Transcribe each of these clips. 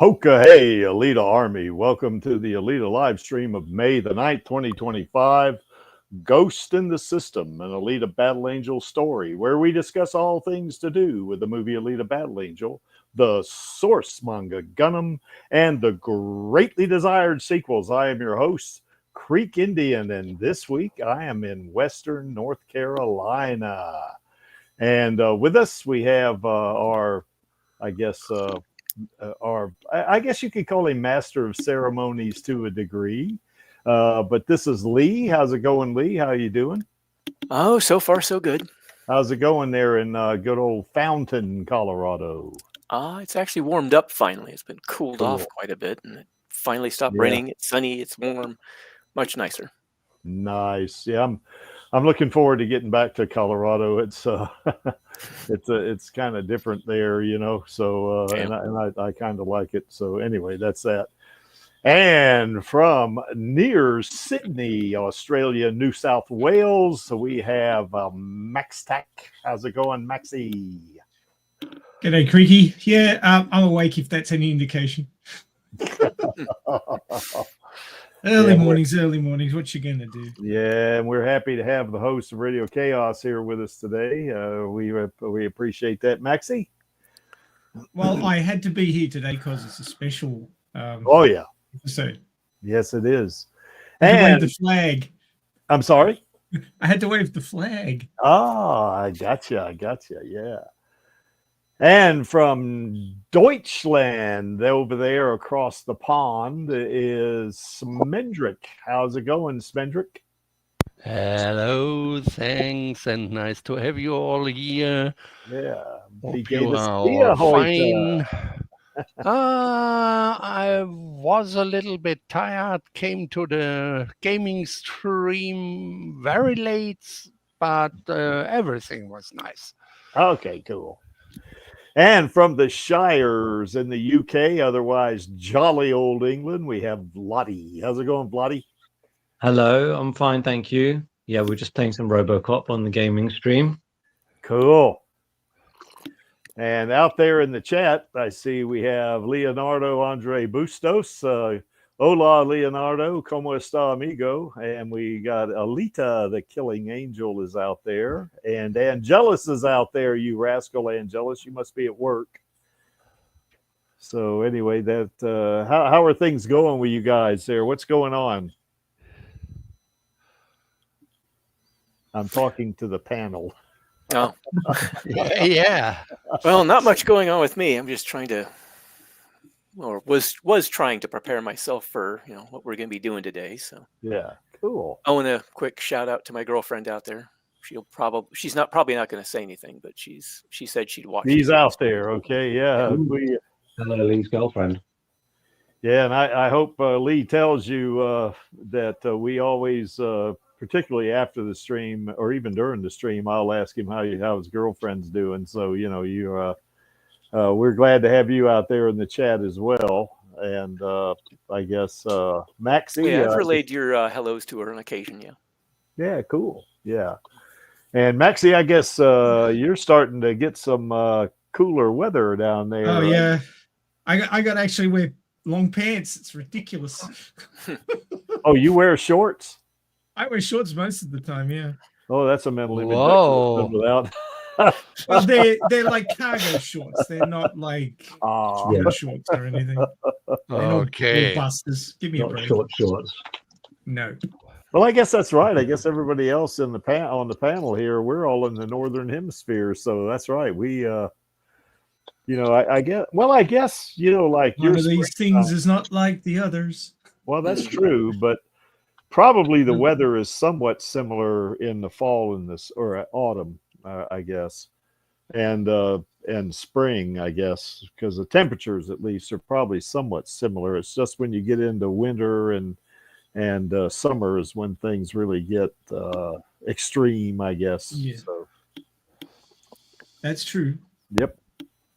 Hoka hey, Alita Army. Welcome to the Alita live stream of May the 9th, 2025. Ghost in the System, an Alita Battle Angel story, where we discuss all things to do with the movie Alita Battle Angel, the source manga Gunham, and the greatly desired sequels. I am your host, Creek Indian, and this week I am in Western North Carolina. And with us, we have I guess, I guess you could call him master of ceremonies to a degree. But this is Lee. How's it going, Lee? How you doing? Oh, so far so good. How's it going there in good old Fountain, Colorado? It's actually warmed up finally. It's been cooled Cool. off quite a bit, and it finally stopped Yeah. raining. It's sunny. It's warm. Much nicer. Nice. Yeah, I'm looking forward to getting back to Colorado. It's it's kind of different there, you know. So Yeah. and I kind of like it. So anyway, that's that. And from near Sydney, Australia, New South Wales, we have Max Tack. How's it going, Maxie? G'day, Creaky. Yeah, I'm awake if that's any indication. Early mornings. What you gonna do? Yeah, and we're happy to have the host of Radio Chaos here with us today. We appreciate that, Maxie. Well, I had to be here today because it's a special. Oh yeah, episode. Yes, it is. I had to And wave the flag. I'm sorry. I had to wave the flag. Oh, I gotcha. Yeah. And from Deutschland, over there across the pond, is Smendrick. How's it going, Smendrick? Hello, thanks, and nice to have you all here. Yeah. Hope you are fine. I was a little bit tired, came to the gaming stream very late, but everything was nice. Okay, cool. And from the Shires in the UK, otherwise jolly old England, we have Lottie. How's it going, Lottie? Hello, I'm fine, thank you. Yeah, we're just playing some RoboCop on the gaming stream. Cool. And out there in the chat, I see we have Leonardo Andre Bustos. Hola, Leonardo. ¿Cómo está, amigo? And we got Alita, the Killing Angel, is out there. And Angelus is out there, you rascal Angelus. You must be at work. So anyway, that how are things going with you guys there? What's going on? I'm talking to the panel. Oh, Yeah. well, not much going on with me. I'm just trying to, or was trying to prepare myself for what we're going to be doing today. So Yeah, cool. I want a quick shout out to my girlfriend out there. She's probably not going to say anything, but she said she'd watch. He's out there, okay? Yeah. Hello, Lee's girlfriend. Yeah, and I hope Lee tells you that we always, particularly after the stream or even during the stream, I'll ask him how his girlfriend's doing. So we're glad to have you out there in the chat as well. And I guess Maxie. Yeah, I've relayed your hellos to her on occasion. Yeah. Yeah, cool. Yeah, and Maxie, I guess you're starting to get some cooler weather down there. Oh yeah, I got to actually wear long pants. It's ridiculous. Oh, you wear shorts? I wear shorts most of the time. Yeah. Oh, that's a mental image. Whoa. Without. Well, they're like cargo shorts. They're not like shorts or anything. Okay. Busters. Give me a break. Short shorts. No. Well, I guess that's right. I guess everybody else in on the panel here, we're all in the northern hemisphere, so that's right. We, I guess. Well, I guess like one of these things is not like the others. Well, that's true, but probably the weather is somewhat similar in the fall and or autumn, I guess, and spring, I guess, because the temperatures at least are probably somewhat similar. It's just when you get into winter and summer is when things really get extreme, I guess. Yeah. So. That's true. Yep.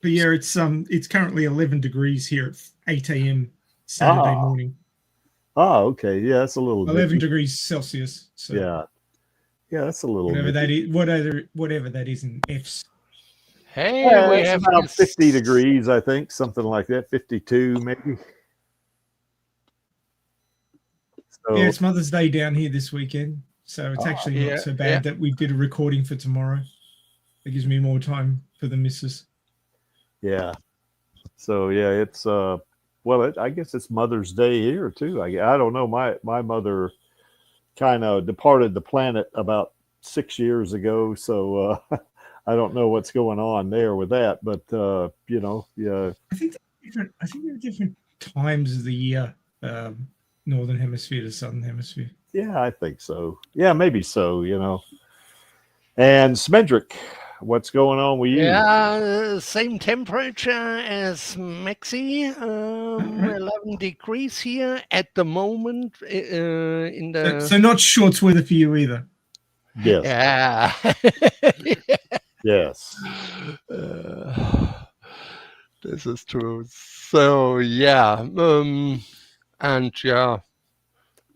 But yeah, it's currently 11 degrees here at 8 a.m. Saturday morning. Oh, okay. Yeah, that's a little 11 degrees Celsius. So yeah, that's a little whatever that is in Fs. Hey, Yeah, we it's have about this 50 degrees, I think, something like that, 52 maybe. So, Yeah, it's Mother's Day down here this weekend, so it's actually yeah, not so bad that we did a recording for tomorrow. It gives me more time for the missus. yeah. So yeah, it's well, I guess it's Mother's Day here too. I don't know. My mother kind of departed the planet about 6 years ago, so I don't know what's going on there with that. But you know, yeah, I think there are different times of the year, northern hemisphere to southern hemisphere. yeah, I think so. Yeah, maybe so. You know. And Smedrick, what's going on with you? Yeah, same temperature as Maxi, Right. 11 degrees here at the moment. In the So not shorts weather for you either. Yes, yeah. yes. This is true. So yeah, and yeah,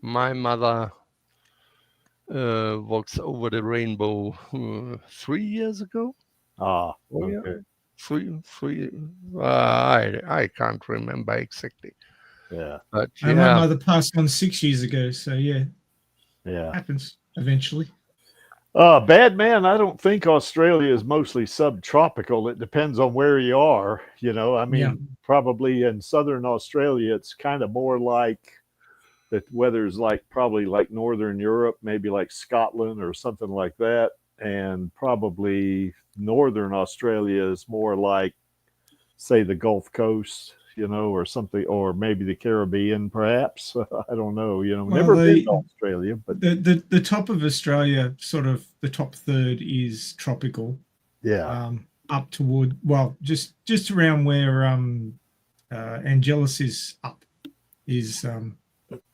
my mother walks over the rainbow 3 years ago. Ah, Oh yeah, okay. three. I can't remember exactly, Yeah, but My yeah, mother passed on 6 years ago, so yeah, yeah. happens eventually. Bad man, I don't think Australia is mostly subtropical. It depends on where you are. You know, I mean, Yeah. probably in southern Australia, it's kind of more like the weather's like probably like northern Europe, maybe like Scotland or something like that. And probably northern Australia is more like, say, the Gulf Coast, you know, or something, or maybe the Caribbean, perhaps. I don't know. You know, Well, never been to Australia, but the top of Australia, sort of the top third is tropical. yeah, Up toward, well, just around where Angelus is up is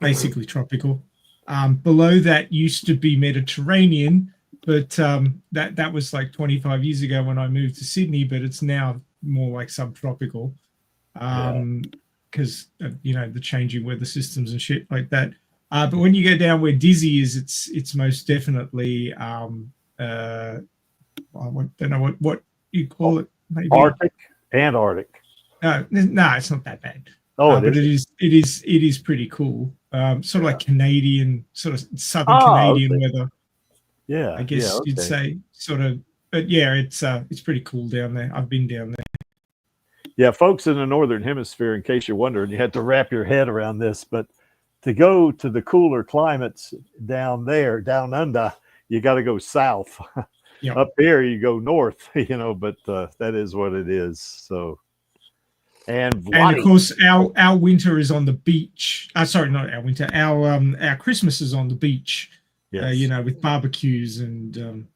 basically tropical. Below that used to be Mediterranean, but that was like 25 years ago when I moved to Sydney, but it's now more like subtropical. Because you know, the changing weather systems and shit like that. But when you go down where Dizzy is, it's most definitely I don't know what you call it. Maybe Arctic, Antarctic. no, it's not that bad. Oh, But it is pretty cool. Sort of like Canadian, sort of southern Canadian okay. weather, Yeah, I guess yeah, you'd okay. say. Sort of, but yeah, it's pretty cool down there. I've been down there. Yeah, folks in the northern hemisphere, in case you're wondering, you had to wrap your head around this, but to go to the cooler climates down there, down under, you got to go south. Yeah. Up here, you go north, you know, but that is what it is. So, and And of Vladi, course, our winter is on the beach. Sorry, not our winter. Our Christmas is on the beach. yes. You know, with barbecues and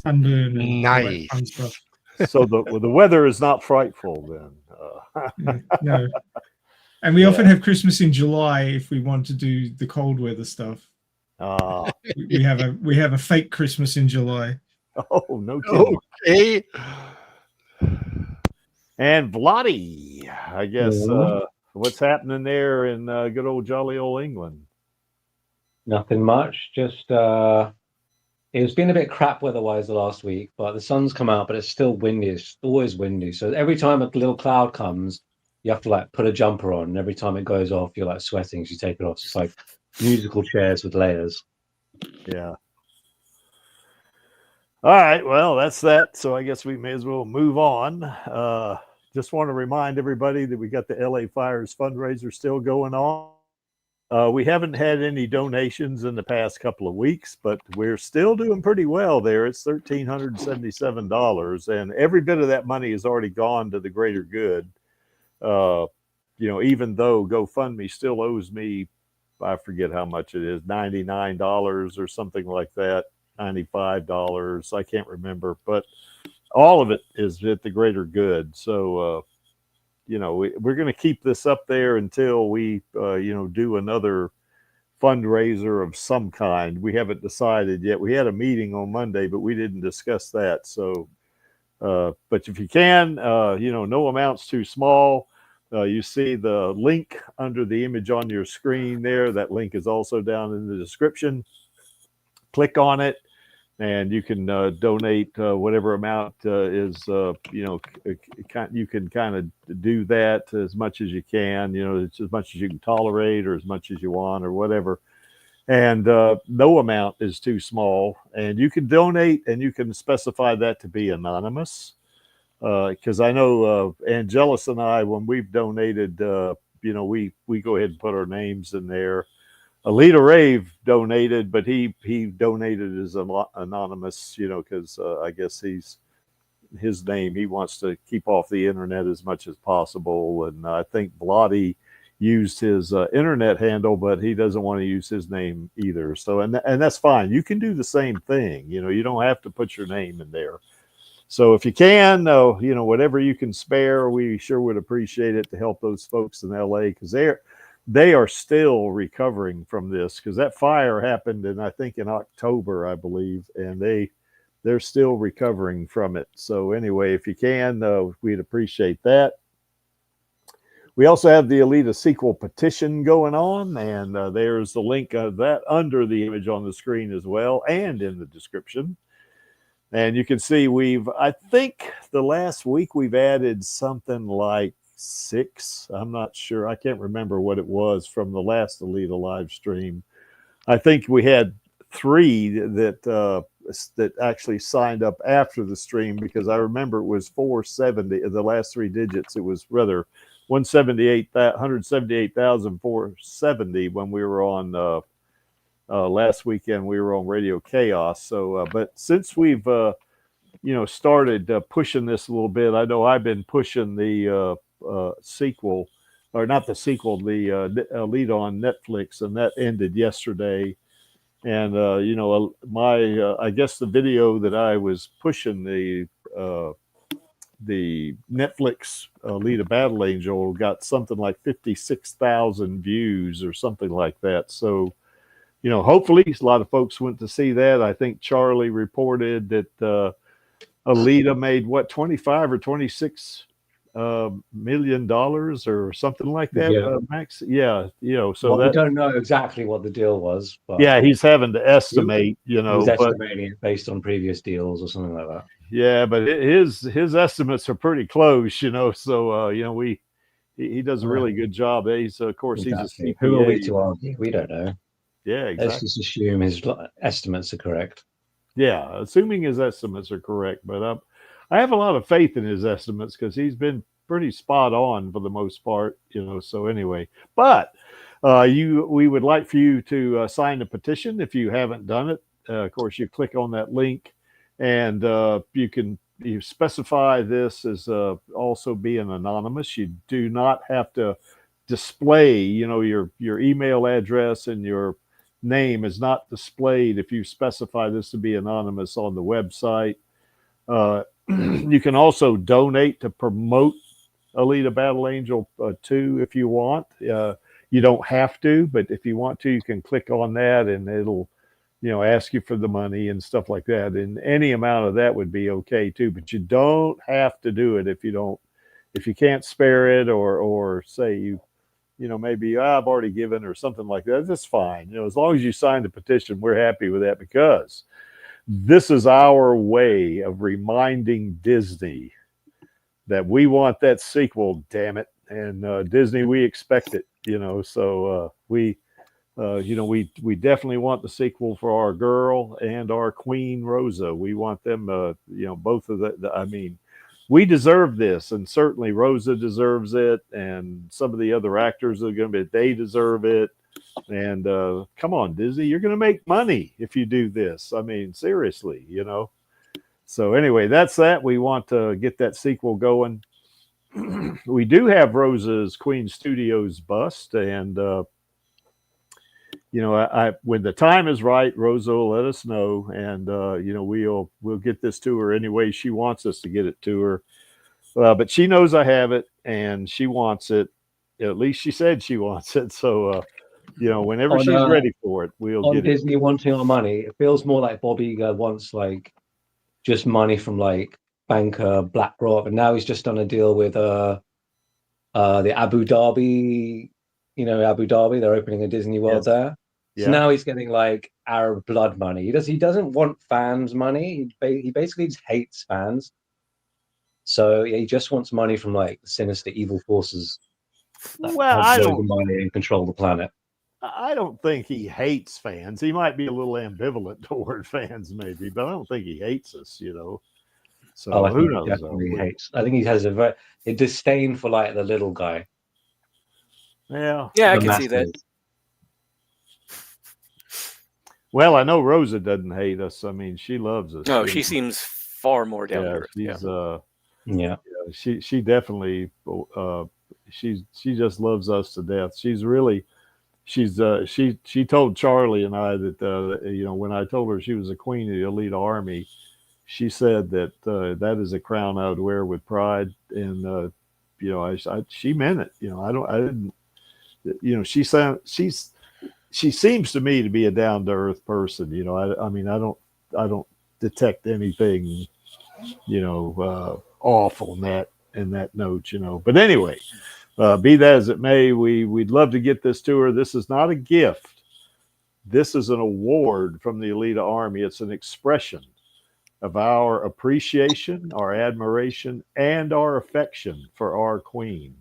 sunburn and all that fun nice. stuff. So the weather is not frightful then. No, and we Yeah. often have Christmas in July if we want to do the cold weather stuff. We have a fake Christmas in July. Oh, no kidding. Okay. And Vladi, I guess, Mhm. what's happening there in good old jolly old England? Nothing much. Just it's been a bit crap weather-wise the last week, but the sun's come out, but it's still windy. It's always windy. So every time a little cloud comes, you have to like put a jumper on, and every time it goes off, you're like sweating. So you take it off. It's like musical chairs with layers. Yeah. All right. Well, that's that. So I guess we may as well move on. Just want to remind everybody that we got the LA Fires fundraiser still going on. We haven't had any donations in the past couple of weeks, but we're still doing pretty well there. It's $1,377, and every bit of that money has already gone to the greater good. You know, even though GoFundMe still owes me, I forget how much it is, $99 or something like that, $95. I can't remember, but all of it is at the greater good. So, you know, we're going to keep this up there until we, you know, do another fundraiser of some kind. We haven't decided yet. We had a meeting on Monday, but we didn't discuss that. So, but if you can, you know, no amount's too small. You see the link under the image on your screen there. That link is also down in the description. Click on it. and you can donate whatever amount is, you can kind of do that as much as you can. It's as much as you can tolerate, or as much as you want, or whatever. And no amount is too small. And you can donate, and you can specify that to be anonymous. Because I know Angelus and I, when we've donated, we go ahead and put our names in there. Alita Rave donated, but he donated as anonymous, because I guess his name, he wants to keep off the internet as much as possible. And I think Bloody used his internet handle, but he doesn't want to use his name either. So, and that's fine. You can do the same thing. You don't have to put your name in there. So if you can, whatever you can spare, we sure would appreciate it to help those folks in LA, because they are still recovering from this, because that fire happened in October, I believe, and they're still recovering from it. So anyway, if you can, we'd appreciate that. We also have the Alita sequel petition going on, and there's the link of that under the image on the screen as well, and in the description. And you can see I think the last week we've added something like 6. I'm not sure. I can't remember what it was from the last Alita live stream. I think we had 3 that actually signed up after the stream, because I remember it was 470. The last 3 digits, it was rather 178,470 when we were on last weekend. We were on Radio Chaos. So, but since we've started pushing this a little bit, I know I've been pushing the sequel, or not the sequel, the Alita on Netflix, and that ended yesterday. And I guess the video that I was pushing, the Netflix Alita Battle Angel, got something like 56,000 views or something like that. So, hopefully a lot of folks went to see that. I think Charlie reported that Alita made what, 25 or 26 $1 million or something like that. Yeah. Max. Yeah, so we don't know exactly what the deal was, but yeah, he's having to estimate. he was estimating it based on previous deals or something like that. Yeah, but his estimates are pretty close. So he does a really good job. He's of course Exactly. he's a CPA. Who are we to argue? We don't know. Yeah, exactly. Let's just assume his estimates are correct. Yeah, assuming his estimates are correct. But I have a lot of faith in his estimates, because he's been pretty spot on for the most part. So anyway, but we would like for you to sign the petition if you haven't done it. Of course, you click on that link, and you specify this as also being anonymous. You do not have to display, your email address, and your name is not displayed if you specify this to be anonymous on the website. You can also donate to promote Alita Battle Angel 2 if you want. You don't have to, but if you want to, you can click on that, and it'll ask you for the money and stuff like that. And any amount of that would be okay too, but you don't have to do it if you can't spare it, or say maybe I've already given or something like that. That's fine. As long as you sign the petition, we're happy with that, because this is our way of reminding Disney that we want that sequel, damn it. And Disney, we expect it, so we definitely want the sequel for our girl and our queen, Rosa. We want them, both of that. We deserve this, and certainly Rosa deserves it, and some of the other actors are going to be, they deserve it. And come on, Disney, you're going to make money if you do this. Seriously, So anyway, that's that. We want to get that sequel going. We do have Rosa's Queen Studios bust, and when the time is right, Rosa will let us know, and we'll get this to her any way she wants us to get it to her. But she knows I have it, and she wants it. At least she said she wants it. So whenever she's ready for it, we'll get Disney wanting our money. It feels more like Bob Iger wants just money from banker BlackRock, and now he's just done a deal with the Abu Dhabi. Abu Dhabi, they're opening a Disney World there. So Yeah. now he's getting like Arab blood money. He doesn't want fans' money. He basically just hates fans. So yeah, he just wants money from like the sinister evil forces that Well, I control don't. the money and control the planet. I don't think he hates fans. He might be a little ambivalent toward fans, maybe, but I don't think he hates us. So Oh, I who think he knows? definitely hates. I think he has a disdain for like the little guy, Yeah. Yeah, I the can see that. masses. Well, I know Rosa doesn't hate us. I mean, she loves us. No, you she know. seems far more down to Yeah, earth. Yeah. she's Yeah, she definitely she just loves us to death. She told Charlie and I that when I told her she was a queen of the Alita Army, she said that that is a crown I would wear with pride, and she meant it. I didn't. She seems to me to be a down to earth person. I mean, I don't detect anything awful in that note. But anyway, be that as it may, we'd love to get this to her. This is not a gift. This is an award from the Alita Army. It's an expression of our appreciation, our admiration, and our affection for our queen.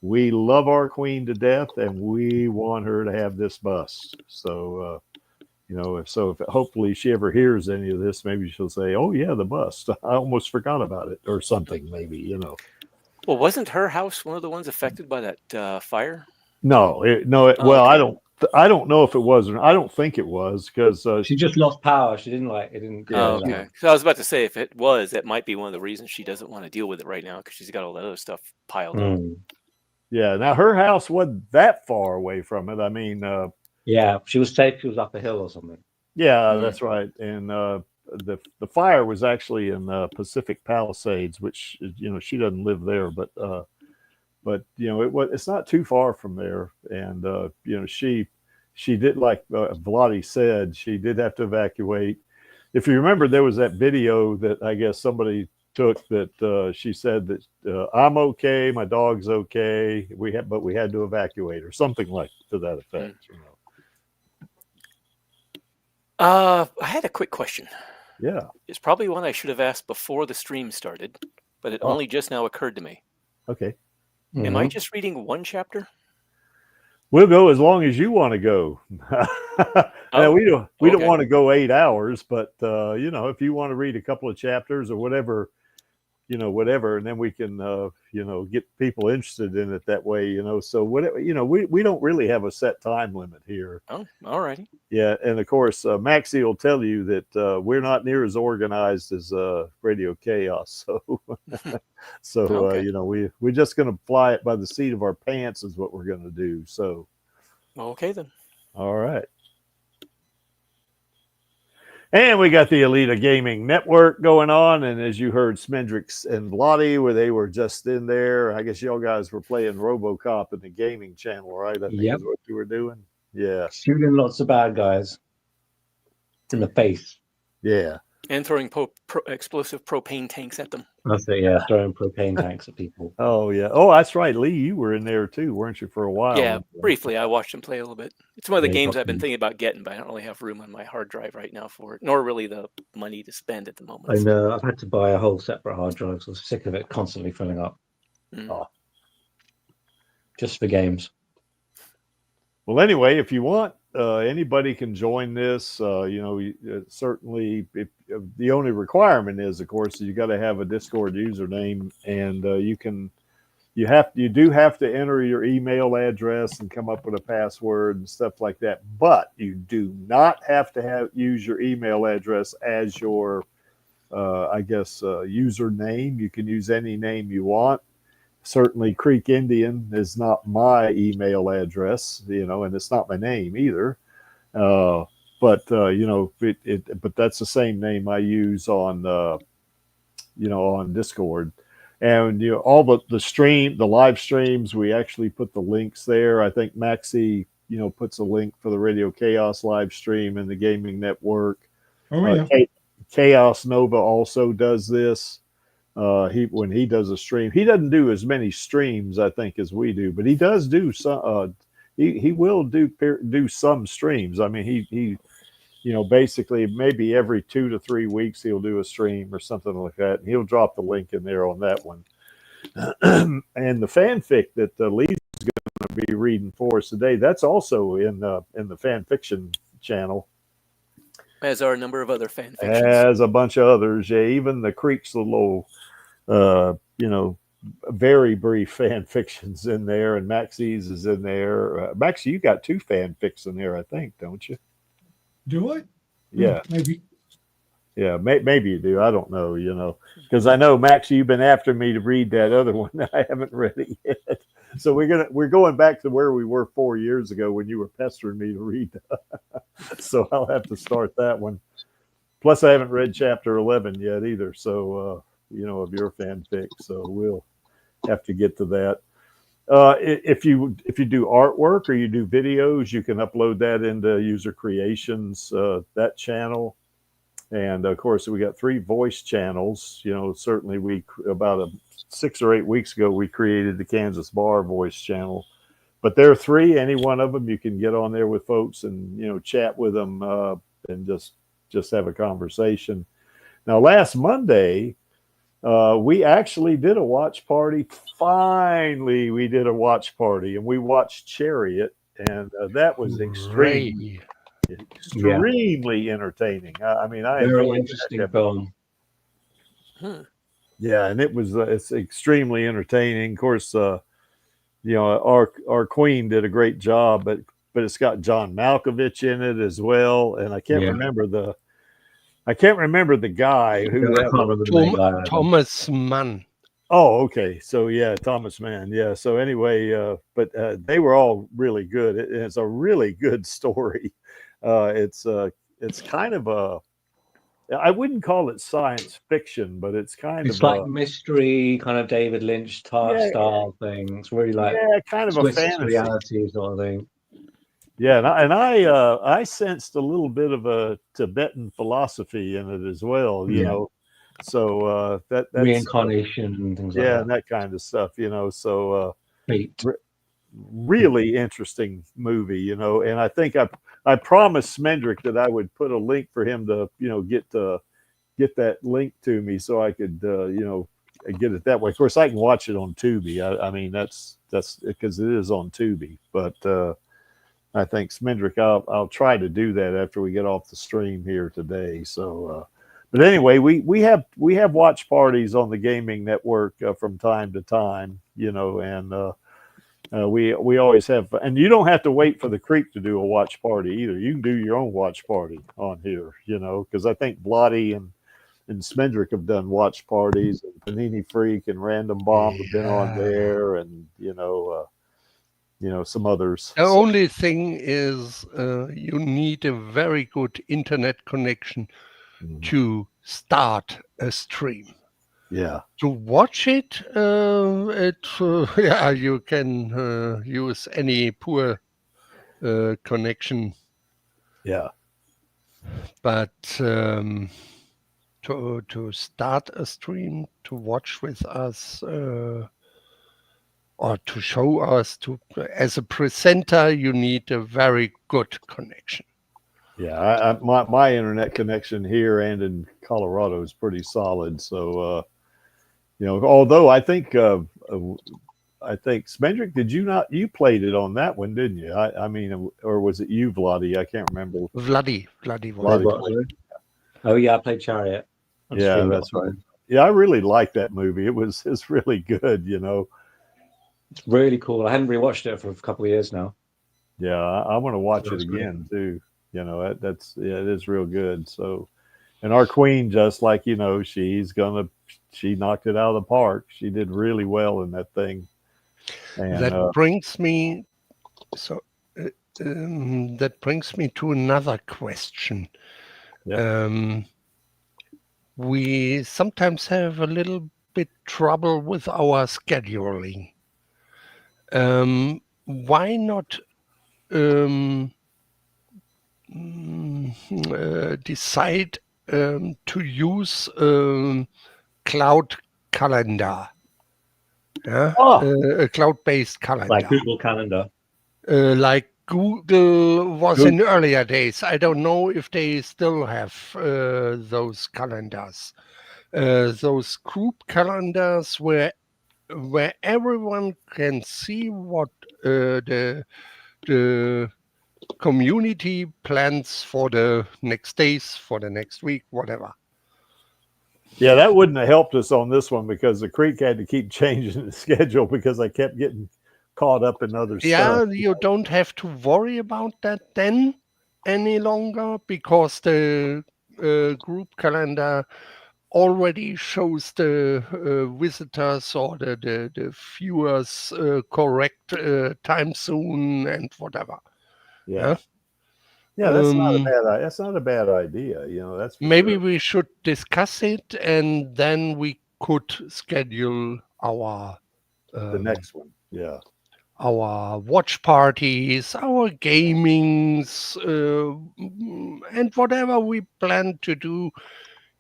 We love our queen to death, and we want her to have this bust. So, if hopefully she ever hears any of this, maybe she'll say, "Oh yeah, the bust. I almost forgot about it," or something. Maybe. Well, wasn't her house one of the ones affected by that fire? No, well, Okay. I don't know if it was, or I don't think it was, because she just lost power. She didn't like it. Didn't. Oh, go okay. So I was about to say, if it was, that might be one of the reasons she doesn't want to deal with it right now, because she's got all that other stuff piled up. Yeah. Now her house wasn't that far away from it. I mean, yeah, she was safe. She was up a hill or something. yeah, that's right. And the fire was actually in Pacific Palisades, which she doesn't live there, but it's not too far from there. And she did, like Vladi said, she did have to evacuate. If you remember, there was that video that I guess somebody took that she said that I'm okay, my dog's okay, but we had to evacuate, or something like to that effect. I had a quick question. Yeah. It's probably one I should have asked before the stream started, but it only just now occurred to me. Okay. Am I just reading one chapter? We'll go as long as you want to go. We don't want to go 8 hours, but if you want to read a couple of chapters or whatever, and then we can get people interested in it that way. So whatever, we don't really have a set time limit here. Oh, all righty. Yeah, and of course, Maxie will tell you that we're not near as organized as Radio Chaos. So, we're just going to fly it by the seat of our pants is what we're going to do. So, okay then. All right. And we got the Alita Gaming Network going on, and as you heard, Smendrix and Vladi, where they were just in there. I guess y'all guys were playing RoboCop in the gaming channel, right? I think is what you were doing. Yeah. Shooting lots of bad guys in the face. Yeah. And throwing explosive propane tanks at them. That's it, yeah. Throwing propane tanks at people. Oh, yeah. Oh, that's right. Lee, you were in there too, weren't you, for a while? Yeah, briefly. I watched him play a little bit. It's one of the games I've been thinking about getting, but I don't really have room on my hard drive right now for it, nor really the money to spend at the moment. I know. I've had to buy a whole separate hard drive, so I'm sick of it constantly filling up. Just for games. Well, anyway, if you want, anybody can join this. Certainly, the only requirement is, of course, you got to have a Discord username, and you do have to enter your email address and come up with a password and stuff like that. But you do not have to use your email address as your, username. You can use any name you want. Certainly, Creek Indian is not my email address, and it's not my name either. But that's the same name I use on, on Discord. And all the live streams, we actually put the links there. I think Maxie, puts a link for the Radio Chaos live stream and the Gaming Network. Oh yeah. Chaos Nova also does this. When he does a stream, he doesn't do as many streams, I think, as we do, but he does do some. he will do some streams. I mean, he basically maybe every 2 to 3 weeks he'll do a stream or something like that. And he'll drop the link in there on that one. And the fanfic that Lee's going to be reading for us today, that's also in the fan fiction channel. As are a number of other fan fictions. As a bunch of others, yeah. Even the Creek's little, very brief fan fictions in there, and Maxie's is in there. Maxie, you got 2 fanfics in there, I think, don't you? Do I? Yeah, Maybe. Yeah, maybe you do. I don't know, because I know, Max, you've been after me to read that other one. I haven't read it yet. So we're going back to where we were 4 years ago when you were pestering me to read. So I'll have to start that one. Plus, I haven't read chapter 11 yet either. So, of your fanfic. So we'll have to get to that. If you do artwork or you do videos, you can upload that into User Creations, that channel. And of course, we got 3 voice channels. Certainly about 6 or 8 weeks ago, we created the Kansas Bar voice channel. But there are 3, any one of them, you can get on there with folks and, chat with them and just have a conversation. Now, last Monday, we actually did a watch party. Finally, we did a watch party, and we watched Chariot, and that was extremely entertaining. I mean, I very enjoyed interesting film. Yeah, and it's extremely entertaining. Of course, our Queen did a great job, but it's got John Malkovich in it as well, and I can't remember the guy who. I can't remember the main guy. Thomas Mann. Oh, okay. So yeah, Thomas Mann. Yeah. So anyway, but they were all really good. It's a really good story. It's kind of I wouldn't call it science fiction, but it's like mystery, kind of David Lynch style thing. It's really like kind of a fantasy reality sort of thing. Yeah, and I sensed a little bit of a Tibetan philosophy in it as well, So that's reincarnation and things like that. and that kind of stuff, So fate. Really interesting movie, and I think I promised Smendrick that I would put a link for him to, get that link to me so I could, get it that way. Of course, I can watch it on Tubi. I mean, that's because it is on Tubi. But I think Smendrick, I'll try to do that after we get off the stream here today. So, but anyway, we have watch parties on the Gaming Network from time to time, and. We always have, and you don't have to wait for the Creek to do a watch party either. You can do your own watch party on here, because I think Blotty and Smendrick have done watch parties, and Panini Freak and Random Bomb have been on there, and some others. The only thing is you need a very good internet connection to start a stream. Yeah. To watch it, you can use any poor connection. Yeah. But to start a stream, to watch with us, or to show us, as a presenter, you need a very good connection. Yeah, my internet connection here and in Colorado is pretty solid. So. Although I think Smendrick, you played it on that one, didn't you? I mean, or was it you, Vladdy? I can't remember. Vladdy. Oh yeah, I played Chariot. Yeah, that's right. Yeah, I really liked that movie. It's really good. It's really cool. I hadn't rewatched it for a couple of years now. Yeah, I want to watch it again too. It is real good. So, and our Queen, just like she knocked it out of the park. She did really well in that thing. And that brings me to another question. Yeah. We sometimes have a little bit trouble with our scheduling. Why not decide to use cloud calendar, a cloud-based calendar, like Google Calendar? like Google was Goo- in earlier days. I don't know if they still have those calendars, those group calendars where everyone can see what the community plans for the next days, for the next week, whatever. Yeah, that wouldn't have helped us on this one because the creek had to keep changing the schedule because I kept getting caught up in other Yeah, stuff. you don't have to worry about that then any longer because the group calendar already shows the visitors or the viewers correct time zone and whatever. Yeah. Yeah, Um, that's not a bad idea, you know, that's for maybe sure. we should discuss it and then we could schedule our The next one. Yeah. our watch parties, our gamings, and whatever we plan to do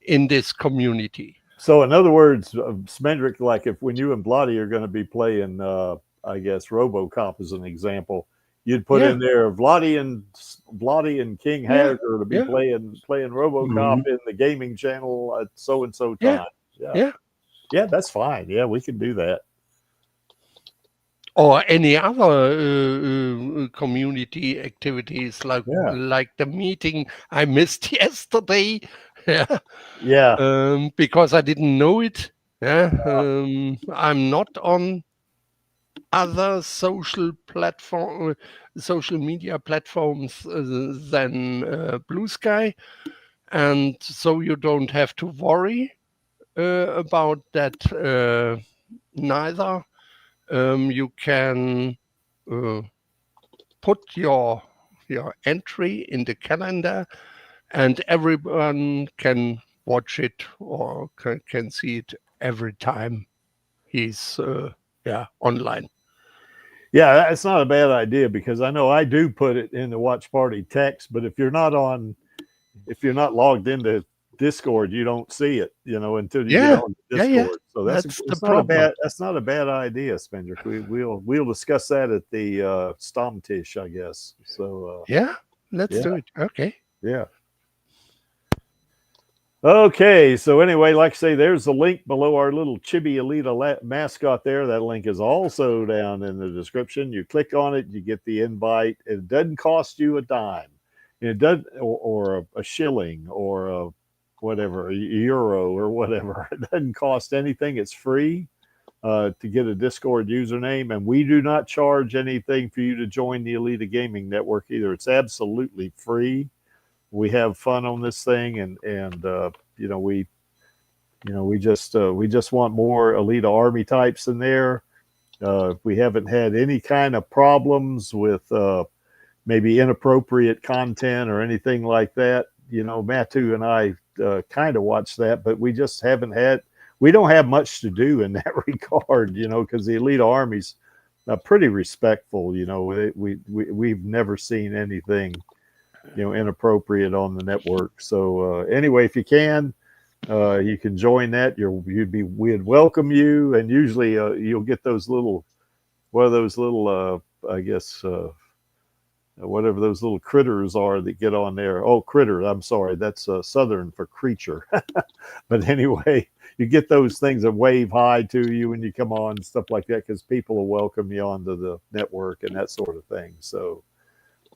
in this community. So in other words, Smendrick, like if when you and Blotty are going to be playing, I guess RoboCop as an example, you'd put Yeah, in there Blotty and King yeah, Hager to be yeah, playing RoboCop Mhm. in the gaming channel at so and so yeah, time. Yeah, yeah. yeah, that's fine. Yeah, we can do that. Or any other community activities Yeah, like the meeting I missed yesterday. Yeah, yeah, because I didn't know it. Yeah, I'm not on other social media platforms than Blue Sky, and so you don't have to worry about that neither. You can uh, put your entry in the calendar, and everyone can watch it or can see it every time he's online. yeah. That's not a bad idea because I know I do put it in the watch party text, but if you're not logged into Discord, you don't see it, you know, until you get Yeah, on yeah. Discord. So That's the it's not a problem. bad idea, Spendrick. We'll discuss that at the Stammtisch, I guess. So Yeah, let's yeah, do it. Okay. yeah. Okay, so anyway, like I say, there's the link below our little Chibi Alita mascot there. That link is also down in the description. You click on it, you get the invite. It doesn't cost you a dime. It doesn't, or a shilling, or a whatever, a euro or whatever. It doesn't cost anything. It's free to get a Discord username, and we do not charge anything for you to join the Alita Gaming Network either. It's absolutely free. We have fun on this thing, and you know we just want more Alita Army types in there. We haven't had any kind of problems with maybe inappropriate content or anything like that. You know, Matu and I kind of watch that, but we just haven't had. We don't have much to do in that regard, you know, because the Alita Army's pretty respectful. You know, we've never seen anything, you know, inappropriate on the network. So anyway, if you can join that. We'd welcome you, and usually you'll get those little, one of those little, I guess, whatever those little critters are that get on there. Oh, critter! I'm sorry, that's Southern for creature. But anyway, you get those things that wave hi to you when you come on and stuff like that because people will welcome you onto the network and that sort of thing. So.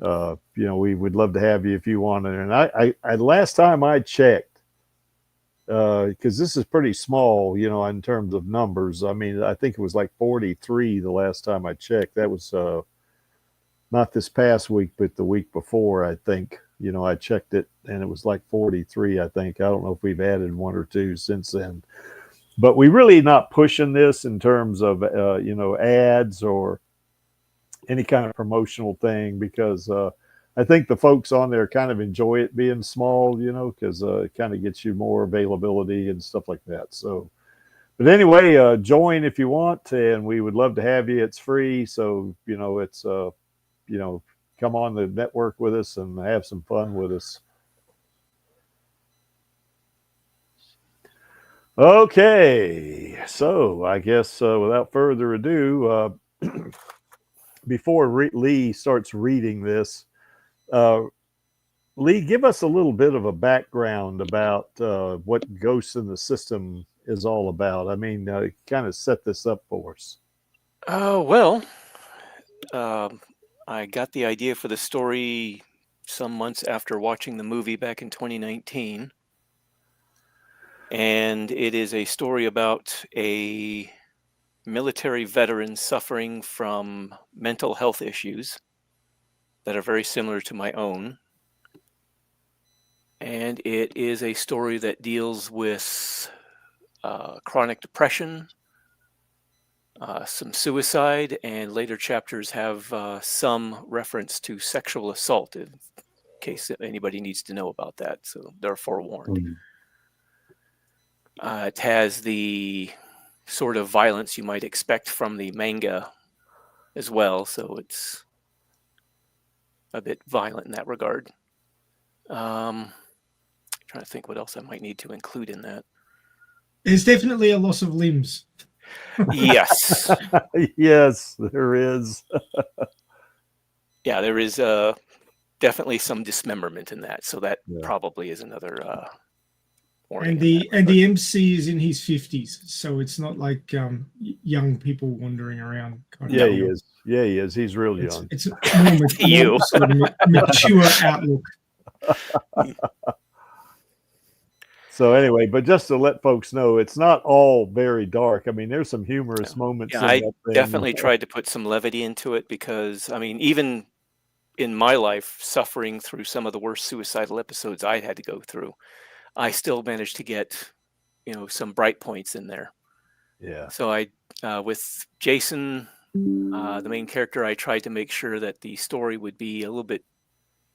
You know, we would love to have you if you want it. And I last time I checked, because this is pretty small, you know, in terms of numbers. I mean, I think it was like 43 the last time I checked. That was not this past week, but the week before, I think. You know, I checked it and it was like 43, I think. I don't know if we've added one or two since then. But we really not pushing this in terms of, you know, ads or any kind of promotional thing because I think the folks on there kind of enjoy it being small, you know, because it kind of gets you more availability and stuff like that. So, but anyway, join if you want, and we would love to have you. It's free, so you know it's you know, come on the network with us and have some fun with us. Okay, so I guess without further ado. before Lee starts reading this, Lee, give us a little bit of a background about what Ghosts in the System is all about. I mean, kind of set this up for us. Well, I got the idea for the story some months after watching the movie back in 2019. And it is a story about a military veteran suffering from mental health issues that are very similar to my own. And it is a story that deals with chronic depression, some suicide, and later chapters have some reference to sexual assault in case anybody needs to know about that. So they're forewarned. It has the sort of violence you might expect from the manga as well. So it's a bit violent in that regard. Trying to think what else I might need to include in that. There's definitely a loss of limbs. Yes. Yes, there is. Yeah, there is definitely some dismemberment in that. So that probably is another warning. And the MC is in his 50s, so it's not like young people wandering around. Yeah, he is. Yeah, he is. He's real young. It's more sort of mature outlook. So anyway, but just to let folks know, it's not all very dark. I mean, there's some humorous moments. Yeah, in I that thing. definitely tried to put some levity into it because, I mean, even in my life, suffering through some of the worst suicidal episodes I had to go through, I still managed to get, some bright points in there. Yeah. So I, with Jason, the main character, I tried to make sure that the story would be a little bit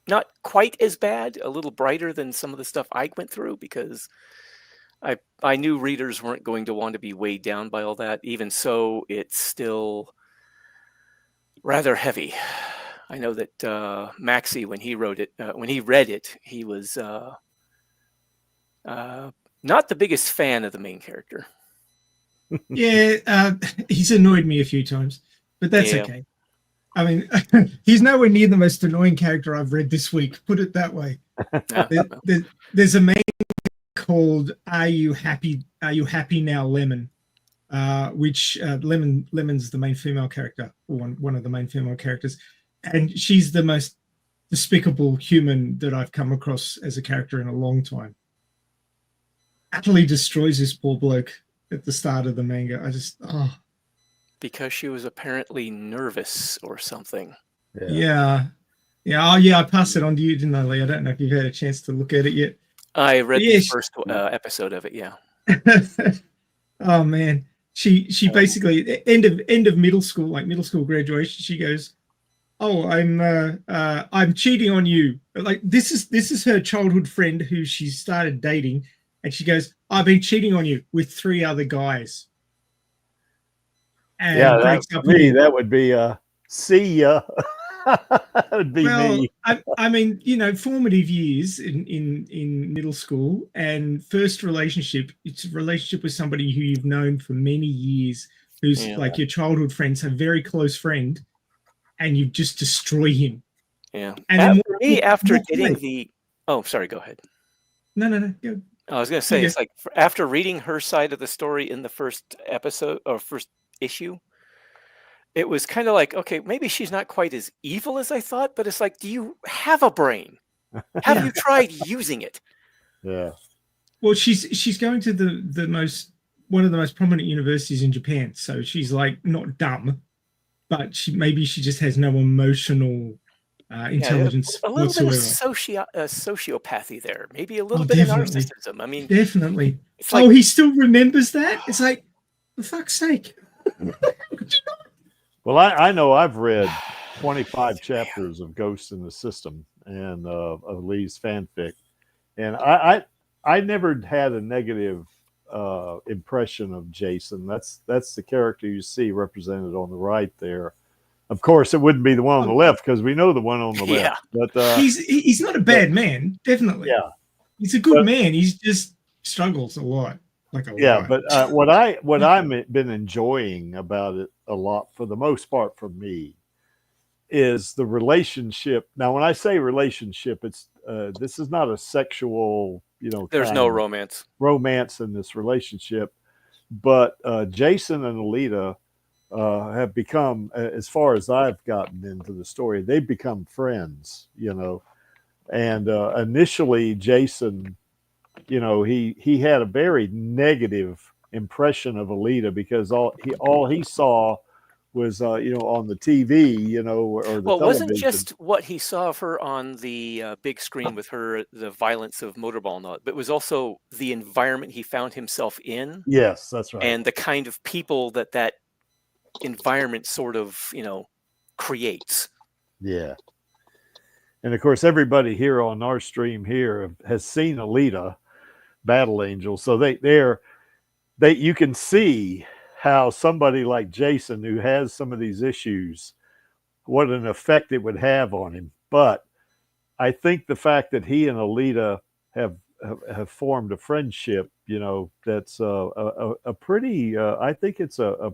not quite as bad, a little brighter than some of the stuff I went through, because I knew readers weren't going to want to be weighed down by all that. Even so, it's still rather heavy. I know that Maxie, when he read it, he was not the biggest fan of the main character. Yeah, he's annoyed me a few times, but that's Yeah. okay. I mean, he's nowhere near the most annoying character I've read this week. Put it that way. There's a man called "Are You Happy? Are You Happy Now, Lemon?" Which Lemon's the main female character, or one of the main female characters, and she's the most despicable human that I've come across as a character in a long time. Utterly destroys this poor bloke at the start of the manga. Because she was apparently nervous or something. Yeah. Oh, yeah. I passed it on to you, didn't I, Lee? I don't know if you've had a chance to look at it yet. I read the first episode of it. Yeah. Oh man, she basically end of middle school, like middle school graduation. She goes, "Oh, I'm cheating on you." Like this is her childhood friend who she started dating, and she goes, "I've been cheating on you with 3 other guys." And that would be see ya. That would be me. I mean, formative years in middle school and first relationship. It's a relationship with somebody who you've known for many years, who's like your childhood friend, a very close friend, and you just destroy him. Yeah. And after getting the sorry, go ahead. No. Go. I was going to say, it's like after reading her side of the story in the first episode or first issue, it was kind of like, okay, maybe she's not quite as evil as I thought, but it's like, do you have a brain? Have you tried using it? Yeah. Well, she's going to one of the most prominent universities in Japan, so she's like not dumb, but maybe she just has no emotional intelligence a little whatsoever. Bit of sociopathy there, maybe a little bit of narcissism. I mean, definitely. It's like, he still remembers that. It's like, for fuck's sake. Well, I know I've read 25 chapters of Ghosts in the System and of Lee's fanfic, and I never had a negative impression of Jason. That's the character you see represented on the right there. Of course, it wouldn't be the one on the left because we know the one on the left. But he's not a bad man, definitely. Yeah, he's a good man. He's just struggles a lot. But what I've been enjoying about it a lot, for the most part, for me, is the relationship. Now, when I say relationship, it's this is not a sexual, There's no romance in this relationship, but Jason and Alita have become, as far as I've gotten into the story, they've become friends, and initially Jason, he had a very negative impression of Alita because all he saw was on the TV, or the Well, it wasn't television. just what he saw of her on the big screen with her, the violence of motorball and all, but it was also the environment he found himself in. Yes, that's right. And the kind of people that environment sort of, creates. Yeah. And of course, everybody here on our stream here has seen Alita Battle Angel. So you can see how somebody like Jason, who has some of these issues, what an effect it would have on him. But I think the fact that he and Alita have formed a friendship, that's a pretty, I think it's a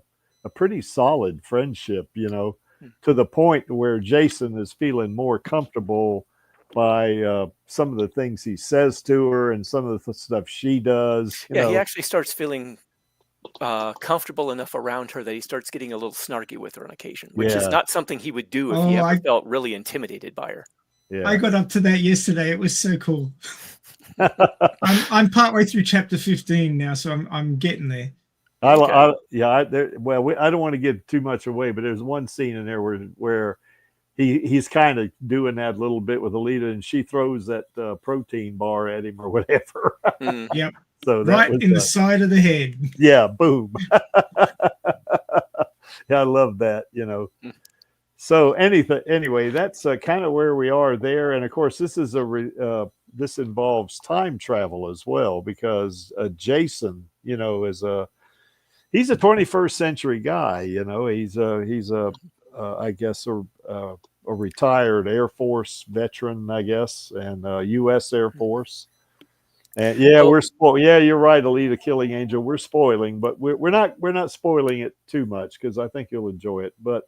pretty solid friendship, to the point where Jason is feeling more comfortable by some of the things he says to her and some of the stuff she does. He actually starts feeling comfortable enough around her that he starts getting a little snarky with her on occasion, which is not something he would do if he ever felt really intimidated by her. Yeah. I got up to that yesterday. It was so cool. I'm partway through chapter 15 now, so I'm getting there. I don't want to give too much away, but there's one scene in there where he's kind of doing that a little bit with Alita, and she throws that protein bar at him or whatever. Yep. So right in the side of the head. Yeah, boom. Yeah, I love that, So anyway, that's kind of where we are there, and of course, this is this involves time travel as well, because Jason, he's a 21st century guy. He's I guess a retired Air Force veteran, I guess, and U.S. Air Force. And we're spoiled. Yeah, you're right, Alita Killing Angel. We're spoiling, but we're not spoiling it too much because I think you'll enjoy it. But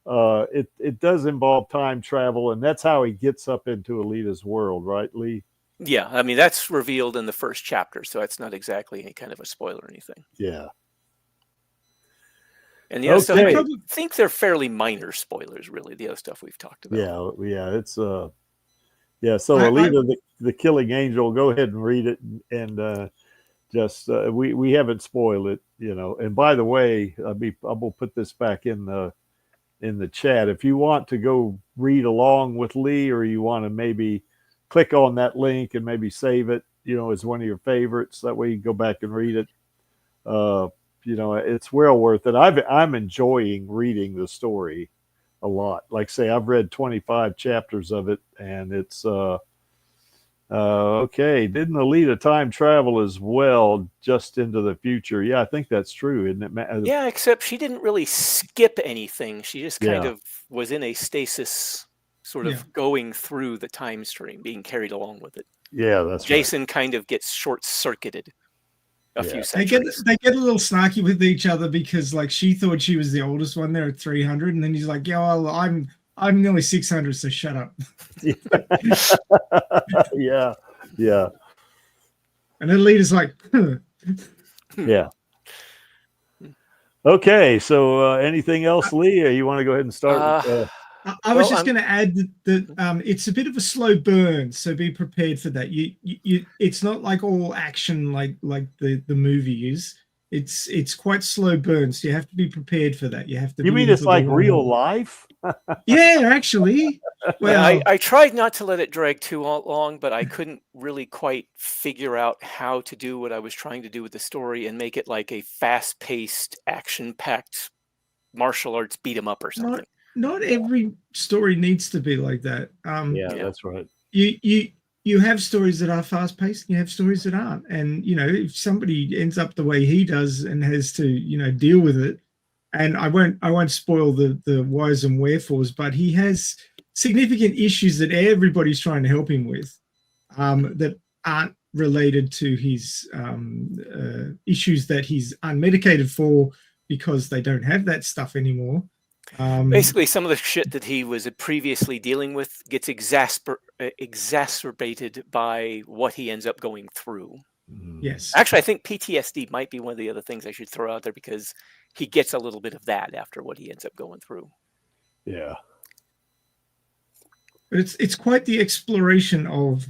it does involve time travel, and that's how he gets up into Alita's world, right, Lee? Yeah, I mean that's revealed in the first chapter, so that's not exactly any kind of a spoiler or anything. Yeah. And the other stuff, I think they're fairly minor spoilers, really. The other stuff we've talked about. Yeah, it's So Alita, the Killing Angel, go ahead and read it, and we haven't spoiled it, And by the way, I'm gonna put this back in the chat. If you want to go read along with Lee, or you want to maybe click on that link and maybe save it, as one of your favorites. That way you can go back and read it. It's well worth it. I'm enjoying reading the story a lot. Like say, I've read 25 chapters of it, and it's okay. Didn't Alita time travel as well, just into the future? Yeah, I think that's true, isn't it? Yeah, except she didn't really skip anything. She just kind of was in a stasis, sort of going through the time stream, being carried along with it. Yeah, that's Jason kind of gets short-circuited a few centuries. They get a little snarky with each other because, like, she thought she was the oldest one there at 300, and then he's like, "Yeah, well, I'm nearly 600, so shut up." Yeah. And then Alita's like, Yeah. Okay, so anything else, Lee? Or you want to go ahead and start? I was just going to add that it's a bit of a slow burn, so be prepared for that. It's not like all action like the movie is. It's quite slow burn, so you have to be prepared for that. You have to. You mean it's like real life? Yeah, actually. Well, I tried not to let it drag too long, but I couldn't really quite figure out how to do what I was trying to do with the story and make it like a fast-paced, action-packed martial arts beat 'em up or something. Not every story needs to be like that. That's right. You have stories that are fast paced, and you have stories that aren't. And if somebody ends up the way he does and has to deal with it, and I won't spoil the whys and wherefores, but he has significant issues that everybody's trying to help him with, that aren't related to his issues that he's unmedicated for because they don't have that stuff anymore. Basically, some of the shit that he was previously dealing with gets exacerbated by what he ends up going through. Yes. Actually, I think PTSD might be one of the other things I should throw out there, because he gets a little bit of that after what he ends up going through. Yeah. But it's quite the exploration of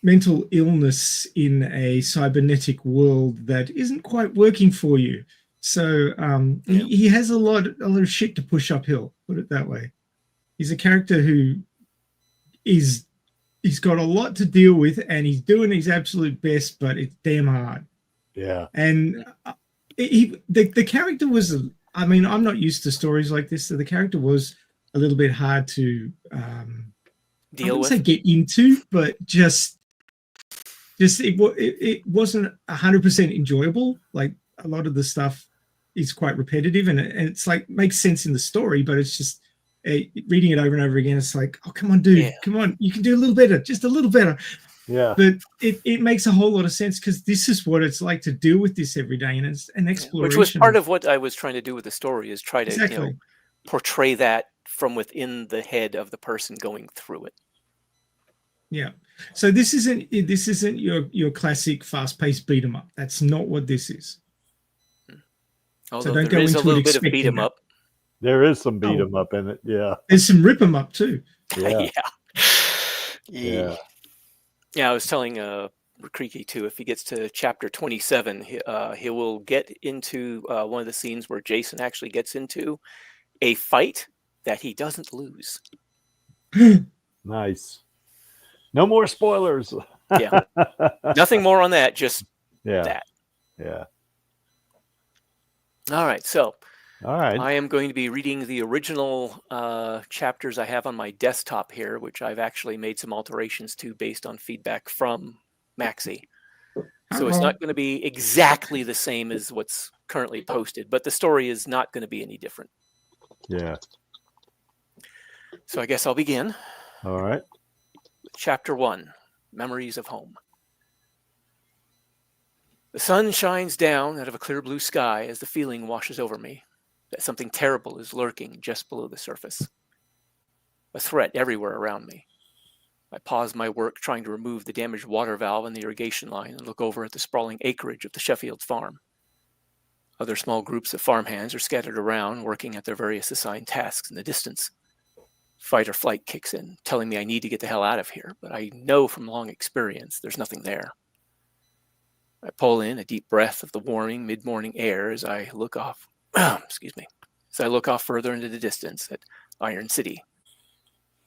mental illness in a cybernetic world that isn't quite working for you. So he has a lot of shit to push uphill, put it that way. He's a character who he's got a lot to deal with, and he's doing his absolute best, but it's damn hard. Yeah. And the character was, I mean, I'm not used to stories like this, so the character was a little bit hard to deal with. I wouldn't say get into, but just it wasn't 100% enjoyable. Like, a lot of the stuff is quite repetitive, and it's like makes sense in the story, but it's just reading it over and over again. It's like, oh, come on, dude, come on, you can do a little better, just a little better. Yeah. But it makes a whole lot of sense, because this is what it's like to deal with this every day, and it's an exploration. Which was part of what I was trying to do with the story, is try to portray that from within the head of the person going through it. Yeah. So this isn't your classic fast-paced beat 'em up. That's not what this is. Although so don't there go is into a little it bit of expecting beat 'em that. up. There is some beat 'em up in it. Yeah. There's some rip 'em up too. Yeah. Yeah. I was telling Creaky too, if he gets to chapter 27, he will get into one of the scenes where Jason actually gets into a fight that he doesn't lose. Nice. No more spoilers. Yeah. Nothing more on that, just that. Yeah. All right, so all right. I am going to be reading the original chapters I have on my desktop here, which I've actually made some alterations to based on feedback from Maxie. So it's not going to be exactly the same as what's currently posted, but the story is not going to be any different. Yeah. So I guess I'll begin. All right. Chapter 1, Memories of Home. The sun shines down out of a clear blue sky as the feeling washes over me that something terrible is lurking just below the surface. A threat everywhere around me. I pause my work trying to remove the damaged water valve in the irrigation line and look over at the sprawling acreage of the Sheffield farm. Other small groups of farmhands are scattered around, working at their various assigned tasks in the distance. Fight or flight kicks in, telling me I need to get the hell out of here, but I know from long experience there's nothing there. I pull in a deep breath of the warming mid-morning air as I look off, as I look off further into the distance at Iron City,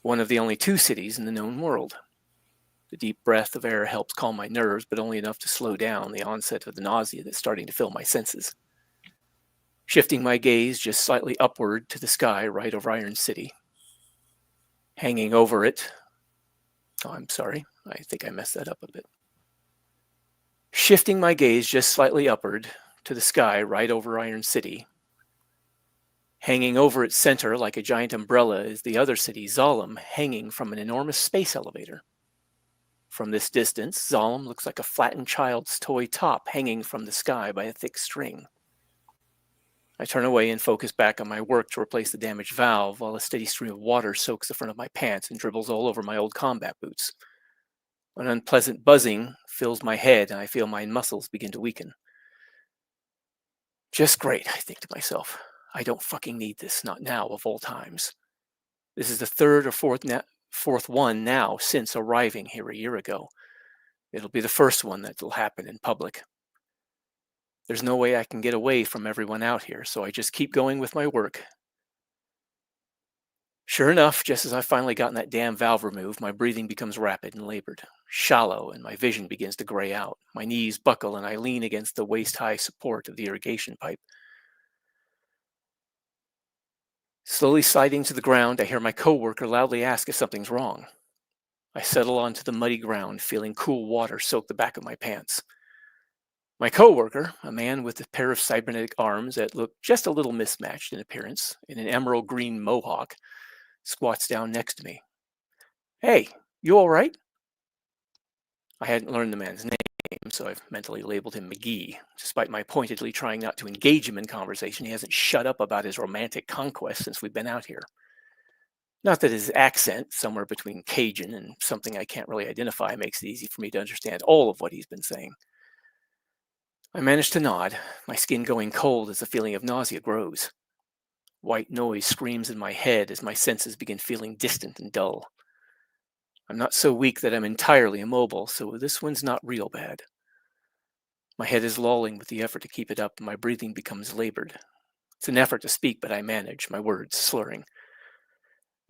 one of the only 2 cities in the known world. The deep breath of air helps calm my nerves, but only enough to slow down the onset of the nausea that's starting to fill my senses. Shifting my gaze just slightly upward to the sky right over Iron City. Hanging over it, I'm sorry, I think I messed that up a bit. Shifting my gaze just slightly upward to the sky right over Iron City. Hanging over its center like a giant umbrella is the other city, Zalem, hanging from an enormous space elevator. From this distance, Zalem looks like a flattened child's toy top hanging from the sky by a thick string. I turn away and focus back on my work to replace the damaged valve while a steady stream of water soaks the front of my pants and dribbles all over my old combat boots. An unpleasant buzzing fills my head and I feel my muscles begin to weaken. Just great, I think to myself. I don't fucking need this, not now of all times. This is the 3rd or 4th one now since arriving here a year ago. It'll be the first one that'll happen in public. There's no way I can get away from everyone out here, so I just keep going with my work. Sure enough, just as I've finally gotten that damn valve removed, my breathing becomes rapid and labored, shallow, and my vision begins to gray out. My knees buckle and I lean against the waist-high support of the irrigation pipe. Slowly sliding to the ground, I hear my coworker loudly ask if something's wrong. I settle onto the muddy ground, feeling cool water soak the back of my pants. My coworker, a man with a pair of cybernetic arms that look just a little mismatched in appearance, in an emerald green mohawk, squats down next to me. Hey, you all right? I hadn't learned the man's name, so I've mentally labeled him McGee. Despite my pointedly trying not to engage him in conversation, he hasn't shut up about his romantic conquest since we've been out here. Not that his accent, somewhere between Cajun and something I can't really identify, makes it easy for me to understand all of what he's been saying. I manage to nod, my skin going cold as the feeling of nausea grows. White noise screams in my head as my senses begin feeling distant and dull. I'm not so weak that I'm entirely immobile, so this one's not real bad. My head is lolling with the effort to keep it up, and my breathing becomes labored. It's an effort to speak, but I manage, my words slurring.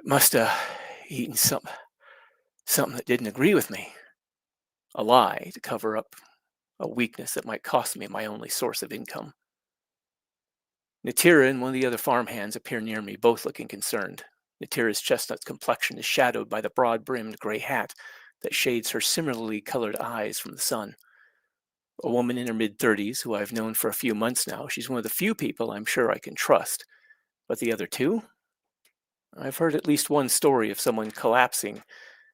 Must have eaten something that didn't agree with me. A lie to cover up a weakness that might cost me my only source of income. Natira and one of the other farmhands appear near me, both looking concerned. Natira's chestnut complexion is shadowed by the broad-brimmed gray hat that shades her similarly colored eyes from the sun. A woman in her mid-30s, who I've known for a few months now, she's one of the few people I'm sure I can trust. But the other two? I've heard at least one story of someone collapsing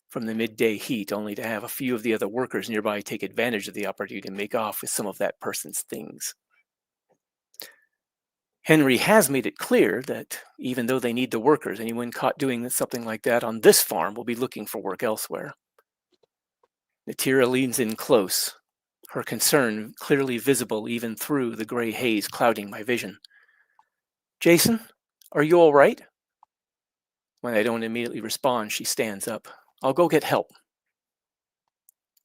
from the midday heat, only to have a few of the other workers nearby take advantage of the opportunity to make off with some of that person's things. Henry has made it clear that even though they need the workers, anyone caught doing something like that on this farm will be looking for work elsewhere. Natira leans in close, her concern clearly visible even through the gray haze clouding my vision. Jason, are you all right? When I don't immediately respond, she stands up. I'll go get help.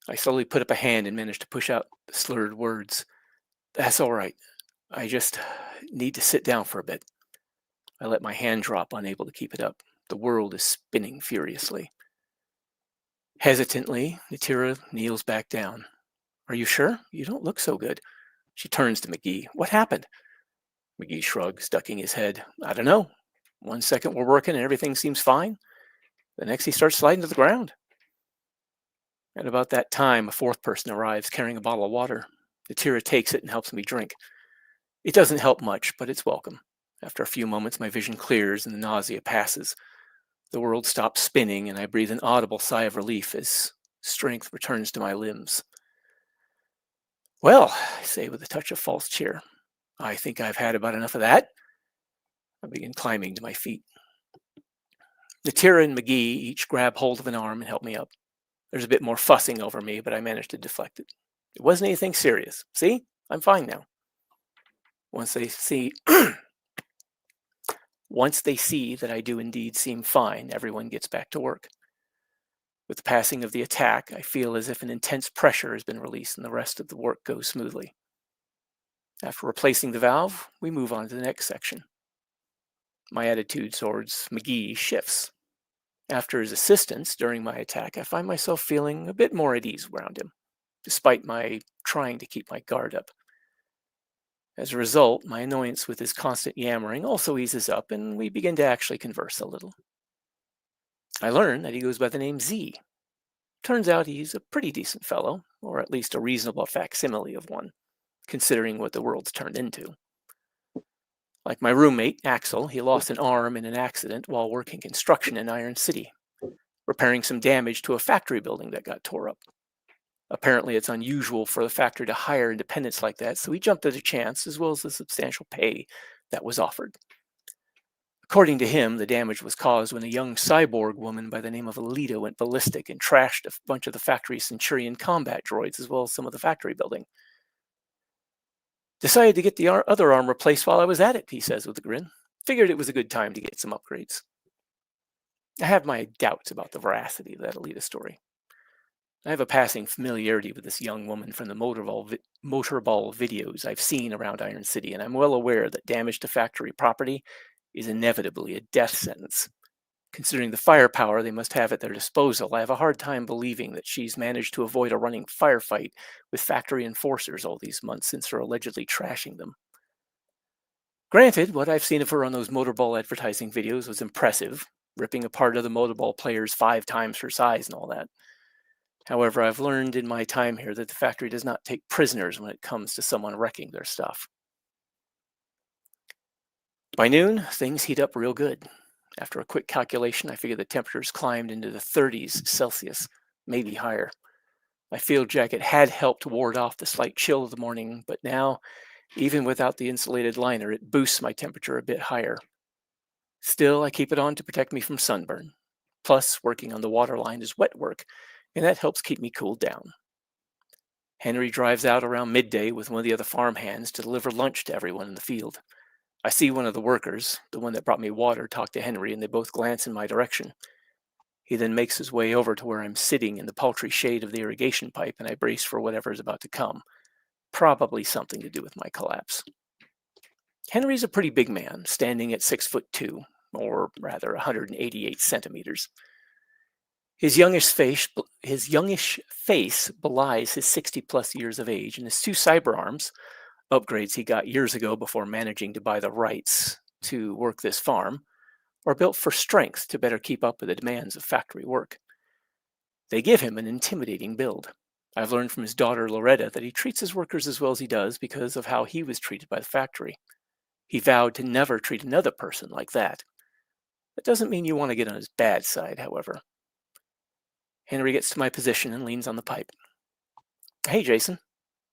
I slowly put up a hand and manage to push out the slurred words. That's all right. I just need to sit down for a bit. I let my hand drop, unable to keep it up. The world is spinning furiously. Hesitantly, Natira kneels back down. Are you sure? You don't look so good. She turns to McGee. What happened? McGee shrugs, ducking his head. I don't know. 1 second we're working and everything seems fine. The next he starts sliding to the ground. At about that time, a fourth person arrives carrying a bottle of water. Natira takes it and helps me drink. It doesn't help much, but it's welcome. After a few moments, my vision clears and the nausea passes. The world stops spinning and I breathe an audible sigh of relief as strength returns to my limbs. Well, I say with a touch of false cheer, I think I've had about enough of that. I begin climbing to my feet. Natira and McGee each grab hold of an arm and help me up. There's a bit more fussing over me, but I managed to deflect it. It wasn't anything serious. See? I'm fine now. Once they see that I do indeed seem fine, everyone gets back to work. With the passing of the attack, I feel as if an intense pressure has been released and the rest of the work goes smoothly. After replacing the valve, we move on to the next section. My attitude towards McGee shifts. After his assistance during my attack, I find myself feeling a bit more at ease around him, despite my trying to keep my guard up. As a result, my annoyance with his constant yammering also eases up, and we begin to actually converse a little. I learn that he goes by the name Z. Turns out he's a pretty decent fellow, or at least a reasonable facsimile of one, considering what the world's turned into. Like my roommate, Axel, he lost an arm in an accident while working construction in Iron City, repairing some damage to a factory building that got tore up. Apparently, it's unusual for the factory to hire independents like that, so he jumped at a chance, as well as the substantial pay that was offered. According to him, the damage was caused when a young cyborg woman by the name of Alita went ballistic and trashed a bunch of the factory's Centurion combat droids, as well as some of the factory building. Decided to get the other arm replaced while I was at it, he says with a grin. Figured it was a good time to get some upgrades. I have my doubts about the veracity of that Alita story. I have a passing familiarity with this young woman from the motorball videos I've seen around Iron City, and I'm well aware that damage to factory property is inevitably a death sentence. Considering the firepower they must have at their disposal, I have a hard time believing that she's managed to avoid a running firefight with factory enforcers all these months since her allegedly trashing them. Granted, what I've seen of her on those motorball advertising videos was impressive, ripping apart other motorball players 5 times her size and all that. However, I've learned in my time here that the factory does not take prisoners when it comes to someone wrecking their stuff. By noon, things heat up real good. After a quick calculation, I figure the temperatures climbed into the 30s Celsius, maybe higher. My field jacket had helped ward off the slight chill of the morning, but now, even without the insulated liner, it boosts my temperature a bit higher. Still, I keep it on to protect me from sunburn. Plus, working on the waterline is wet work, and that helps keep me cooled down. Henry drives out around midday with one of the other farm hands to deliver lunch to everyone in the field. I see one of the workers, the one that brought me water, talk to Henry, and they both glance in my direction. He then makes his way over to where I'm sitting in the paltry shade of the irrigation pipe, and I brace for whatever is about to come. Probably something to do with my collapse. Henry's a pretty big man, standing at 6'2", or rather 188 centimeters. His youngish face belies his 60-plus years of age, and his two cyber arms, upgrades he got years ago before managing to buy the rights to work this farm, are built for strength to better keep up with the demands of factory work. They give him an intimidating build. I've learned from his daughter Loretta that he treats his workers as well as he does because of how he was treated by the factory. He vowed to never treat another person like that. That doesn't mean you want to get on his bad side, however. Henry gets to my position and leans on the pipe. Hey, Jason.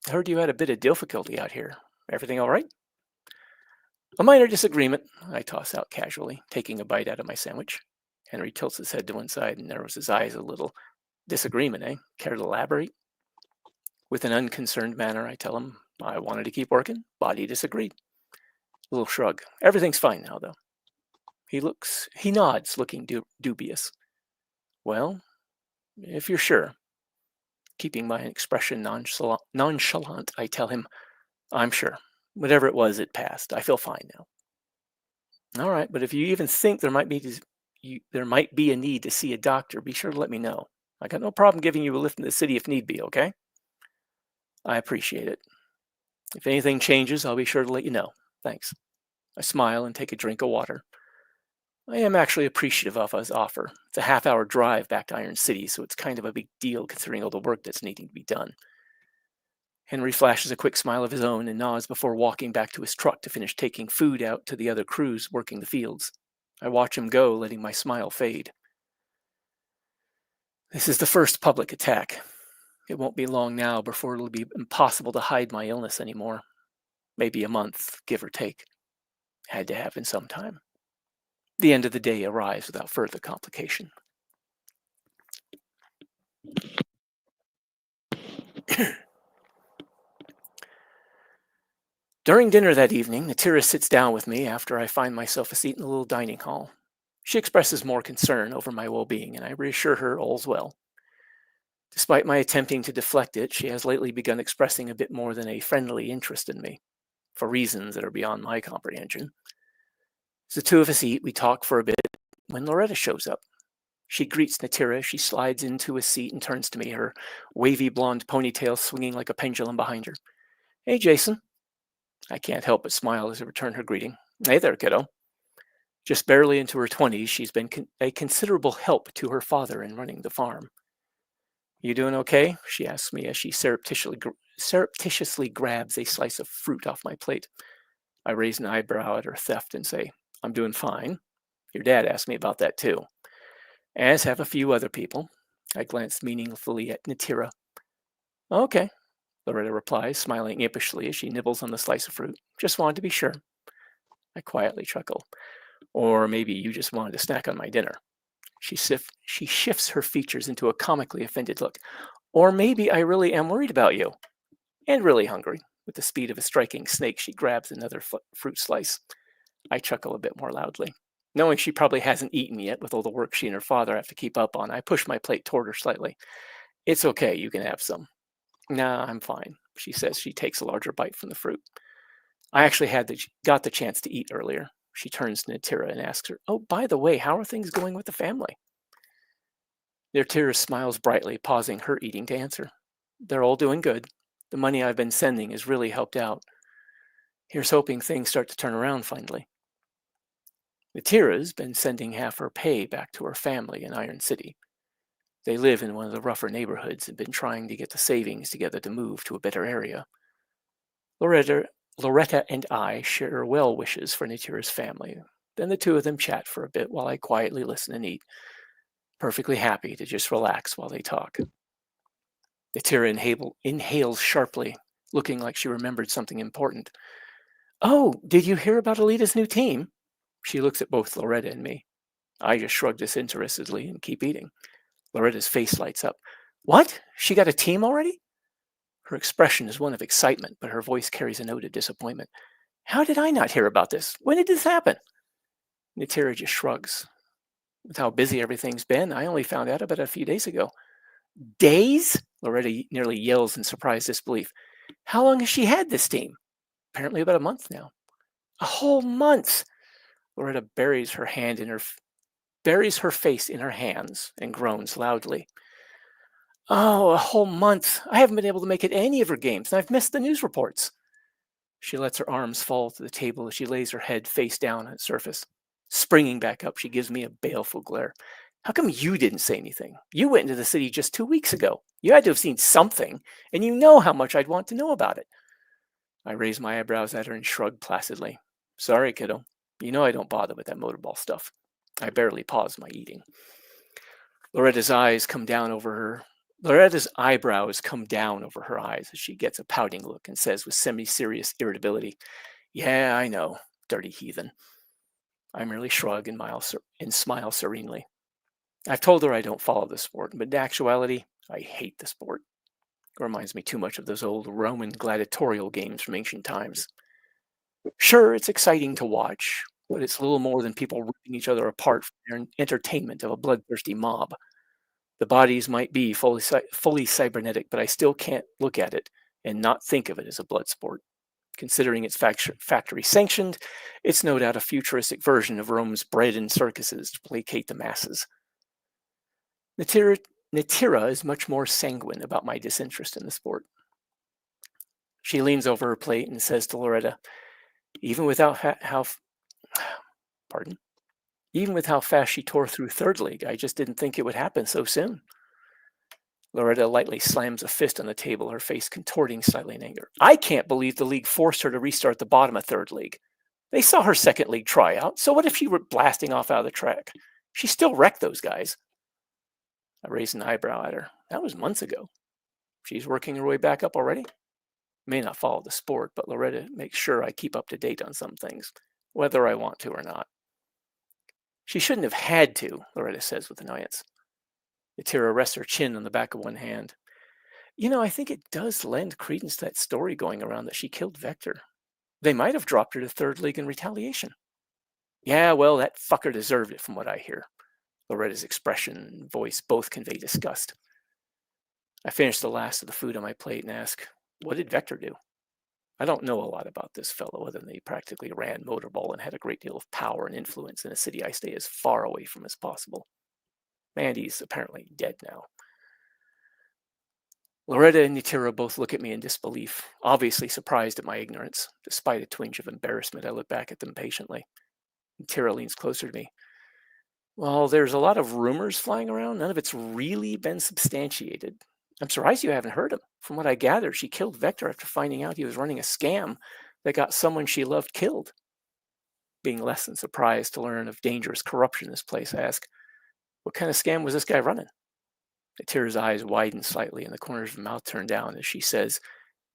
I heard you had a bit of difficulty out here. Everything all right? A minor disagreement, I toss out casually, taking a bite out of my sandwich. Henry tilts his head to one side and narrows his eyes a little. Disagreement, eh? Care to elaborate? With an unconcerned manner, I tell him I wanted to keep working. Body disagreed. A little shrug. Everything's fine now, though. He nods, looking dubious. Well, if you're sure. Keeping my expression nonchalant, I tell him, I'm sure. Whatever it was, it passed. I feel fine now. All right, but if you even think there might be a need to see a doctor, be sure to let me know. I got no problem giving you a lift in the city if need be, okay? I appreciate it. If anything changes, I'll be sure to let you know. Thanks. I smile and take a drink of water. I am actually appreciative of his offer. It's a half-hour drive back to Iron City, so it's kind of a big deal considering all the work that's needing to be done. Henry flashes a quick smile of his own and nods before walking back to his truck to finish taking food out to the other crews working the fields. I watch him go, letting my smile fade. This is the first public attack. It won't be long now before it'll be impossible to hide my illness anymore. Maybe a month, give or take. Had to happen sometime. The end of the day arrives without further complication. During dinner that evening, Natira sits down with me after I find myself a seat in the little dining hall. She expresses more concern over my well-being, and I reassure her all's well. Despite my attempting to deflect it, she has lately begun expressing a bit more than a friendly interest in me, for reasons that are beyond my comprehension. As the two of us eat, we talk for a bit when Loretta shows up. She greets Natira, she slides into a seat and turns to me, her wavy blonde ponytail swinging like a pendulum behind her. Hey, Jason. I can't help but smile as I return her greeting. Hey there, kiddo. Just barely into her 20s, she's been a considerable help to her father in running the farm. You doing okay? She asks me as she surreptitiously grabs a slice of fruit off my plate. I raise an eyebrow at her theft and say, I'm doing fine. Your dad asked me about that too. As have a few other people. I glance meaningfully at Natira. Okay, Loretta replies, smiling impishly as she nibbles on the slice of fruit. Just wanted to be sure. I quietly chuckle. Or maybe you just wanted to snack on my dinner. She shifts her features into a comically offended look. Or maybe I really am worried about you. And really hungry. With the speed of a striking snake, she grabs another fruit slice. I chuckle a bit more loudly. Knowing she probably hasn't eaten yet with all the work she and her father have to keep up on, I push my plate toward her slightly. It's okay, you can have some. Nah, I'm fine, she says. She takes a larger bite from the fruit. I actually got the chance to eat earlier. She turns to Natira and asks her, oh, by the way, how are things going with the family? Natira smiles brightly, pausing her eating to answer. They're all doing good. The money I've been sending has really helped out. Here's hoping things start to turn around finally. Natira's been sending half her pay back to her family in Iron City. They live in one of the rougher neighborhoods and been trying to get the savings together to move to a better area. Loretta and I share well wishes for Natira's family. Then the two of them chat for a bit while I quietly listen and eat, perfectly happy to just relax while they talk. Natira inhales sharply, looking like she remembered something important. Oh, did you hear about Alita's new team? She looks at both Loretta and me. I just shrug disinterestedly and keep eating. Loretta's face lights up. What? She got a team already? Her expression is one of excitement, but her voice carries a note of disappointment. How did I not hear about this? When did this happen? Natira just shrugs. With how busy everything's been, I only found out about it a few days ago. Days? Loretta nearly yells in surprised disbelief. How long has she had this team? Apparently about a month now. A whole month! Loretta buries her face in her hands and groans loudly. Oh, a whole month. I haven't been able to make it any of her games, and I've missed the news reports. She lets her arms fall to the table as she lays her head face down on its surface. Springing back up, she gives me a baleful glare. How come you didn't say anything? You went into the city just 2 weeks ago. You had to have seen something, and you know how much I'd want to know about it. I raise my eyebrows at her and shrug placidly. Sorry, kiddo. You know I don't bother with that motorball stuff. I barely pause my eating. Loretta's eyebrows come down over her eyes as she gets a pouting look and says with semi-serious irritability, Yeah, I know, dirty heathen. I merely shrug and smile serenely. I've told her I don't follow the sport, but in actuality, I hate the sport. It reminds me too much of those old Roman gladiatorial games from ancient times. Sure, it's exciting to watch, but it's little more than people ripping each other apart for their entertainment of a bloodthirsty mob. The bodies might be fully cybernetic, but I still can't look at it and not think of it as a blood sport. Considering it's factory sanctioned, it's no doubt a futuristic version of Rome's bread and circuses to placate the masses. Natira is much more sanguine about my disinterest in the sport. She leans over her plate and says to Loretta, even with how fast she tore through third league, I just didn't think it would happen so soon. Loretta lightly slams a fist on the table, her face contorting slightly in anger. I can't believe the league forced her to restart the bottom of third league. They saw her second league tryout, so what if she were blasting off out of the track? She still wrecked those guys. I raised an eyebrow at her. That was months ago. She's working her way back up already? May not follow the sport, but Loretta makes sure I keep up to date on some things, whether I want to or not. She shouldn't have had to, Loretta says with annoyance. Natira rests her chin on the back of one hand. You know, I think it does lend credence to that story going around that she killed Vector. They might have dropped her to third league in retaliation. Yeah, well, that fucker deserved it from what I hear. Loretta's expression and voice both convey disgust. I finish the last of the food on my plate and ask, what did Vector do? I don't know a lot about this fellow other than he practically ran motorball and had a great deal of power and influence in a city I stay as far away from as possible. And he's apparently dead now. Loretta and Natira both look at me in disbelief, obviously surprised at my ignorance. Despite a twinge of embarrassment, I look back at them patiently. Natira leans closer to me. Well, there's a lot of rumors flying around. None of it's really been substantiated. I'm surprised you haven't heard him. From what I gather, she killed Vector after finding out he was running a scam that got someone she loved killed. Being less than surprised to learn of dangerous corruption in this place, I ask, what kind of scam was this guy running? Natira's eyes widen slightly and the corners of her mouth turn down as she says,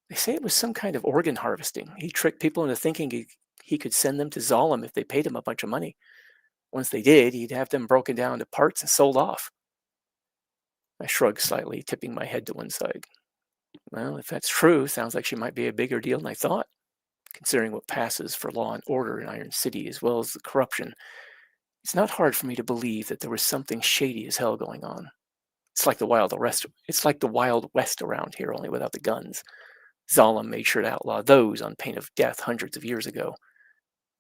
they say it was some kind of organ harvesting. He tricked people into thinking he could send them to Zalem if they paid him a bunch of money. Once they did, he'd have them broken down into parts and sold off. I shrug slightly, tipping my head to one side. Well, if that's true, sounds like she might be a bigger deal than I thought. Considering what passes for law and order in Iron City, as well as the corruption, it's not hard for me to believe that there was something shady as hell going on. It's like the Wild West around here, only without the guns. Zalem made sure to outlaw those on pain of death hundreds of years ago.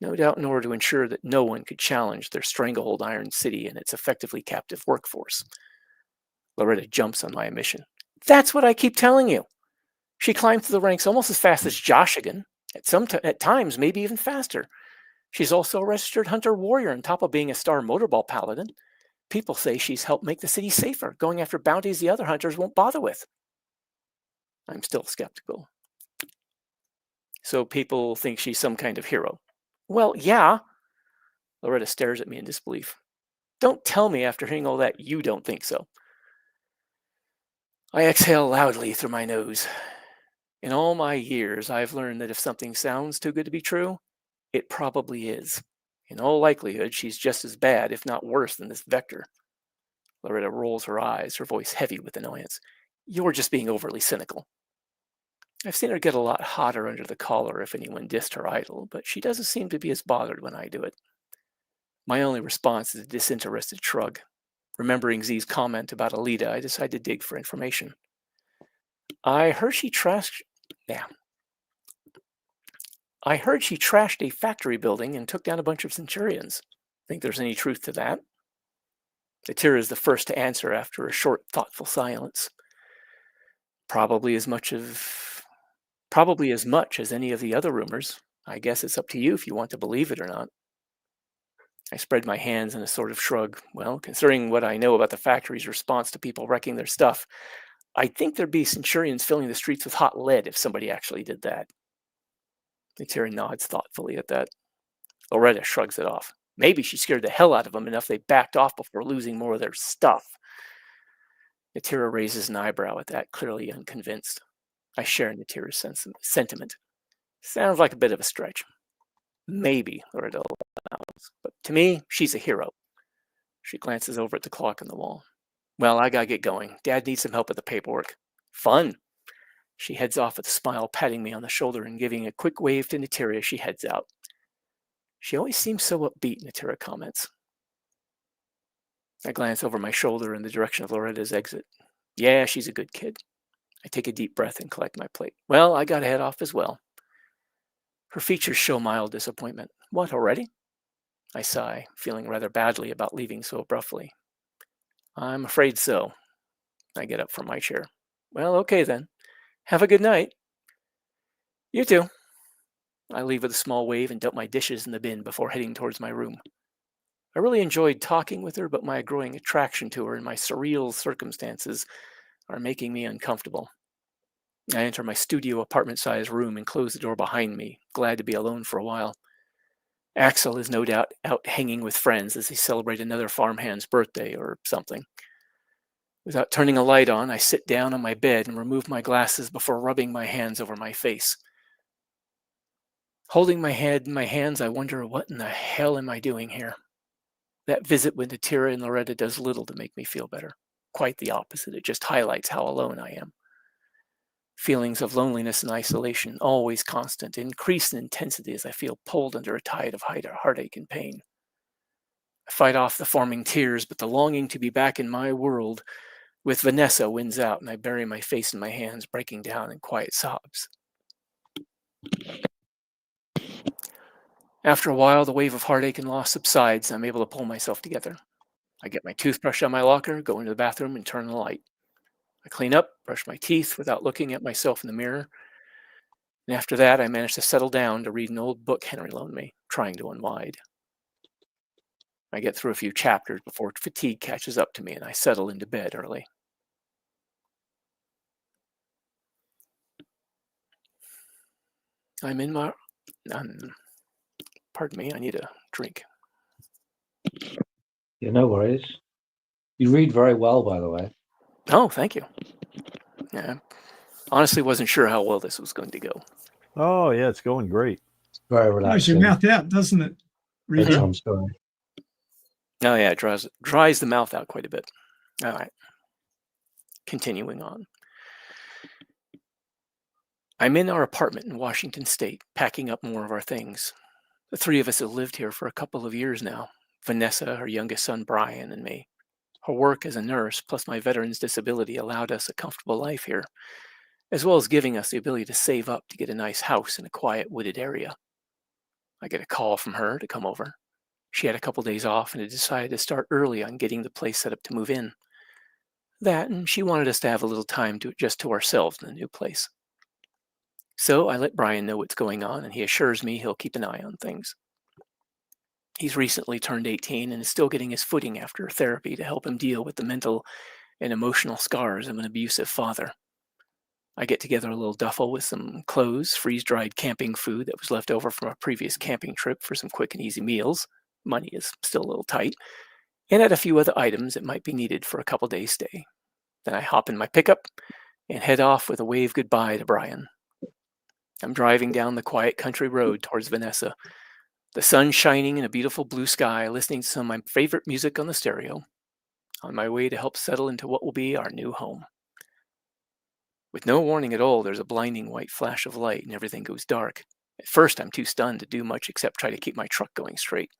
No doubt in order to ensure that no one could challenge their stranglehold Iron City and its effectively captive workforce. Loretta jumps on my admission. That's what I keep telling you. She climbed through the ranks almost as fast as Joshigan, at times maybe even faster. She's also a registered hunter-warrior on top of being a star motorball paladin. People say she's helped make the city safer, going after bounties the other hunters won't bother with. I'm still skeptical. So people think she's some kind of hero. Well, yeah. Loretta stares at me in disbelief. Don't tell me after hearing all that you don't think so. I exhale loudly through my nose. In all my years, I've learned that if something sounds too good to be true, it probably is. In all likelihood, she's just as bad, if not worse, than this Vector. Loretta rolls her eyes, her voice heavy with annoyance. You're just being overly cynical. I've seen her get a lot hotter under the collar if anyone dissed her idol, but she doesn't seem to be as bothered when I do it. My only response is a disinterested shrug. Remembering Z's comment about Alita, I decide to dig for information. I heard she trashed a factory building and took down a bunch of Centurions. Think there's any truth to that? Atira is the first to answer after a short, thoughtful silence. Probably as much as any of the other rumors. I guess it's up to you if you want to believe it or not. I spread my hands in a sort of shrug. Well, considering what I know about the factory's response to people wrecking their stuff, I'd think there'd be Centurions filling the streets with hot lead if somebody actually did that. Atira nods thoughtfully at that. Loretta shrugs it off. Maybe she scared the hell out of them enough they backed off before losing more of their stuff. Atira raises an eyebrow at that, clearly unconvinced. I share in Atira's sentiment. Sounds like a bit of a stretch. Maybe, Loretta allows, but to me, she's a hero. She glances over at the clock on the wall. Well, I gotta get going. Dad needs some help with the paperwork. Fun. She heads off with a smile, patting me on the shoulder and giving a quick wave to Atira as she heads out. She always seems so upbeat, Atira comments. I glance over my shoulder in the direction of Loretta's exit. Yeah, she's a good kid. I take a deep breath and collect my plate. Well, I gotta head off as well. Her features show mild disappointment. What, already? I sigh, feeling rather badly about leaving so abruptly. I'm afraid so. I get up from my chair. Well, okay then. Have a good night. You too. I leave with a small wave and dump my dishes in the bin before heading towards my room. I really enjoyed talking with her, but my growing attraction to her and my surreal circumstances are making me uncomfortable. I enter my studio apartment-sized room and close the door behind me, glad to be alone for a while. Axel is no doubt out hanging with friends as they celebrate another farmhand's birthday or something. Without turning a light on, I sit down on my bed and remove my glasses before rubbing my hands over my face. Holding my head in my hands, I wonder what in the hell am I doing here? That visit with Atira and Loretta does little to make me feel better. Quite the opposite. It just highlights how alone I am. Feelings of loneliness and isolation, always constant, increase in intensity as I feel pulled under a tide of heartache and pain. I fight off the forming tears, but the longing to be back in my world with Vanessa wins out, and I bury my face in my hands, breaking down in quiet sobs. After a while, the wave of heartache and loss subsides, and I'm able to pull myself together. I get my toothbrush out of my locker, go into the bathroom, and turn on the light. I clean up, brush my teeth without looking at myself in the mirror. And after that, I manage to settle down to read an old book Henry loaned me, trying to unwind. I get through a few chapters before fatigue catches up to me and I settle into bed early. I'm in my... pardon me, I need a drink. Yeah, no worries. You read very well, by the way. Oh, thank you. Yeah, honestly wasn't sure how well this was going to go. Oh, yeah, it's going great. It's very Blows your relaxing. mouth out, doesn't it? Really? Bedtime story. Oh yeah, it dries the mouth out quite a bit. All right. Continuing on. I'm in our apartment in Washington State, packing up more of our things. The three of us have lived here for a couple of years now. Vanessa, her youngest son Brian, and me. Her work as a nurse, plus my veteran's disability, allowed us a comfortable life here, as well as giving us the ability to save up to get a nice house in a quiet, wooded area. I get a call from her to come over. She had a couple days off and had decided to start early on getting the place set up to move in. That, and she wanted us to have a little time to adjust to ourselves in the new place. So I let Brian know what's going on, and he assures me he'll keep an eye on things. He's recently turned 18 and is still getting his footing after therapy to help him deal with the mental and emotional scars of an abusive father. I get together a little duffel with some clothes, freeze-dried camping food that was left over from a previous camping trip for some quick and easy meals. Money is still a little tight. And add a few other items that might be needed for a couple days' stay. Then I hop in my pickup and head off with a wave goodbye to Brian. I'm driving down the quiet country road towards Vanessa, the sun shining in a beautiful blue sky, listening to some of my favorite music on the stereo, on my way to help settle into what will be our new home. With no warning at all, there's a blinding white flash of light and everything goes dark. At first, I'm too stunned to do much except try to keep my truck going straight.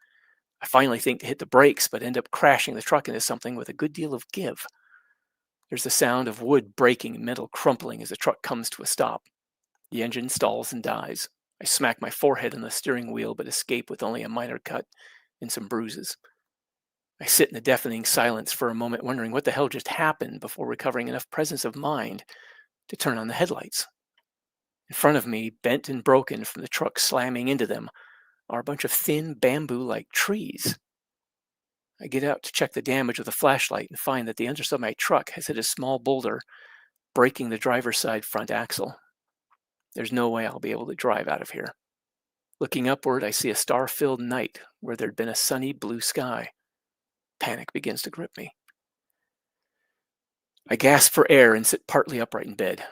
I finally think to hit the brakes, but end up crashing the truck into something with a good deal of give. There's the sound of wood breaking and metal crumpling as the truck comes to a stop. The engine stalls and dies. I smack my forehead on the steering wheel, but escape with only a minor cut and some bruises. I sit in the deafening silence for a moment, wondering what the hell just happened before recovering enough presence of mind to turn on the headlights. In front of me, bent and broken from the truck slamming into them, are a bunch of thin bamboo-like trees. I get out to check the damage with a flashlight and find that the underside of my truck has hit a small boulder, breaking the driver's side front axle. There's no way I'll be able to drive out of here. Looking upward, I see a star-filled night where there'd been a sunny blue sky. Panic begins to grip me. I gasp for air and sit partly upright in bed.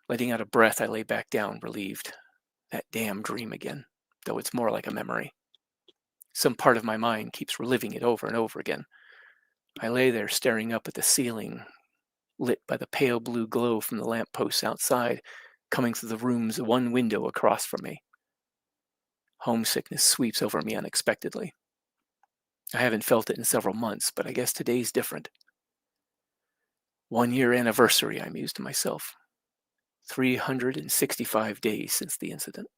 Letting out a breath, I lay back down, relieved. That damn dream again, though it's more like a memory. Some part of my mind keeps reliving it over and over again. I lay there staring up at the ceiling, lit by the pale blue glow from the lampposts outside, coming through the room's one window across from me. Homesickness sweeps over me unexpectedly. I haven't felt it in several months, but I guess today's different. 1 year anniversary, I mused to myself. 365 days since the incident.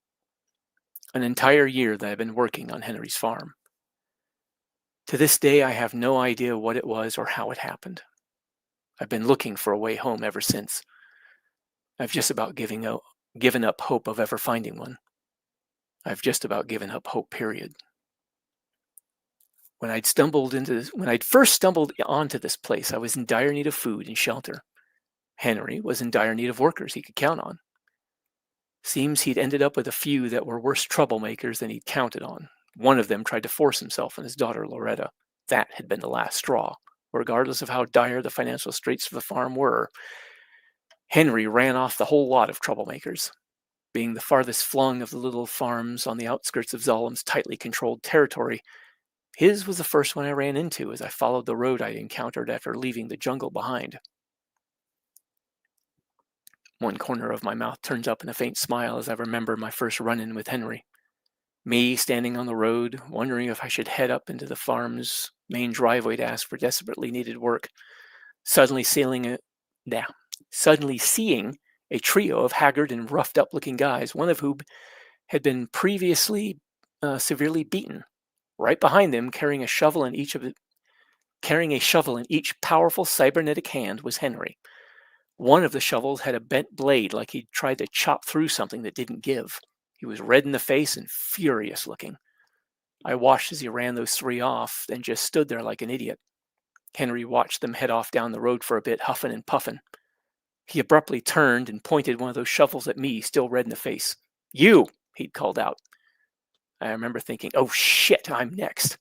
An entire year that I've been working on Henry's farm. To this day, I have no idea what it was or how it happened. I've been looking for a way home ever since. I've just about given up hope of ever finding one. I've just about given up hope, period. When I'd first stumbled onto this place, I was in dire need of food and shelter. Henry was in dire need of workers he could count on. Seems he'd ended up with a few that were worse troublemakers than he'd counted on. One of them tried to force himself on his daughter Loretta. That had been the last straw. Regardless of how dire the financial straits of the farm were, Henry ran off the whole lot of troublemakers. Being the farthest flung of the little farms on the outskirts of Zolom's tightly controlled territory, his was the first one I ran into as I followed the road I'd encountered after leaving the jungle behind. One corner of my mouth turns up in a faint smile as I remember my first run-in with Henry. Me standing on the road, wondering if I should head up into the farm's main driveway to ask for desperately needed work. Suddenly seeing a trio of haggard and roughed-up looking guys, one of whom had been previously severely beaten. Right behind them, carrying a shovel in each powerful cybernetic hand, was Henry. One of the shovels had a bent blade, like he'd tried to chop through something that didn't give. He was red in the face and furious looking. I watched as he ran those three off, then just stood there like an idiot. Henry watched them head off down the road for a bit, huffing and puffing. He abruptly turned and pointed one of those shovels at me, still red in the face. "You!" he'd called out. I remember thinking, oh shit, I'm next.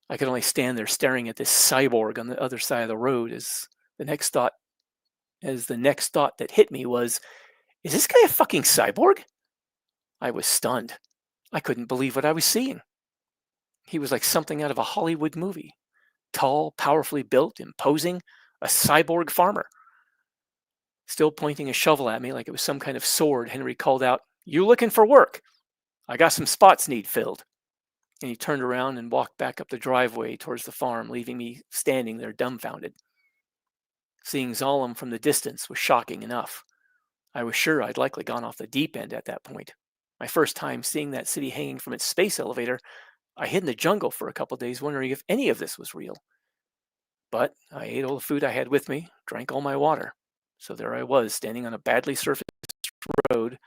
I could only stand there staring at this cyborg on the other side of the road as the next thought that hit me was, is this guy a fucking cyborg? I was stunned. I couldn't believe what I was seeing. He was like something out of a Hollywood movie. Tall, powerfully built, imposing, a cyborg farmer. Still pointing a shovel at me like it was some kind of sword, Henry called out, "You looking for work? I got some spots need filled." And he turned around and walked back up the driveway towards the farm, leaving me standing there dumbfounded. Seeing Zolom from the distance was shocking enough. I was sure I'd likely gone off the deep end at that point. My first time seeing that city hanging from its space elevator, I hid in the jungle for a couple days wondering if any of this was real. But I ate all the food I had with me, drank all my water. So there I was, standing on a badly surfaced road,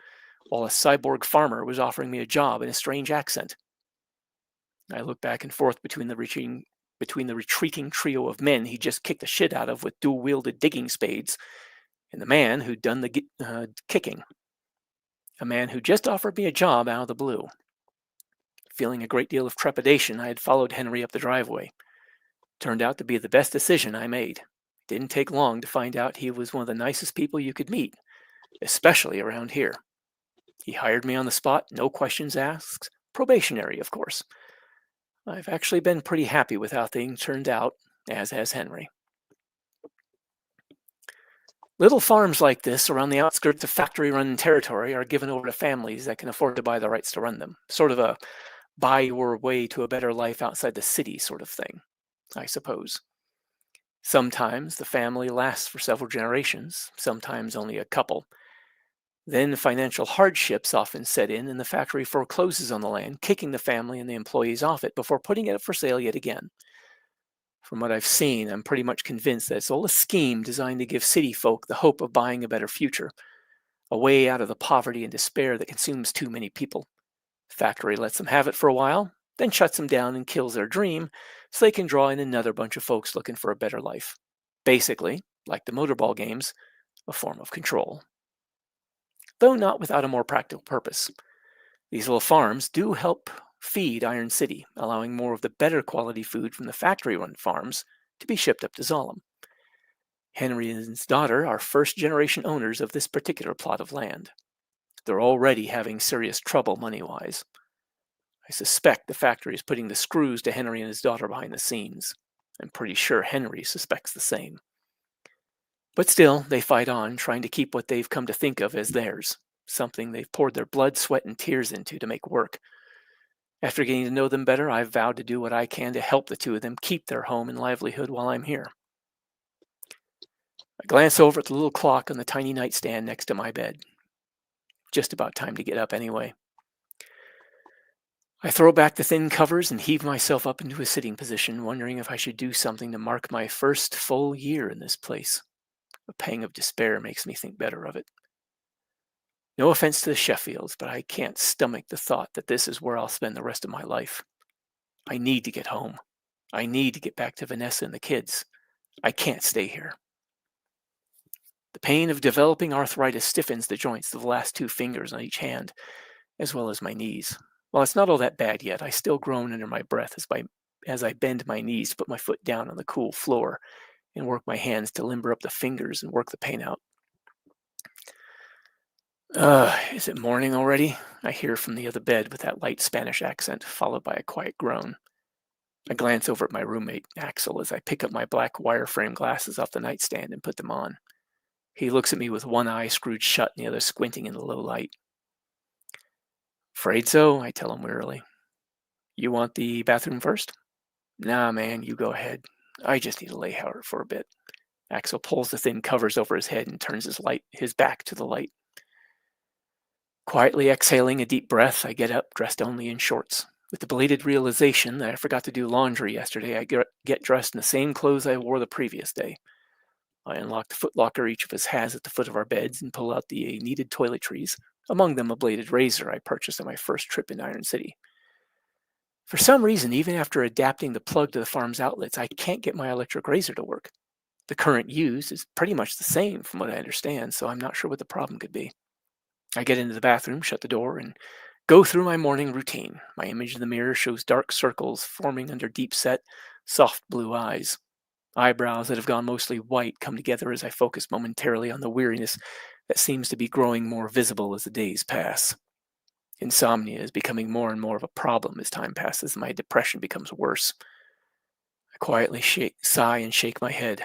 while a cyborg farmer was offering me a job in a strange accent. I looked back and forth between the retreating trio of men he just kicked the shit out of with dual-wielded digging spades, and the man who'd done the kicking. A man who just offered me a job out of the blue. Feeling a great deal of trepidation, I had followed Henry up the driveway. Turned out to be the best decision I made. Didn't take long to find out he was one of the nicest people you could meet, especially around here. He hired me on the spot, no questions asked, probationary, of course. I've actually been pretty happy with how things turned out, as has Henry. Little farms like this around the outskirts of factory-run territory are given over to families that can afford to buy the rights to run them. Sort of a buy your way to a better life outside the city sort of thing, I suppose. Sometimes the family lasts for several generations, sometimes only a couple. Then financial hardships often set in and the factory forecloses on the land, kicking the family and the employees off it before putting it up for sale yet again. From what I've seen, I'm pretty much convinced that it's all a scheme designed to give city folk the hope of buying a better future, a way out of the poverty and despair that consumes too many people. The factory lets them have it for a while, then shuts them down and kills their dream so they can draw in another bunch of folks looking for a better life. Basically, like the motorball games, a form of control. Though not without a more practical purpose. These little farms do help feed Iron City, allowing more of the better quality food from the factory-run farms to be shipped up to Zalem. Henry and his daughter are first-generation owners of this particular plot of land. They're already having serious trouble money-wise. I suspect the factory is putting the screws to Henry and his daughter behind the scenes. I'm pretty sure Henry suspects the same. But still, they fight on, trying to keep what they've come to think of as theirs, something they've poured their blood, sweat, and tears into to make work. After getting to know them better, I've vowed to do what I can to help the two of them keep their home and livelihood while I'm here. I glance over at the little clock on the tiny nightstand next to my bed. Just about time to get up anyway. I throw back the thin covers and heave myself up into a sitting position, wondering if I should do something to mark my first full year in this place. A pang of despair makes me think better of it. No offense to the Sheffields, but I can't stomach the thought that this is where I'll spend the rest of my life. I need to get home. I need to get back to Vanessa and the kids. I can't stay here. The pain of developing arthritis stiffens the joints of the last two fingers on each hand, as well as my knees. While it's not all that bad yet, I still groan under my breath as I bend my knees to put my foot down on the cool floor and work my hands to limber up the fingers and work the pain out. Is it morning already? I hear from the other bed with that light Spanish accent, followed by a quiet groan. I glance over at my roommate, Axel, as I pick up my black wireframe glasses off the nightstand and put them on. He looks at me with one eye screwed shut and the other squinting in the low light. Afraid so, I tell him wearily. You want the bathroom first? Nah, man, you go ahead. I just need to lay out for a bit. Axel pulls the thin covers over his head and turns his back to the light. Quietly exhaling a deep breath, I get up, dressed only in shorts. With the belated realization that I forgot to do laundry yesterday, I get dressed in the same clothes I wore the previous day. I unlock the footlocker each of us has at the foot of our beds and pull out the needed toiletries, among them a bladed razor I purchased on my first trip in Iron City. For some reason, even after adapting the plug to the farm's outlets, I can't get my electric razor to work. The current used is pretty much the same from what I understand, so I'm not sure what the problem could be. I get into the bathroom, shut the door, and go through my morning routine. My image in the mirror shows dark circles forming under deep-set, soft blue eyes. Eyebrows that have gone mostly white come together as I focus momentarily on the weariness that seems to be growing more visible as the days pass. Insomnia is becoming more and more of a problem as time passes and my depression becomes worse. I quietly sigh and shake my head.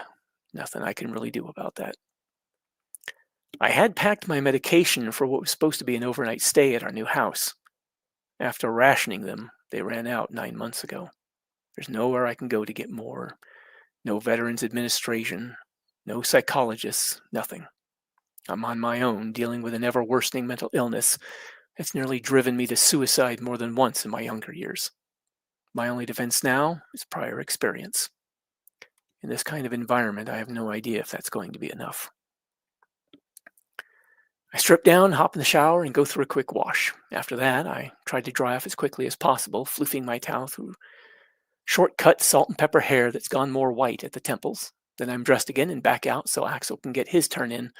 Nothing I can really do about that. I had packed my medication for what was supposed to be an overnight stay at our new house. After rationing them, they ran out 9 months ago. There's nowhere I can go to get more. No Veterans Administration, no psychologists, nothing. I'm on my own, dealing with an ever-worsening mental illness that's nearly driven me to suicide more than once in my younger years. My only defense now is prior experience. In this kind of environment, I have no idea if that's going to be enough. I strip down, hop in the shower, and go through a quick wash. After that, I try to dry off as quickly as possible, floofing my towel through short-cut salt and pepper hair that's gone more white at the temples. Then I'm dressed again and back out so Axel can get his turn in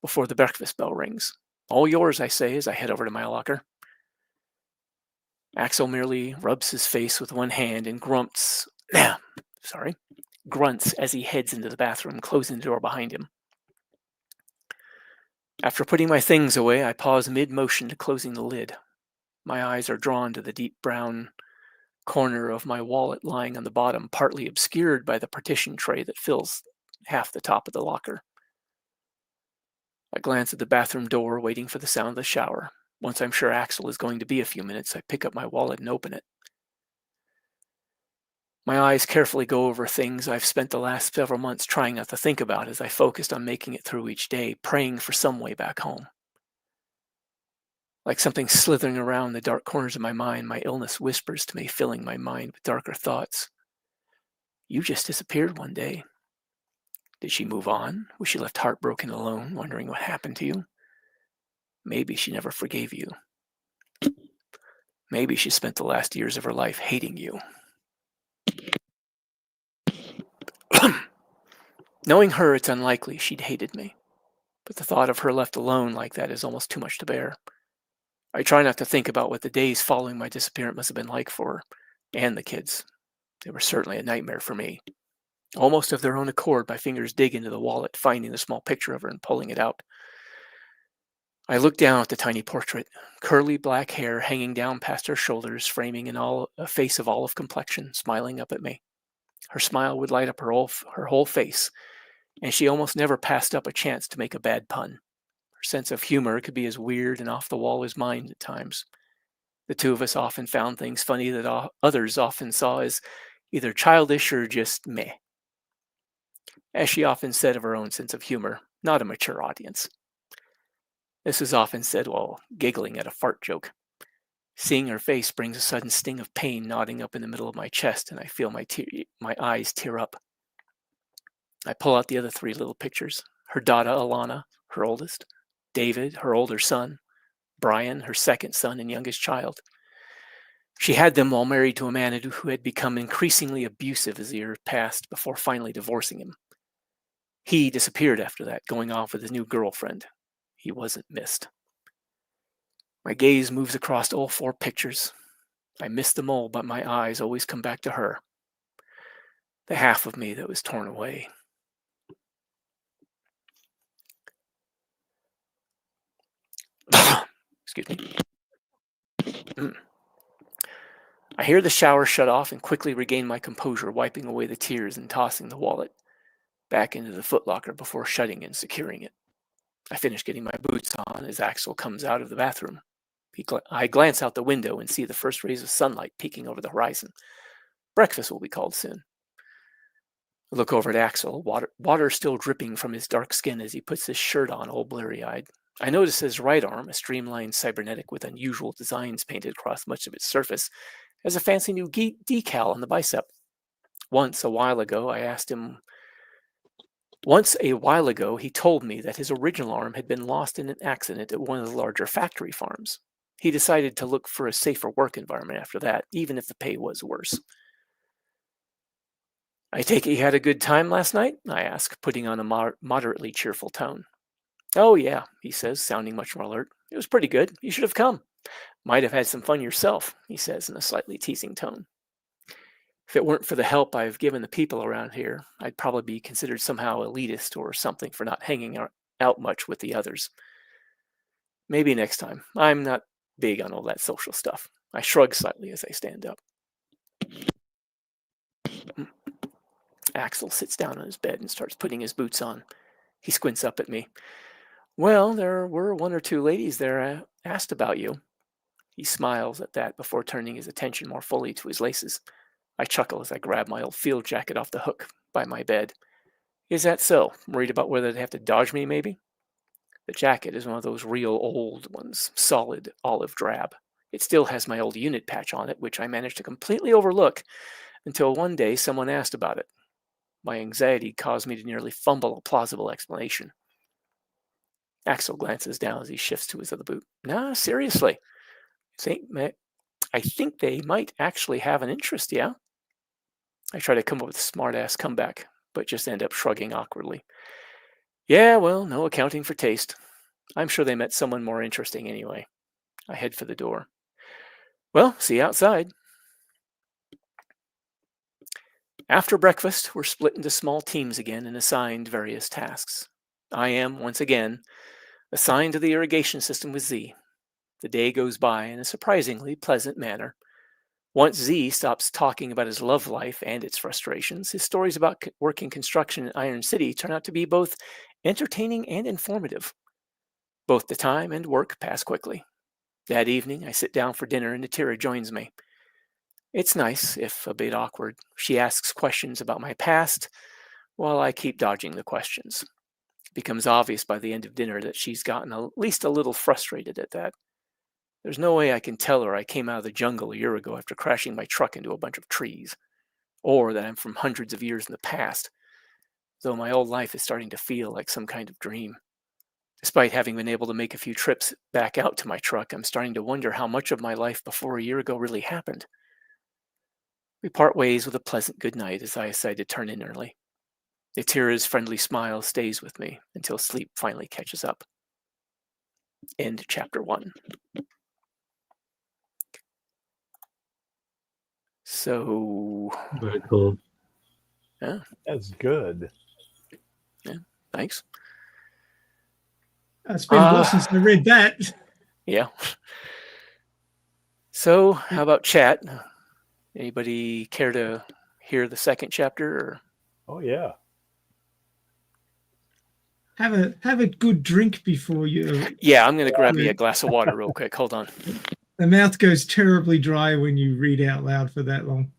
before the breakfast bell rings. All yours, I say as I head over to my locker. Axel merely rubs his face with one hand and grunts grunts as he heads into the bathroom, closing the door behind him. After putting my things away, I pause mid-motion to closing the lid. My eyes are drawn to the deep brown corner of my wallet lying on the bottom, partly obscured by the partition tray that fills half the top of the locker. I glance at the bathroom door, waiting for the sound of the shower. Once I'm sure Axel is going to be a few minutes, I pick up my wallet and open it. My eyes carefully go over things I've spent the last several months trying not to think about as I focused on making it through each day, praying for some way back home. Like something slithering around the dark corners of my mind, my illness whispers to me, filling my mind with darker thoughts. You just disappeared one day. Did she move on? Was she left heartbroken alone, wondering what happened to you? Maybe she never forgave you. Maybe she spent the last years of her life hating you. Knowing her, it's unlikely she'd hated me. But the thought of her left alone like that is almost too much to bear. I try not to think about what the days following my disappearance must have been like for her and the kids. They were certainly a nightmare for me. Almost of their own accord, my fingers dig into the wallet, finding the small picture of her and pulling it out. I look down at the tiny portrait, curly black hair hanging down past her shoulders, framing a face of olive complexion, smiling up at me. Her smile would light up her whole face, and she almost never passed up a chance to make a bad pun. Her sense of humor could be as weird and off the wall as mine at times. The two of us often found things funny that others often saw as either childish or just meh. As she often said of her own sense of humor, not a mature audience. This is often said while giggling at a fart joke. Seeing her face brings a sudden sting of pain knotting up in the middle of my chest, and I feel my eyes tear up. I pull out the other three little pictures. Her daughter, Alana, her oldest. David, her older son. Brian, her second son and youngest child. She had them while married to a man who had become increasingly abusive as the years passed before finally divorcing him. He disappeared after that, going off with his new girlfriend. He wasn't missed. My gaze moves across all four pictures. I miss them all, but my eyes always come back to her. The half of me that was torn away. Excuse me. I hear the shower shut off and quickly regain my composure, wiping away the tears and tossing the wallet back into the footlocker before shutting and securing it. I finish getting my boots on as Axel comes out of the bathroom. I glance out the window and see the first rays of sunlight peeking over the horizon. Breakfast will be called soon. I look over at Axel, water still dripping from his dark skin as he puts his shirt on, all blurry-eyed. I notice his right arm, a streamlined cybernetic with unusual designs painted across much of its surface, has a fancy new decal on the bicep. Once a while ago, he told me that his original arm had been lost in an accident at one of the larger factory farms. He decided to look for a safer work environment after that, even if the pay was worse. I take it you had a good time last night? I ask, putting on a moderately cheerful tone. Oh yeah, he says, sounding much more alert. It was pretty good. You should have come. Might have had some fun yourself, he says in a slightly teasing tone. If it weren't for the help I've given the people around here, I'd probably be considered somehow elitist or something for not hanging out much with the others. Maybe next time. I'm not big on all that social stuff. I shrug slightly as I stand up. Axel sits down on his bed and starts putting his boots on. He squints up at me. Well, there were one or two ladies there asked about you. He smiles at that before turning his attention more fully to his laces. I chuckle as I grab my old field jacket off the hook by my bed. Is that so? Worried about whether they'd have to dodge me, maybe? The jacket is one of those real old ones, solid olive drab. It still has my old unit patch on it, which I managed to completely overlook until one day someone asked about it. My anxiety caused me to nearly fumble a plausible explanation. Axel glances down as he shifts to his other boot. Nah, seriously. I think they might actually have an interest, yeah? I try to come up with a smart-ass comeback, but just end up shrugging awkwardly. Yeah, well, no accounting for taste. I'm sure they met someone more interesting anyway. I head for the door. Well, see you outside. After breakfast, we're split into small teams again and assigned various tasks. I am, once again, assigned to the irrigation system with Z. The day goes by in a surprisingly pleasant manner. Once Z stops talking about his love life and its frustrations, his stories about working construction in Iron City turn out to be both entertaining and informative. Both the time and work pass quickly. That evening, I sit down for dinner and Natira joins me. It's nice, if a bit awkward. She asks questions about my past, while I keep dodging the questions. It becomes obvious by the end of dinner that she's gotten at least a little frustrated at that. There's no way I can tell her I came out of the jungle a year ago after crashing my truck into a bunch of trees, or that I'm from hundreds of years in the past, though my old life is starting to feel like some kind of dream. Despite having been able to make a few trips back out to my truck, I'm starting to wonder how much of my life before a year ago really happened. We part ways with a pleasant good night as I decide to turn in early. Natira's friendly smile stays with me until sleep finally catches up. End chapter 1. So, Very cool. yeah, That's good. thanks. It's been a while since I read that. Yeah. So, how about chat? Anybody care to hear the second chapter? Or? Oh yeah. Have a good drink before you. Yeah, I'm going to grab me a glass of water real quick. Hold on. The mouth goes terribly dry when you read out loud for that long.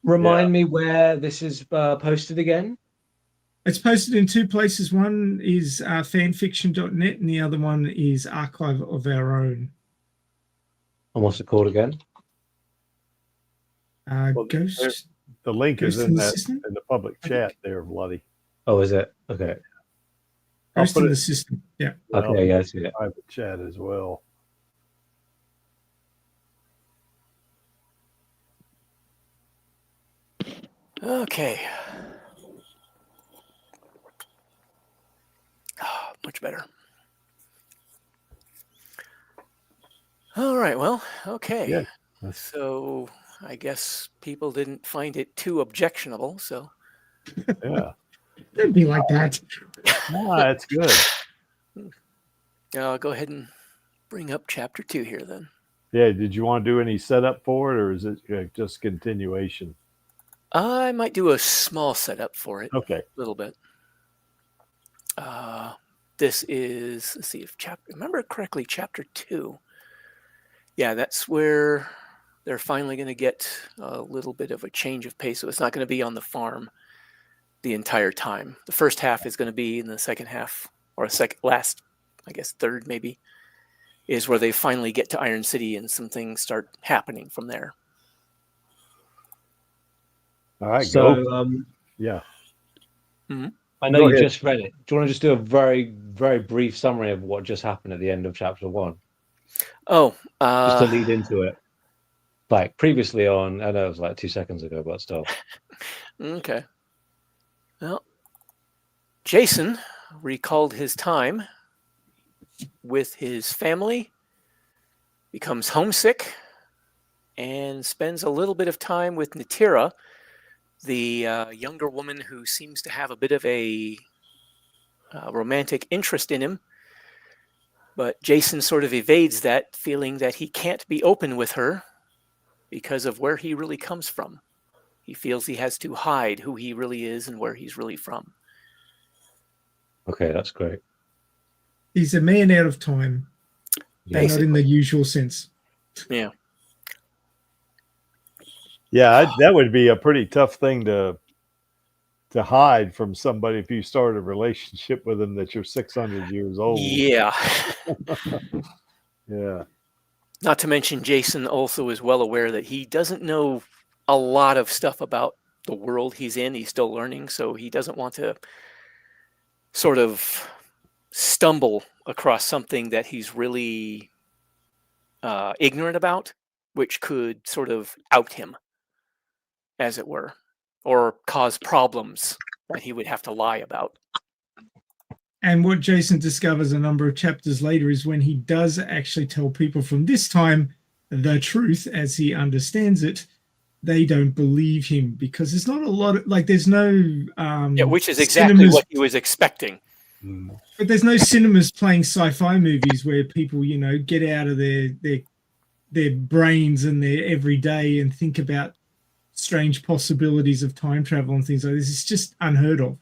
Remind me where this is posted again. It's posted in two places. One is fanfiction.net and the other one is Archive of Our Own. And what's it called again? Ghost. The link is Ghost in in the that System? in the public chat there, Bloody. Oh, is it? Okay. Ghost put in it- the System. Yeah. Okay, yeah, I see it. Private chat as well. Okay. Much better. All right. Well, okay. Yeah. So I guess people didn't find it too objectionable. So Yeah. It'd be like that. That's good. I'll go ahead and bring up chapter 2 here then. Yeah. Did you want to do any setup for it, or is it just continuation? I might do a small setup for it. Okay. A little bit. This is, let's see if remember correctly, chapter 2. Yeah, that's where they're finally going to get a little bit of a change of pace. So it's not going to be on the farm the entire time. The first half is going to be in the second half, or last, I guess, third maybe, is where they finally get to Iron City and some things start happening from there. All right. So, Go. Yeah. I know Go you ahead. just read it. Do you want to just do a very, very brief summary of what just happened at the end of chapter 1? Oh, Just to lead into it. Like previously on, I know it was like 2 seconds ago, but still. okay. Well, Jason recalled his time with his family, becomes homesick, and spends a little bit of time with Natira, the younger woman who seems to have a bit of a romantic interest in him. But Jason sort of evades that, feeling that he can't be open with her because of where he really comes from. He feels he has to hide who he really is and where he's really from. Okay, that's great. He's a man out of time, but not in the usual sense. Yeah. Yeah. That would be a pretty tough thing to hide from somebody if you start a relationship with them that you're 600 years old. Yeah. Yeah. Not to mention, Jason also is well aware that he doesn't know a lot of stuff about the world he's in. He's still learning, so he doesn't want to sort of stumble across something that he's really ignorant about, which could sort of out him, as it were, or cause problems that he would have to lie about. And what Jason discovers a number of chapters later is when he does actually tell people from this time the truth as he understands it, they don't believe him because there's not a lot of there's no which is exactly cinemas, what he was expecting. but there's no cinemas playing sci-fi movies where people get out of their brains and their everyday and think about strange possibilities of time travel and things like this. It's just unheard of.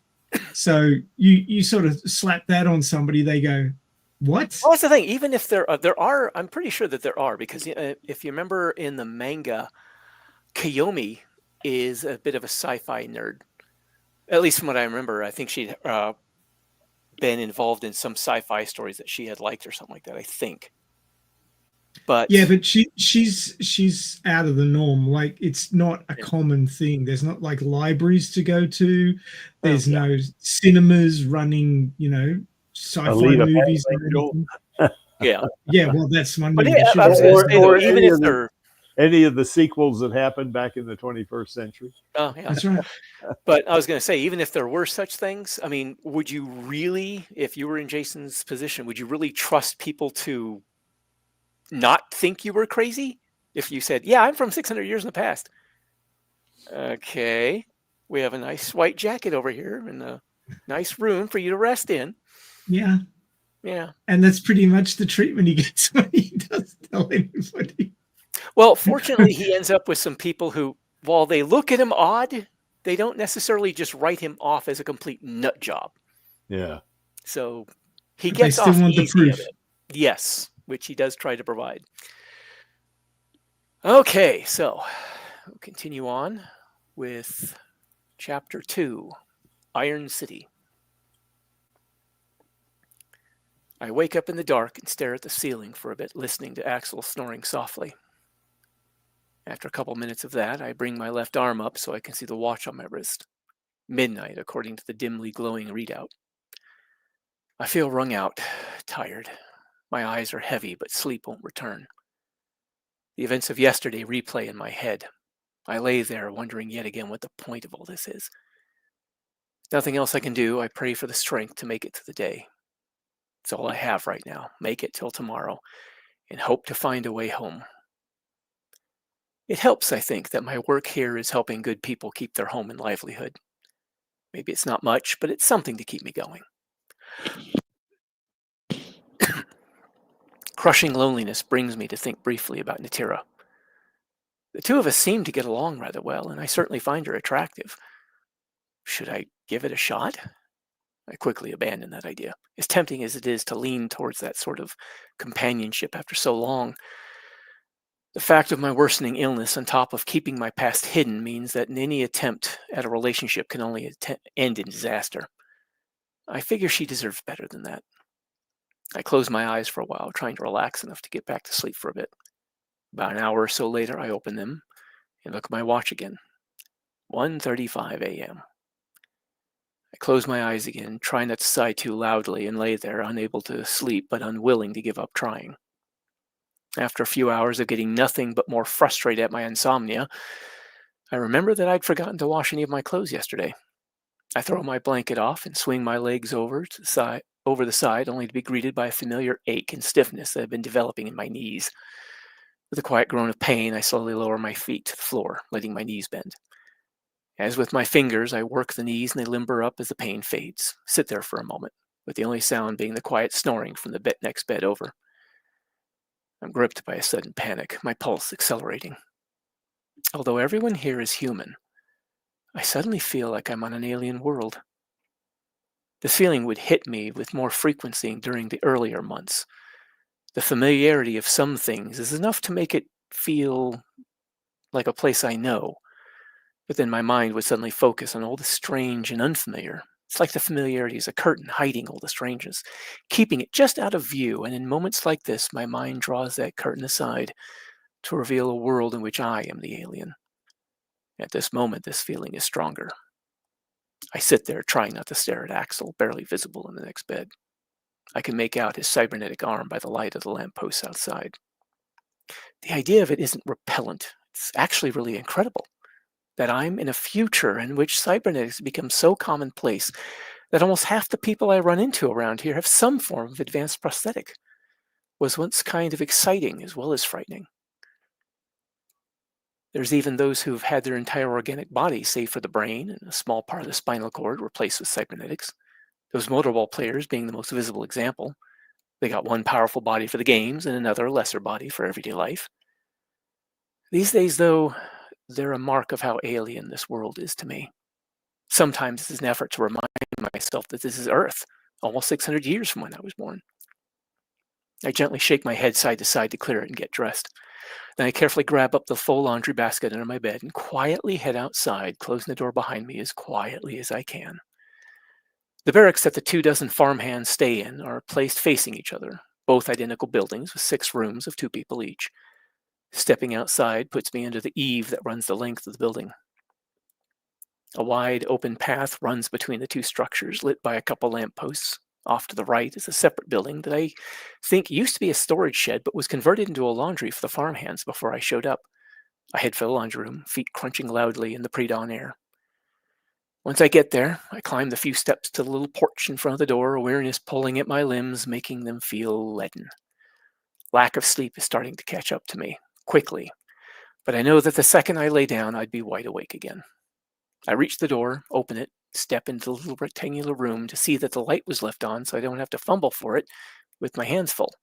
So you sort of slap that on somebody, they go, what? Well, that's the thing. Even if there are, I'm pretty sure that there are, because if you remember in the manga, Kiyomi is a bit of a sci-fi nerd. At least from what I remember, I think she'd been involved in some sci-fi stories that she had liked or something like that, I think. But yeah, but she's out of the norm. Like, it's not a common thing. There's not like libraries to go to. There's no cinemas running, sci-fi Alita movies. yeah, yeah. Well, that's one but movie. yeah, I was gonna say, though, even if they're any of the sequels that happened back in the 21st century. oh yeah, that's right. But I was going to say, even if there were such things, I mean, would you really, if you were in Jason's position, would you really trust people to not think you were crazy? If you said, yeah, I'm from 600 years in the past. Okay, we have a nice white jacket over here and a nice room for you to rest in. Yeah. Yeah. And that's pretty much the treatment he gets when he doesn't tell anybody. Well, fortunately, he ends up with some people who, while they look at him odd, they don't necessarily just write him off as a complete nut job. Yeah. So he But gets they still off want the easy of proof. it. Yes, which he does try to provide. Okay, so we'll continue on with Chapter 2, Iron City. I wake up in the dark and stare at the ceiling for a bit, listening to Axel snoring softly. After a couple minutes of that, I bring my left arm up so I can see the watch on my wrist. Midnight, according to the dimly glowing readout. I feel wrung out, tired. My eyes are heavy, but sleep won't return. The events of yesterday replay in my head. I lay there wondering yet again what the point of all this is. Nothing else I can do. I pray for the strength to make it to the day. It's all I have right now. Make it till tomorrow and hope to find a way home. It helps, I think, that my work here is helping good people keep their home and livelihood. Maybe it's not much, but it's something to keep me going. Crushing loneliness brings me to think briefly about Natira. The two of us seem to get along rather well, and I certainly find her attractive. Should I give it a shot? I quickly abandon that idea. As tempting as it is to lean towards that sort of companionship after so long, the fact of my worsening illness on top of keeping my past hidden means that any attempt at a relationship can only end in disaster. I figure she deserves better than that. I close my eyes for a while, trying to relax enough to get back to sleep for a bit. About an hour or so later, I open them and look at my watch again. 1:35 a.m. I close my eyes again, try not to sigh too loudly, and lay there, unable to sleep but unwilling to give up trying. After a few hours of getting nothing but more frustrated at my insomnia, I remember that I'd forgotten to wash any of my clothes yesterday. I throw my blanket off and swing my legs over the side, only to be greeted by a familiar ache and stiffness that had been developing in my knees. With a quiet groan of pain, I slowly lower my feet to the floor, letting my knees bend. As with my fingers, I work the knees and they limber up as the pain fades. Sit there for a moment, with the only sound being the quiet snoring from the next bed over. I'm gripped by a sudden panic, my pulse accelerating. Although everyone here is human, I suddenly feel like I'm on an alien world. This feeling would hit me with more frequency during the earlier months. The familiarity of some things is enough to make it feel like a place I know, but then my mind would suddenly focus on all the strange and unfamiliar. It's like the familiarity is a curtain hiding all the strangeness, keeping it just out of view, and in moments like this, my mind draws that curtain aside to reveal a world in which I am the alien. At this moment, this feeling is stronger. I sit there trying not to stare at Axel, barely visible in the next bed. I can make out his cybernetic arm by the light of the lampposts outside. The idea of it isn't repellent. It's actually really incredible that I'm in a future in which cybernetics become so commonplace that almost half the people I run into around here have some form of advanced prosthetic. Was once kind of exciting as well as frightening. There's even those who've had their entire organic body, save for the brain and a small part of the spinal cord, replaced with cybernetics. Those motorball players being the most visible example. They got one powerful body for the games and another lesser body for everyday life. These days, though, they're a mark of how alien this world is to me. Sometimes it's an effort to remind myself that this is Earth, almost 600 years from when I was born. I gently shake my head side to side to clear it and get dressed. Then I carefully grab up the full laundry basket under my bed and quietly head outside, closing the door behind me as quietly as I can. The barracks that the 24 farmhands stay in are placed facing each other, both identical buildings with 6 rooms of 2 people each. Stepping outside puts me under the eave that runs the length of the building. A wide open path runs between the 2 structures, lit by a couple lampposts. Off to the right is a separate building that I think used to be a storage shed but was converted into a laundry for the farmhands before I showed up. I head for the laundry room, feet crunching loudly in the pre-dawn air. Once I get there, I climb the few steps to the little porch in front of the door, awareness pulling at my limbs, making them feel leaden. Lack of sleep is starting to catch up to me, quickly, but I know that the second I lay down, I'd be wide awake again. I reach the door, open it, step into the little rectangular room to see that the light was left on so I don't have to fumble for it with my hands full.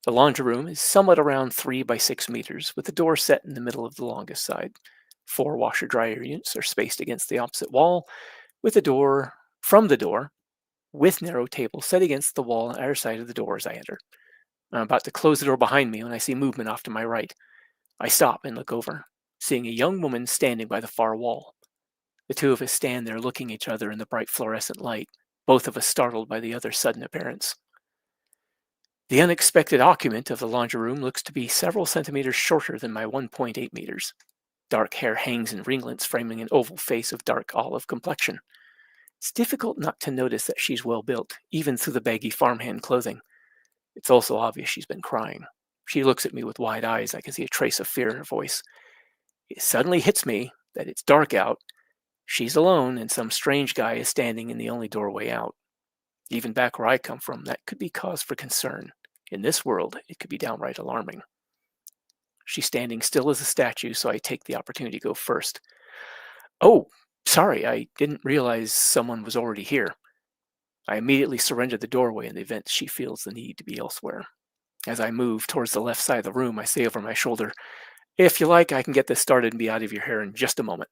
The laundry room is somewhat around 3 by 6 meters, with the door set in the middle of the longest side. 4 washer-dryer units are spaced against the opposite wall, with from the door, with narrow tables set against the wall on either side of the door as I enter. I'm about to close the door behind me when I see movement off to my right. I stop and look over, seeing a young woman standing by the far wall. The 2 of us stand there looking at each other in the bright fluorescent light, both of us startled by the other's sudden appearance. The unexpected occupant of the laundry room looks to be several centimeters shorter than my 1.8 meters. Dark hair hangs in ringlets, framing an oval face of dark olive complexion. It's difficult not to notice that she's well built, even through the baggy farmhand clothing. It's also obvious she's been crying. She looks at me with wide eyes. I can see a trace of fear in her voice. It suddenly hits me that it's dark out. She's alone, and some strange guy is standing in the only doorway out. Even back where I come from, that could be cause for concern. In this world, it could be downright alarming. She's standing still as a statue, so I take the opportunity to go first. "Oh, sorry, I didn't realize someone was already here." I immediately surrender the doorway in the event she feels the need to be elsewhere. As I move towards the left side of the room, I say over my shoulder, "If you like, I can get this started and be out of your hair in just a moment."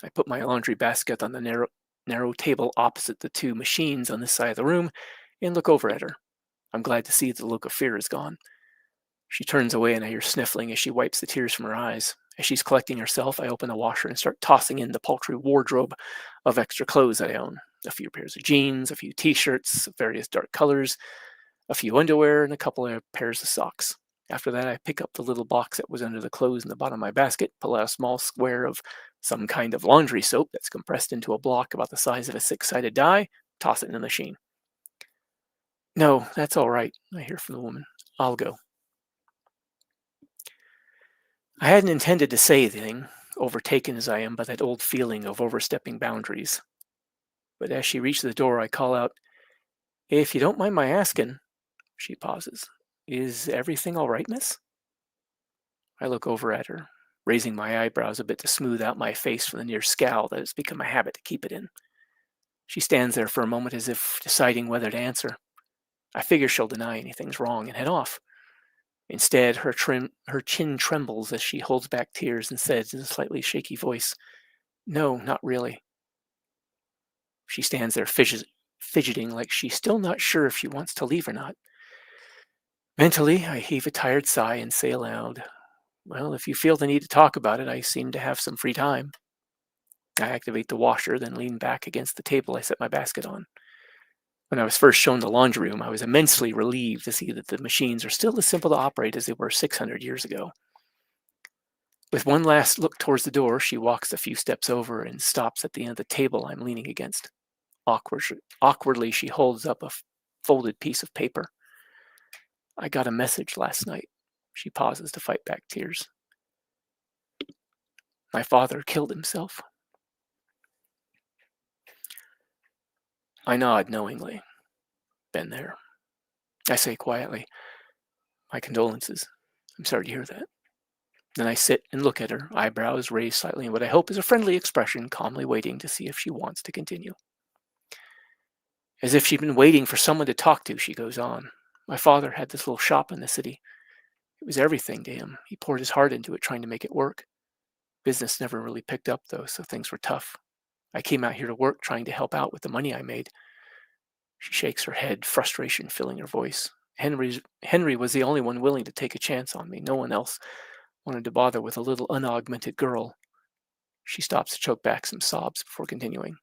I put my laundry basket on the narrow table opposite the 2 machines on this side of the room and look over at her. I'm glad to see the look of fear is gone. She turns away and I hear sniffling as she wipes the tears from her eyes. As she's collecting herself, I open the washer and start tossing in the paltry wardrobe of extra clothes that I own. A few pairs of jeans, a few t-shirts of various dark colors, a few underwear, and a couple of pairs of socks. After that, I pick up the little box that was under the clothes in the bottom of my basket, pull out a small square of some kind of laundry soap that's compressed into a block about the size of a 6-sided die, toss it in the machine. "No, that's all right," I hear from the woman. "I'll go." I hadn't intended to say anything, overtaken as I am by that old feeling of overstepping boundaries. But as she reaches the door, I call out, "If you don't mind my asking," she pauses, "is everything all right, miss?" I look over at her, raising my eyebrows a bit to smooth out my face from the near scowl that has become a habit to keep it in. She stands there for a moment as if deciding whether to answer. I figure she'll deny anything's wrong and head off. Instead, her chin trembles as she holds back tears and says in a slightly shaky voice, "No, not really." She stands there fidgeting like she's still not sure if she wants to leave or not. Mentally, I heave a tired sigh and say aloud, "Well, if you feel the need to talk about it, I seem to have some free time." I activate the washer, then lean back against the table I set my basket on. When I was first shown the laundry room, I was immensely relieved to see that the machines are still as simple to operate as they were 600 years ago. With one last look towards the door, she walks a few steps over and stops at the end of the table I'm leaning against. Awkwardly, she holds up a folded piece of paper. "I got a message last night." She pauses to fight back tears. "My father killed himself." I nod knowingly. "Been there." I say quietly, "My condolences. I'm sorry to hear that." Then I sit and look at her, eyebrows raised slightly in what I hope is a friendly expression, calmly waiting to see if she wants to continue. As if she'd been waiting for someone to talk to, she goes on. My father had this little shop in the city. It was everything to him. He poured his heart into it, trying to make it work. Business never really picked up, though, so things were tough. I came out here to work, trying to help out with the money I made. She shakes her head, frustration filling her voice. Henry was the only one willing to take a chance on me. No one else wanted to bother with a little unaugmented girl. She stops to choke back some sobs before continuing.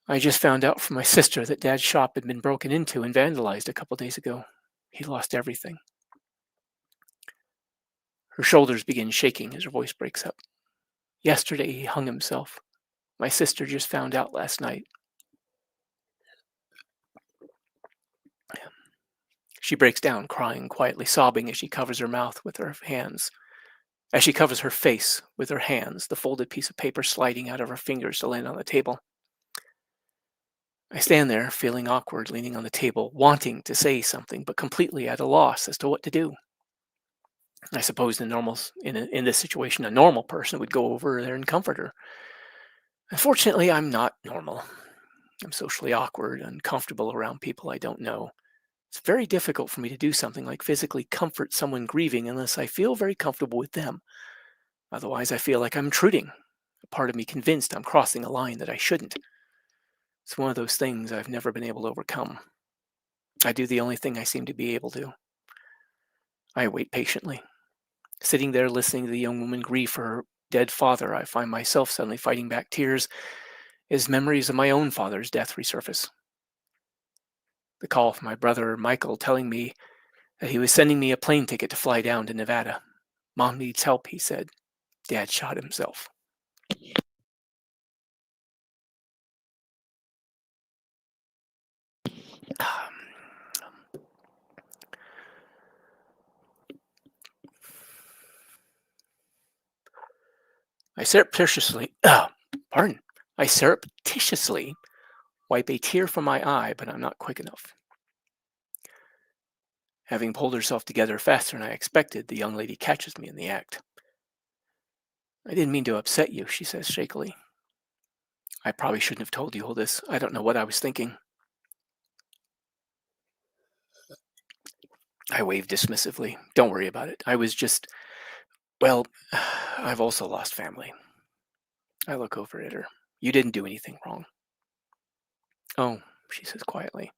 I just found out from my sister that Dad's shop had been broken into and vandalized a couple days ago. He lost everything. Her shoulders begin shaking as her voice breaks up. Yesterday he hung himself. My sister just found out last night. She breaks down, crying, quietly sobbing as she covers her mouth with her hands. As she covers her face with her hands, the folded piece of paper sliding out of her fingers to land on the table. I stand there, feeling awkward, leaning on the table, wanting to say something, but completely at a loss as to what to do. I suppose in this situation, a normal person would go over there and comfort her. Unfortunately, I'm not normal. I'm socially awkward, uncomfortable around people I don't know. It's very difficult for me to do something like physically comfort someone grieving unless I feel very comfortable with them. Otherwise, I feel like I'm intruding, a part of me convinced I'm crossing a line that I shouldn't. It's one of those things I've never been able to overcome. I do the only thing I seem to be able to. I wait patiently. Sitting there listening to the young woman grieve for her dead father, I find myself suddenly fighting back tears as memories of my own father's death resurface. The call from my brother Michael telling me that he was sending me a plane ticket to fly down to Nevada. Mom needs help, he said. Dad shot himself. I surreptitiously wipe a tear from my eye, but I'm not quick enough. Having pulled herself together faster than I expected, the young lady catches me in the act. I didn't mean to upset you, she says shakily. I probably shouldn't have told you all this. I don't know what I was thinking. I wave dismissively. Don't worry about it. I was just, well, I've also lost family. I look over at her. You didn't do anything wrong. Oh, she says quietly.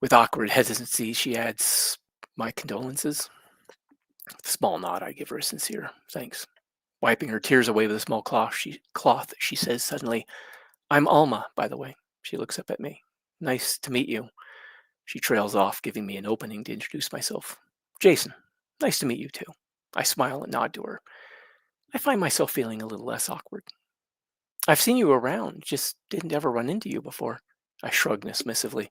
With awkward hesitancy, she adds, my condolences. With a small nod, I give her a sincere thanks. Wiping her tears away with a small cloth, she says suddenly, I'm Alma, by the way. She looks up at me. Nice to meet you. She trails off, giving me an opening to introduce myself. Jason, nice to meet you too. I smile and nod to her. I find myself feeling a little less awkward. I've seen you around, just didn't ever run into you before. I shrug dismissively.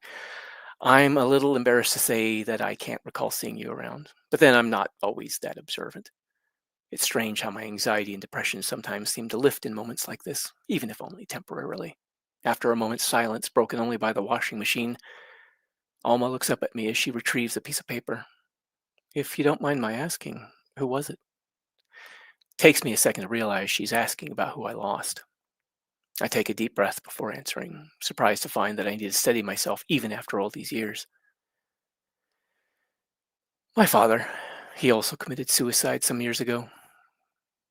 I'm a little embarrassed to say that I can't recall seeing you around, but then I'm not always that observant. It's strange how my anxiety and depression sometimes seem to lift in moments like this, even if only temporarily. After a moment's silence, broken only by the washing machine, Alma looks up at me as she retrieves a piece of paper. If you don't mind my asking, who was it? Takes me a second to realize she's asking about who I lost. I take a deep breath before answering, surprised to find that I need to steady myself even after all these years. My father. He also committed suicide some years ago.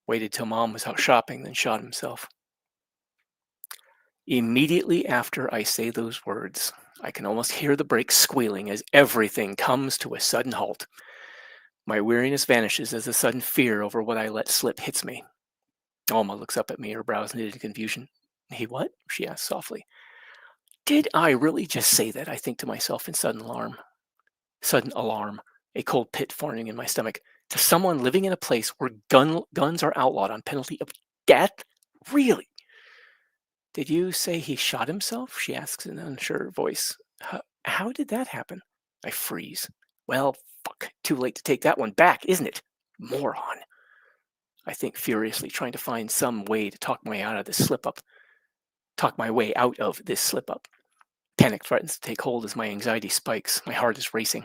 Waited till Mom was out shopping, then shot himself. Immediately after I say those words, I can almost hear the brakes squealing as everything comes to a sudden halt. My weariness vanishes as a sudden fear over what I let slip hits me. Alma looks up at me, her brows knitted in confusion. He what? She asks softly. Did I really just say that? I think to myself in sudden alarm. A cold pit forming in my stomach. To someone living in a place where guns are outlawed on penalty of death? Really? Did you say he shot himself? She asks in an unsure voice. How did that happen? I freeze. Well, fuck. Too late to take that one back, isn't it? Moron. I think furiously, trying to find some way to talk my way out of this slip-up. Panic threatens to take hold as my anxiety spikes. My heart is racing.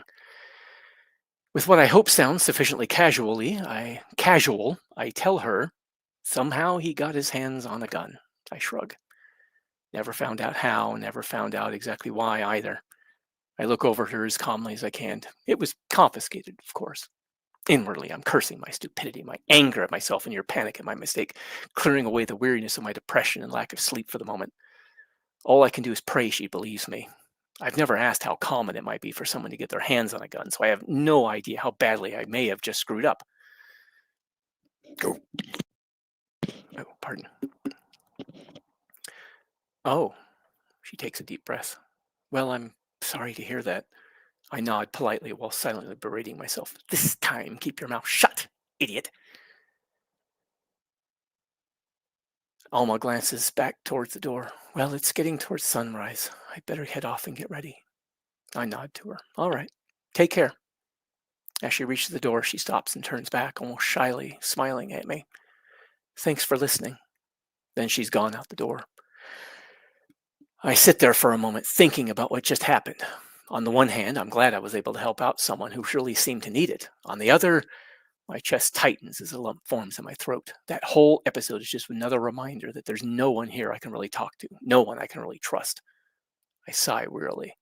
With what I hope sounds sufficiently casual, I tell her, somehow he got his hands on a gun. I shrug. Never found out how, never found out exactly why either. I look over at her as calmly as I can. It was confiscated, of course. Inwardly, I'm cursing my stupidity, my anger at myself, and your panic at my mistake, clearing away the weariness of my depression and lack of sleep for the moment. All I can do is pray she believes me. I've never asked how common it might be for someone to get their hands on a gun, so I have no idea how badly I may have just screwed up. Oh, pardon. Oh, she takes a deep breath. Well, I'm sorry to hear that. I nod politely while silently berating myself. This time, keep your mouth shut, idiot. Alma glances back towards the door. Well, it's getting towards sunrise. I better head off and get ready. I nod to her. All right. Take care. As she reaches the door, she stops and turns back, almost shyly, smiling at me. Thanks for listening. Then she's gone out the door. I sit there for a moment, thinking about what just happened. On the one hand, I'm glad I was able to help out someone who surely seemed to need it. On the other, my chest tightens as a lump forms in my throat. That whole episode is just another reminder that there's no one here I can really talk to, no one I can really trust. I sigh wearily.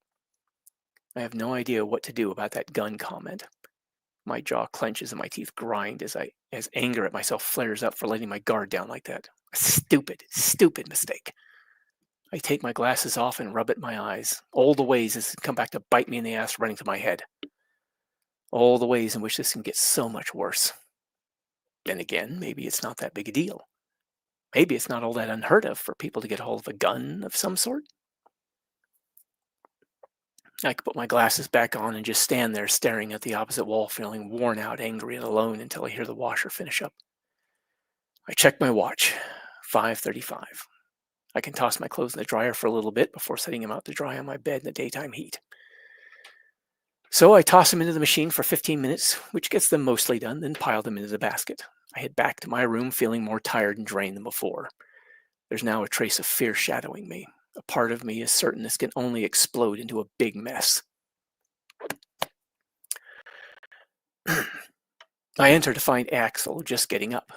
I have no idea what to do about that gun comment. My jaw clenches and my teeth grind as anger at myself flares up for letting my guard down like that. A stupid, stupid mistake. I take my glasses off and rub at my eyes. All the ways this can come back to bite me in the ass running through my head. All the ways in which this can get so much worse. Then again, maybe it's not that big a deal. Maybe it's not all that unheard of for people to get a hold of a gun of some sort. I could put my glasses back on and just stand there staring at the opposite wall, feeling worn out, angry, and alone until I hear the washer finish up. I check my watch. 5:35. I can toss my clothes in the dryer for a little bit before setting them out to dry on my bed in the daytime heat. So I toss them into the machine for 15 minutes, which gets them mostly done, then pile them into the basket. I head back to my room feeling more tired and drained than before. There's now a trace of fear shadowing me. A part of me is certain this can only explode into a big mess. I enter to find Axel just getting up.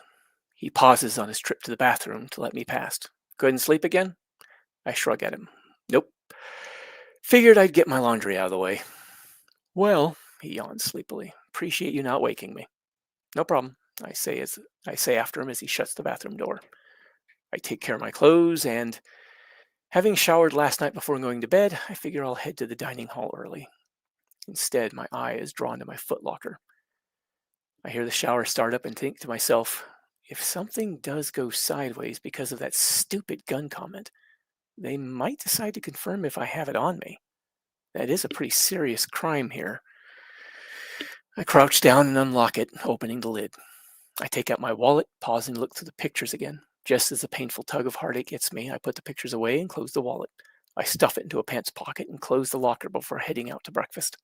He pauses on his trip to the bathroom to let me past. Couldn't sleep again? I shrug at him. Nope. Figured I'd get my laundry out of the way. Well, he yawns sleepily. Appreciate you not waking me. No problem, I say after him as he shuts the bathroom door. I take care of my clothes and, having showered last night before going to bed, I figure I'll head to the dining hall early. Instead, my eye is drawn to my footlocker. I hear the shower start up and think to myself, if something does go sideways because of that stupid gun comment, they might decide to confirm if I have it on me. That is a pretty serious crime here. I crouch down and unlock it, opening the lid. I take out my wallet, pausing to look through the pictures again. Just as a painful tug of heartache gets me, I put the pictures away and close the wallet. I stuff it into a pants pocket and close the locker before heading out to breakfast.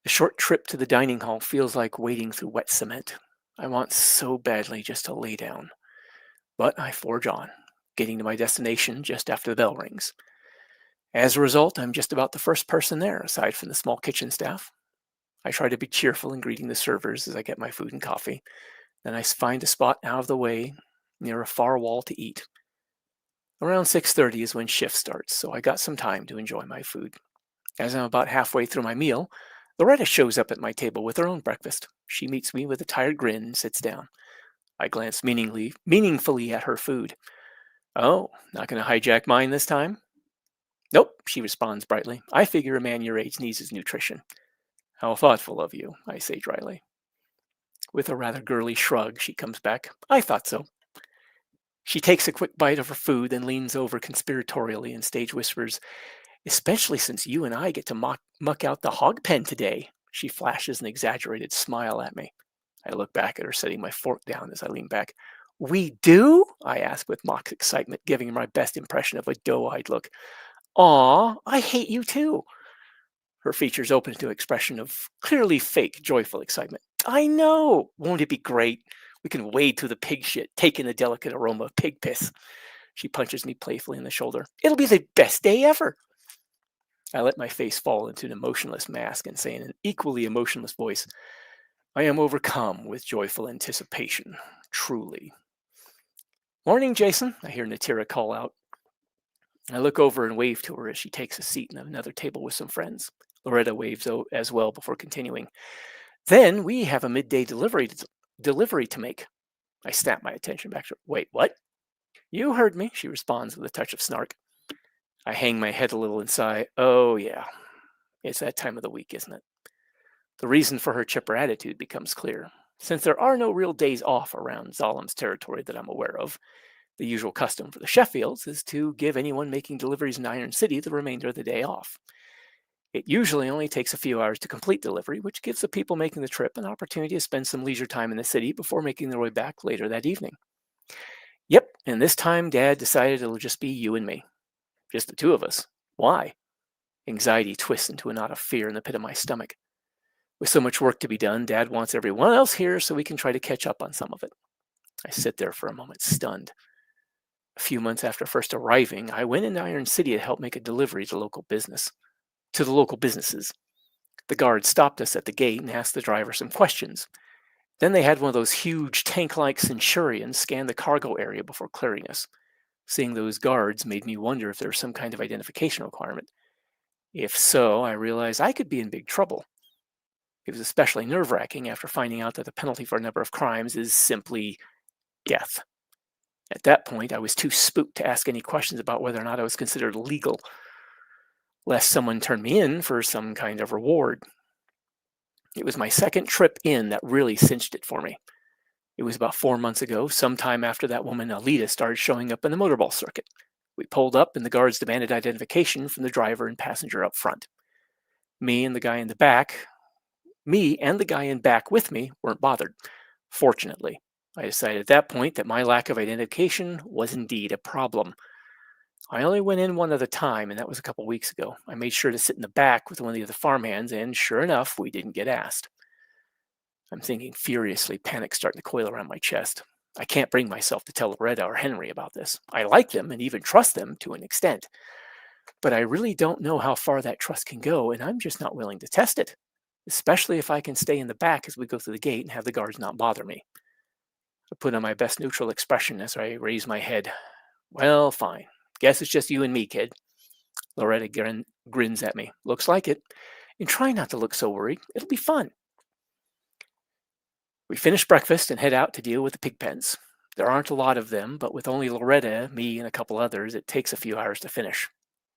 The short trip to the dining hall feels like wading through wet cement. I want so badly just to lay down. But I forge on, getting to my destination just after the bell rings. As a result, I'm just about the first person there, aside from the small kitchen staff. I try to be cheerful in greeting the servers as I get my food and coffee. Then I find a spot out of the way near a far wall to eat. Around 6:30 is when shift starts, so I got some time to enjoy my food. As I'm about halfway through my meal, Loretta shows up at my table with her own breakfast. She meets me with a tired grin and sits down. I glance meaningfully at her food. Oh, not going to hijack mine this time? Nope, she responds brightly. I figure a man your age needs his nutrition. How thoughtful of you, I say dryly. With a rather girly shrug, she comes back. I thought so. She takes a quick bite of her food, then leans over conspiratorially and stage whispers, especially since you and I get to muck out the hog pen today. She flashes an exaggerated smile at me. I look back at her, setting my fork down as I lean back. We do? I ask with mock excitement, giving her my best impression of a doe-eyed look. Aw, I hate you too. Her features open into an expression of clearly fake, joyful excitement. I know. Won't it be great? We can wade through the pig shit, taking the delicate aroma of pig piss. She punches me playfully in the shoulder. It'll be the best day ever. I let my face fall into an emotionless mask and say in an equally emotionless voice, I am overcome with joyful anticipation, truly. Morning, Jason, I hear Natira call out. I look over and wave to her as she takes a seat at another table with some friends. Loretta waves as well before continuing. Then we have a midday delivery to make. I snap my attention back to her. Wait, what? You heard me, she responds with a touch of snark. I hang my head a little and sigh. Oh, yeah. It's that time of the week, isn't it? The reason for her chipper attitude becomes clear. Since there are no real days off around Zalum's territory that I'm aware of, the usual custom for the Sheffields is to give anyone making deliveries in Iron City the remainder of the day off. It usually only takes a few hours to complete delivery, which gives the people making the trip an opportunity to spend some leisure time in the city before making their way back later that evening. Yep, and this time Dad decided it'll just be you and me. Just the two of us. Why? Anxiety twists into a knot of fear in the pit of my stomach. With so much work to be done, Dad wants everyone else here so we can try to catch up on some of it. I sit there for a moment, stunned. A few months after first arriving, I went into Iron City to help make a delivery to the local businesses. The guard stopped us at the gate and asked the driver some questions. Then they had one of those huge tank-like Centurions scan the cargo area before clearing us. Seeing those guards made me wonder if there was some kind of identification requirement. If so, I realized I could be in big trouble. It was especially nerve-wracking after finding out that the penalty for a number of crimes is simply death. At that point, I was too spooked to ask any questions about whether or not I was considered legal, lest someone turn me in for some kind of reward. It was my second trip in that really cinched it for me. It was about 4 months ago, sometime after that woman Alita started showing up in the motorball circuit. We pulled up and the guards demanded identification from the driver and passenger up front. Me and the guy in back with me weren't bothered. Fortunately, I decided at that point that my lack of identification was indeed a problem. I only went in one other time, and that was a couple weeks ago. I made sure to sit in the back with one of the other farmhands, and sure enough, we didn't get asked. I'm thinking furiously, panic starting to coil around my chest. I can't bring myself to tell Loretta or Henry about this. I like them and even trust them to an extent. But I really don't know how far that trust can go, and I'm just not willing to test it, especially if I can stay in the back as we go through the gate and have the guards not bother me. I put on my best neutral expression as I raise my head. Well, fine. Guess it's just you and me, kid. Loretta grins at me. Looks like it. And try not to look so worried. It'll be fun. We finish breakfast and head out to deal with the pig pens. There aren't a lot of them, but with only Loretta, me, and a couple others, it takes a few hours to finish.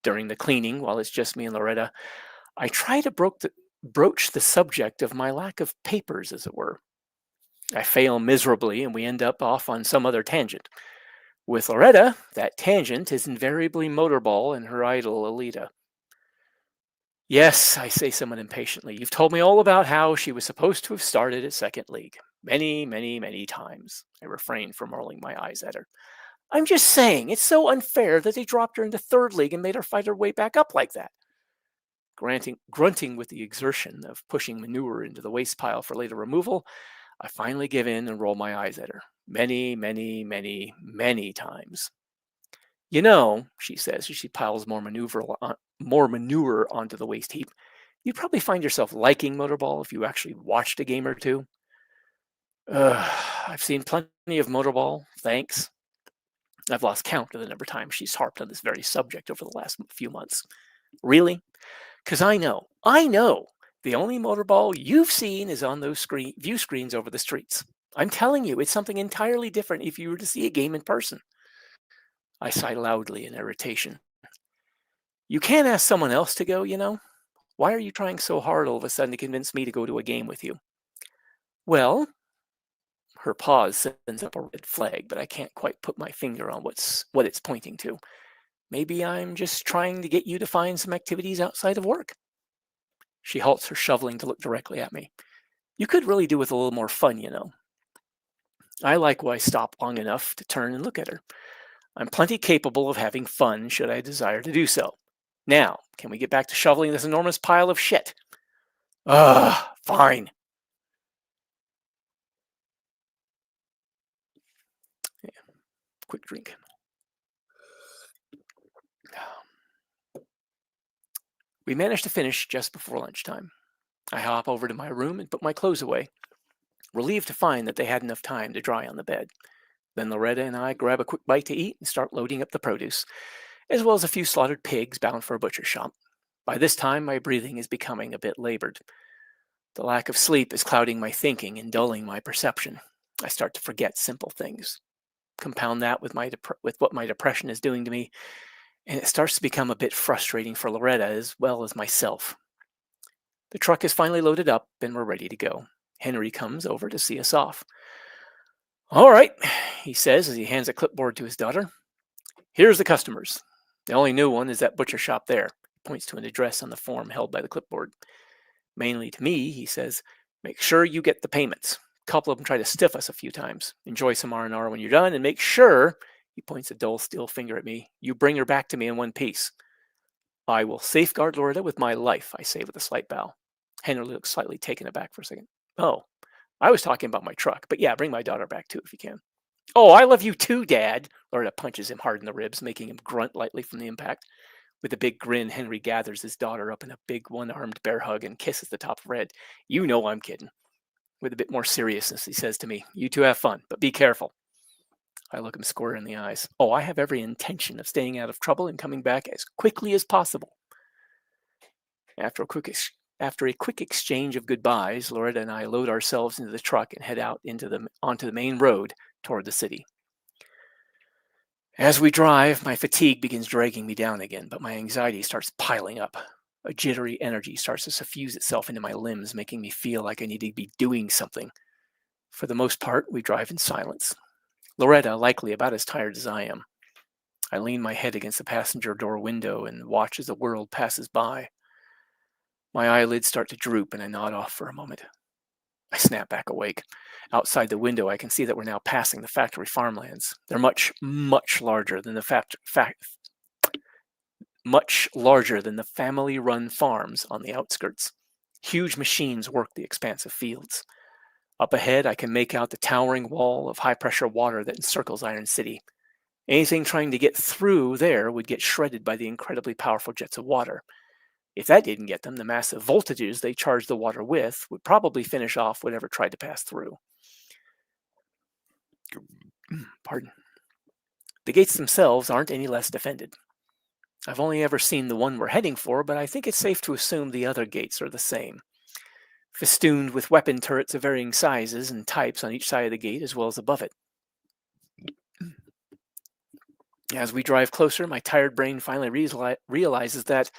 During the cleaning, while it's just me and Loretta, I try to broach the subject of my lack of papers, as it were. I fail miserably, and we end up off on some other tangent. With Loretta, that tangent is invariably Motorball and her idol, Alita. Yes, I say somewhat impatiently. You've told me all about how she was supposed to have started at Second League. Many, many, many times. I refrain from rolling my eyes at her. I'm just saying, it's so unfair that they dropped her into Third League and made her fight her way back up like that. Grunting with the exertion of pushing manure into the waste pile for later removal, I finally give in and roll my eyes at her. Many, many, many, many times. You know, she says as she piles more manure onto the waste heap, you'd probably find yourself liking Motorball if you actually watched a game or two. I've seen plenty of Motorball, thanks. I've lost count of the number of times she's harped on this very subject over the last few months. Really? Because I know, the only Motorball you've seen is on those view screens over the streets. I'm telling you, it's something entirely different if you were to see a game in person. I sigh loudly in irritation. You can't ask someone else to go, you know? Why are you trying so hard all of a sudden to convince me to go to a game with you? Well, her pause sends up a red flag, but I can't quite put my finger on what it's pointing to. Maybe I'm just trying to get you to find some activities outside of work. She halts her shoveling to look directly at me. You could really do with a little more fun, you know. I likewise stop long enough to turn and look at her. I'm plenty capable of having fun should I desire to do so. Now, can we get back to shoveling this enormous pile of shit? Fine. Yeah. Quick drink. We managed to finish just before lunchtime. I hop over to my room and put my clothes away, relieved to find that they had enough time to dry on the bed. Then Loretta and I grab a quick bite to eat and start loading up the produce, as well as a few slaughtered pigs bound for a butcher's shop. By this time, my breathing is becoming a bit labored. The lack of sleep is clouding my thinking and dulling my perception. I start to forget simple things. Compound that with what my depression is doing to me, and it starts to become a bit frustrating for Loretta as well as myself. The truck is finally loaded up and we're ready to go. Henry comes over to see us off. "All right," he says as he hands a clipboard to his daughter. "Here's the customers. The only new one is that butcher shop there." He points to an address on the form held by the clipboard. Mainly to me, he says, "Make sure you get the payments. A couple of them try to stiff us a few times. Enjoy some R&R when you're done, and make sure," he points a dull steel finger at me, "you bring her back to me in one piece." "I will safeguard Loretta with my life," I say with a slight bow. Henry looks slightly taken aback for a second. "Oh, I was talking about my truck, but yeah, bring my daughter back too if you can." "Oh, I love you too, Dad." Loretta punches him hard in the ribs, making him grunt lightly from the impact. With a big grin, Henry gathers his daughter up in a big one-armed bear hug and kisses the top of her head. "You know I'm kidding." With a bit more seriousness, he says to me, "You two have fun, but be careful." I look him square in the eyes. "Oh, I have every intention of staying out of trouble and coming back as quickly as possible." After a quick exchange of goodbyes, Loretta and I load ourselves into the truck and head out onto the main road toward the city. As we drive, my fatigue begins dragging me down again, but my anxiety starts piling up. A jittery energy starts to suffuse itself into my limbs, making me feel like I need to be doing something. For the most part, we drive in silence. Loretta, likely about as tired as I am. I lean my head against the passenger door window and watch as the world passes by. My eyelids start to droop and I nod off for a moment. I snap back awake. Outside the window, I can see that we're now passing the factory farmlands. They're much, much larger than the family-run farms on the outskirts. Huge machines work the expansive fields. Up ahead, I can make out the towering wall of high-pressure water that encircles Iron City. Anything trying to get through there would get shredded by the incredibly powerful jets of water. If that didn't get them, the massive voltages they charged the water with would probably finish off whatever tried to pass through. Pardon. The gates themselves aren't any less defended. I've only ever seen the one we're heading for, but I think it's safe to assume the other gates are the same. Festooned with weapon turrets of varying sizes and types on each side of the gate as well as above it. As we drive closer, my tired brain finally realizes that,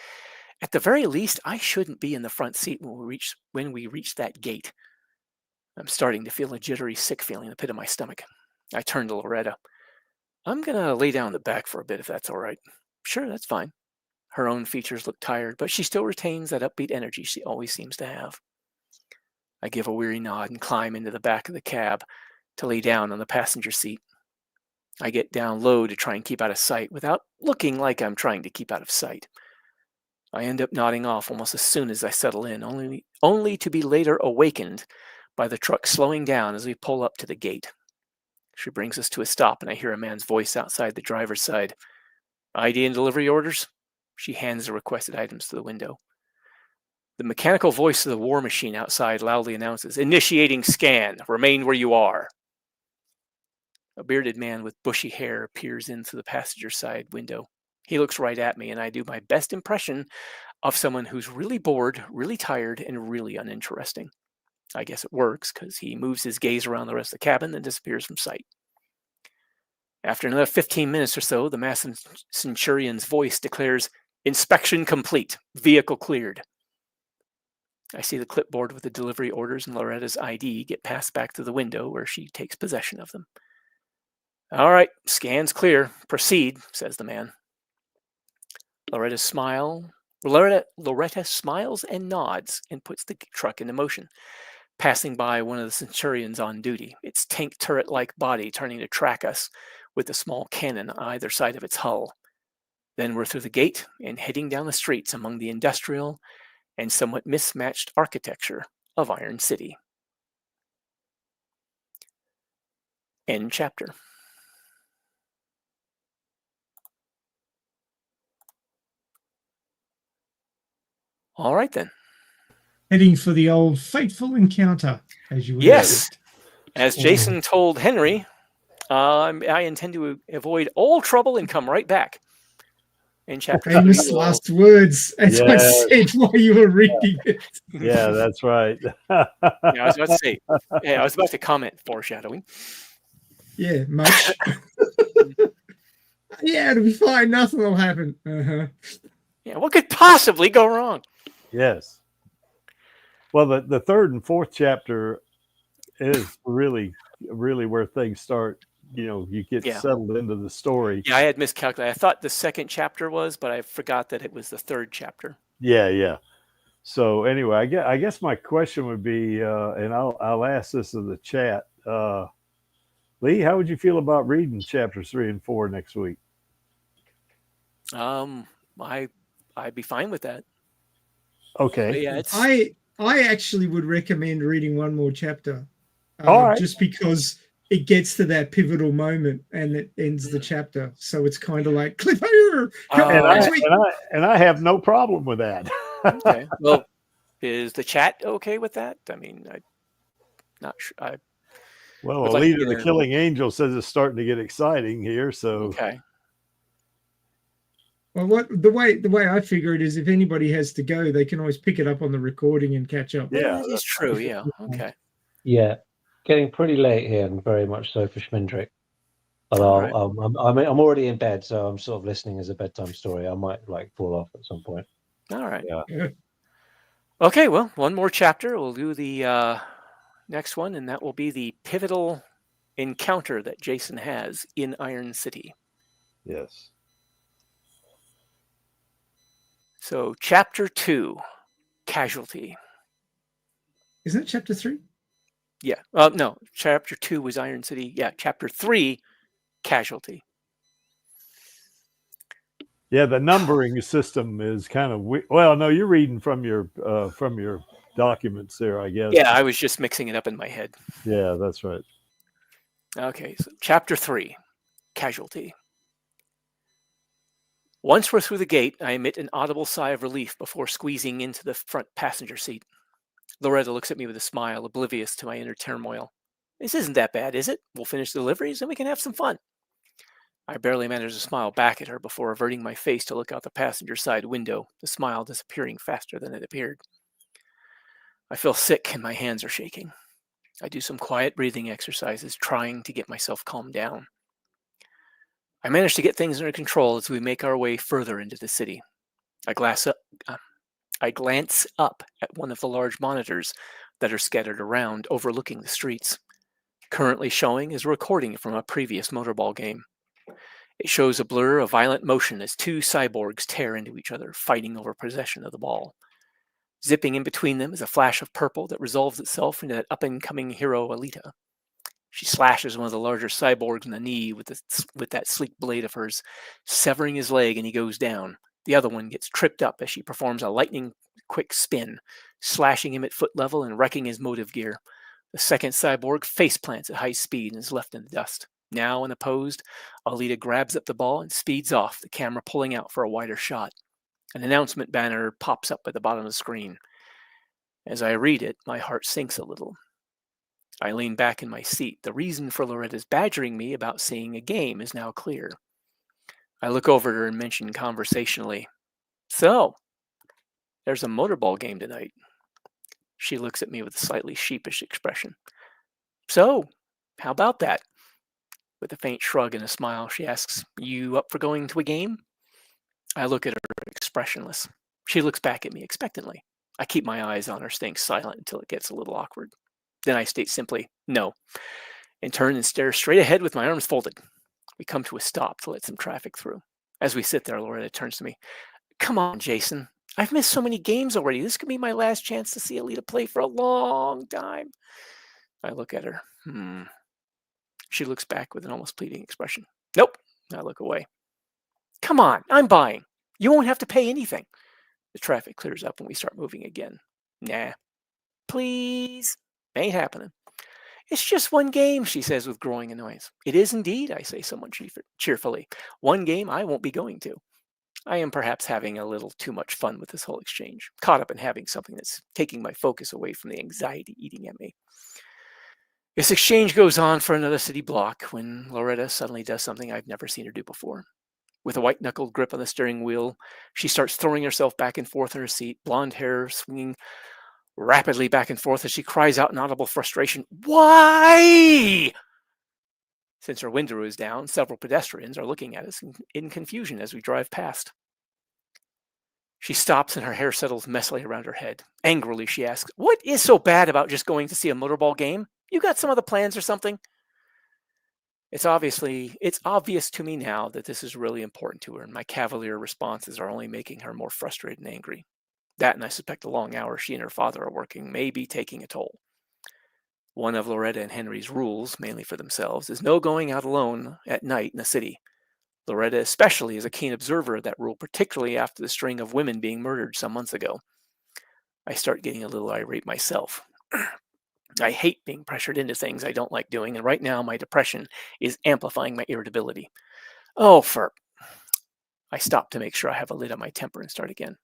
at the very least, I shouldn't be in the front seat when we reach that gate. I'm starting to feel a jittery, sick feeling in the pit of my stomach. I turn to Loretta. "I'm going to lay down in the back for a bit if that's all right." "Sure, that's fine." Her own features look tired, but she still retains that upbeat energy she always seems to have. I give a weary nod and climb into the back of the cab to lay down on the passenger seat. I get down low to try and keep out of sight without looking like I'm trying to keep out of sight. I end up nodding off almost as soon as I settle in, only to be later awakened by the truck slowing down as we pull up to the gate. She brings us to a stop and I hear a man's voice outside the driver's side. "ID and delivery orders?" She hands the requested items to the window. The mechanical voice of the war machine outside loudly announces, "Initiating scan. Remain where you are." A bearded man with bushy hair peers in through the passenger side window. He looks right at me and I do my best impression of someone who's really bored, really tired, and really uninteresting. I guess it works because he moves his gaze around the rest of the cabin and disappears from sight. After another 15 minutes or so, the massive Centurion's voice declares, "Inspection complete. Vehicle cleared." I see the clipboard with the delivery orders and Loretta's ID get passed back to the window where she takes possession of them. "All right, scan's clear. Proceed," says the man. Loretta smiles and nods and puts the truck into motion, passing by one of the Centurions on duty, its tank turret-like body turning to track us with a small cannon on either side of its hull. Then we're through the gate and heading down the streets among the industrial and somewhat mismatched architecture of Iron City. End chapter. All right, then. Heading for the old fateful encounter, as you would Yes. expect. As Jason told Henry, I intend to avoid all trouble and come right back. In chapter 3, Famous last words, as I Yes. said while you were reading it. Yeah, that's right. Yeah, I was about to say. Yeah, I was about to comment foreshadowing. Yeah, much. Yeah, it'll be fine. Nothing will happen. Yeah, what could possibly go wrong? Yes. Well, the third and fourth chapter is really where things start. You get Yeah. settled into the story. Yeah, I had miscalculated. I thought the second chapter was, but I forgot that it was the third chapter. Yeah. So anyway, I guess my question would be, and I'll ask this in the chat. Lee, how would you feel about reading chapters 3 and 4 next week? I'd be fine with that. Okay. But yeah, I actually would recommend reading one more chapter. All right. Just because it gets to that pivotal moment and it ends the chapter. So it's kind of like cliffhanger. And I have no problem with that. Okay. Well, is the chat okay with that? I mean, I'm not sure. Well, would like to Alita get the in. Killing Angel says it's starting to get exciting here. So Okay. Well, the way I figure it is, if anybody has to go, they can always pick it up on the recording and catch up. Yeah, that is true. Yeah. Okay. Yeah, getting pretty late here, and very much so for Schmendrick. But All right. I'm already in bed, so I'm sort of listening as a bedtime story. I might fall off at some point. All right. Yeah. Okay. Well, one more chapter. We'll do the next one, and that will be the pivotal encounter that Jason has in Iron City. Yes. So, chapter 2, Casualty. Isn't it chapter 3? Yeah. No, chapter 2 was Iron City. Yeah. Chapter 3, Casualty. Yeah, the numbering system is kind of well. No, you're reading from your documents there, I guess. Yeah, I was just mixing it up in my head. Yeah, that's right. Okay, so chapter 3, Casualty. Once we're through the gate, I emit an audible sigh of relief before squeezing into the front passenger seat. Loretta looks at me with a smile, oblivious to my inner turmoil. This isn't that bad, is it? We'll finish deliveries and we can have some fun. I barely manage to smile back at her before averting my face to look out the passenger side window, the smile disappearing faster than it appeared. I feel sick and my hands are shaking. I do some quiet breathing exercises, trying to get myself calmed down. I manage to get things under control as we make our way further into the city. I glance up at one of the large monitors that are scattered around, overlooking the streets. Currently showing is a recording from a previous motorball game. It shows a blur of violent motion as two cyborgs tear into each other, fighting over possession of the ball. Zipping in between them is a flash of purple that resolves itself into that up-and-coming hero Alita. She slashes one of the larger cyborgs in the knee with that sleek blade of hers, severing his leg, and he goes down. The other one gets tripped up as she performs a lightning-quick spin, slashing him at foot level and wrecking his motive gear. The second cyborg faceplants at high speed and is left in the dust. Now, unopposed, Alita grabs up the ball and speeds off, the camera pulling out for a wider shot. An announcement banner pops up at the bottom of the screen. As I read it, my heart sinks a little. I lean back in my seat. The reason for Loretta's badgering me about seeing a game is now clear. I look over at her and mention conversationally, "So, there's a motorball game tonight." She looks at me with a slightly sheepish expression. "So, how about that?" With a faint shrug and a smile, she asks, "You up for going to a game?" I look at her expressionless. She looks back at me expectantly. I keep my eyes on her, staying silent until it gets a little awkward. Then I state simply, "No," and turn and stare straight ahead with my arms folded. We come to a stop to let some traffic through. As we sit there, Loretta turns to me. "Come on, Jason. I've missed so many games already. This could be my last chance to see Alita play for a long time." I look at her. She looks back with an almost pleading expression. "Nope." I look away. "Come on, I'm buying. You won't have to pay anything." The traffic clears up and we start moving again. "Nah. Please. Ain't happening." "It's just one game," she says with growing annoyance. "It is indeed," I say somewhat cheerfully. "One game I won't be going to." I am perhaps having a little too much fun with this whole exchange, caught up in having something that's taking my focus away from the anxiety eating at me. This exchange goes on for another city block when Loretta suddenly does something I've never seen her do before. With a white-knuckled grip on the steering wheel, she starts throwing herself back and forth in her seat, blonde hair swinging rapidly back and forth as she cries out in audible frustration, "Why?" Since her window is down, several pedestrians are looking at us in confusion as we drive past. She stops and her hair settles messily around her head. Angrily, she asks, "What is so bad about just going to see a motorball game? You got some other plans or something?" It's obvious to me now that this is really important to her, and my cavalier responses are only making her more frustrated and angry. That, and I suspect the long hours she and her father are working, may be taking a toll. One of Loretta and Henry's rules, mainly for themselves, is no going out alone at night in the city. Loretta especially is a keen observer of that rule, particularly after the string of women being murdered some months ago. I start getting a little irate myself. I hate being pressured into things I don't like doing, and right now my depression is amplifying my irritability. I stop to make sure I have a lid on my temper and start again.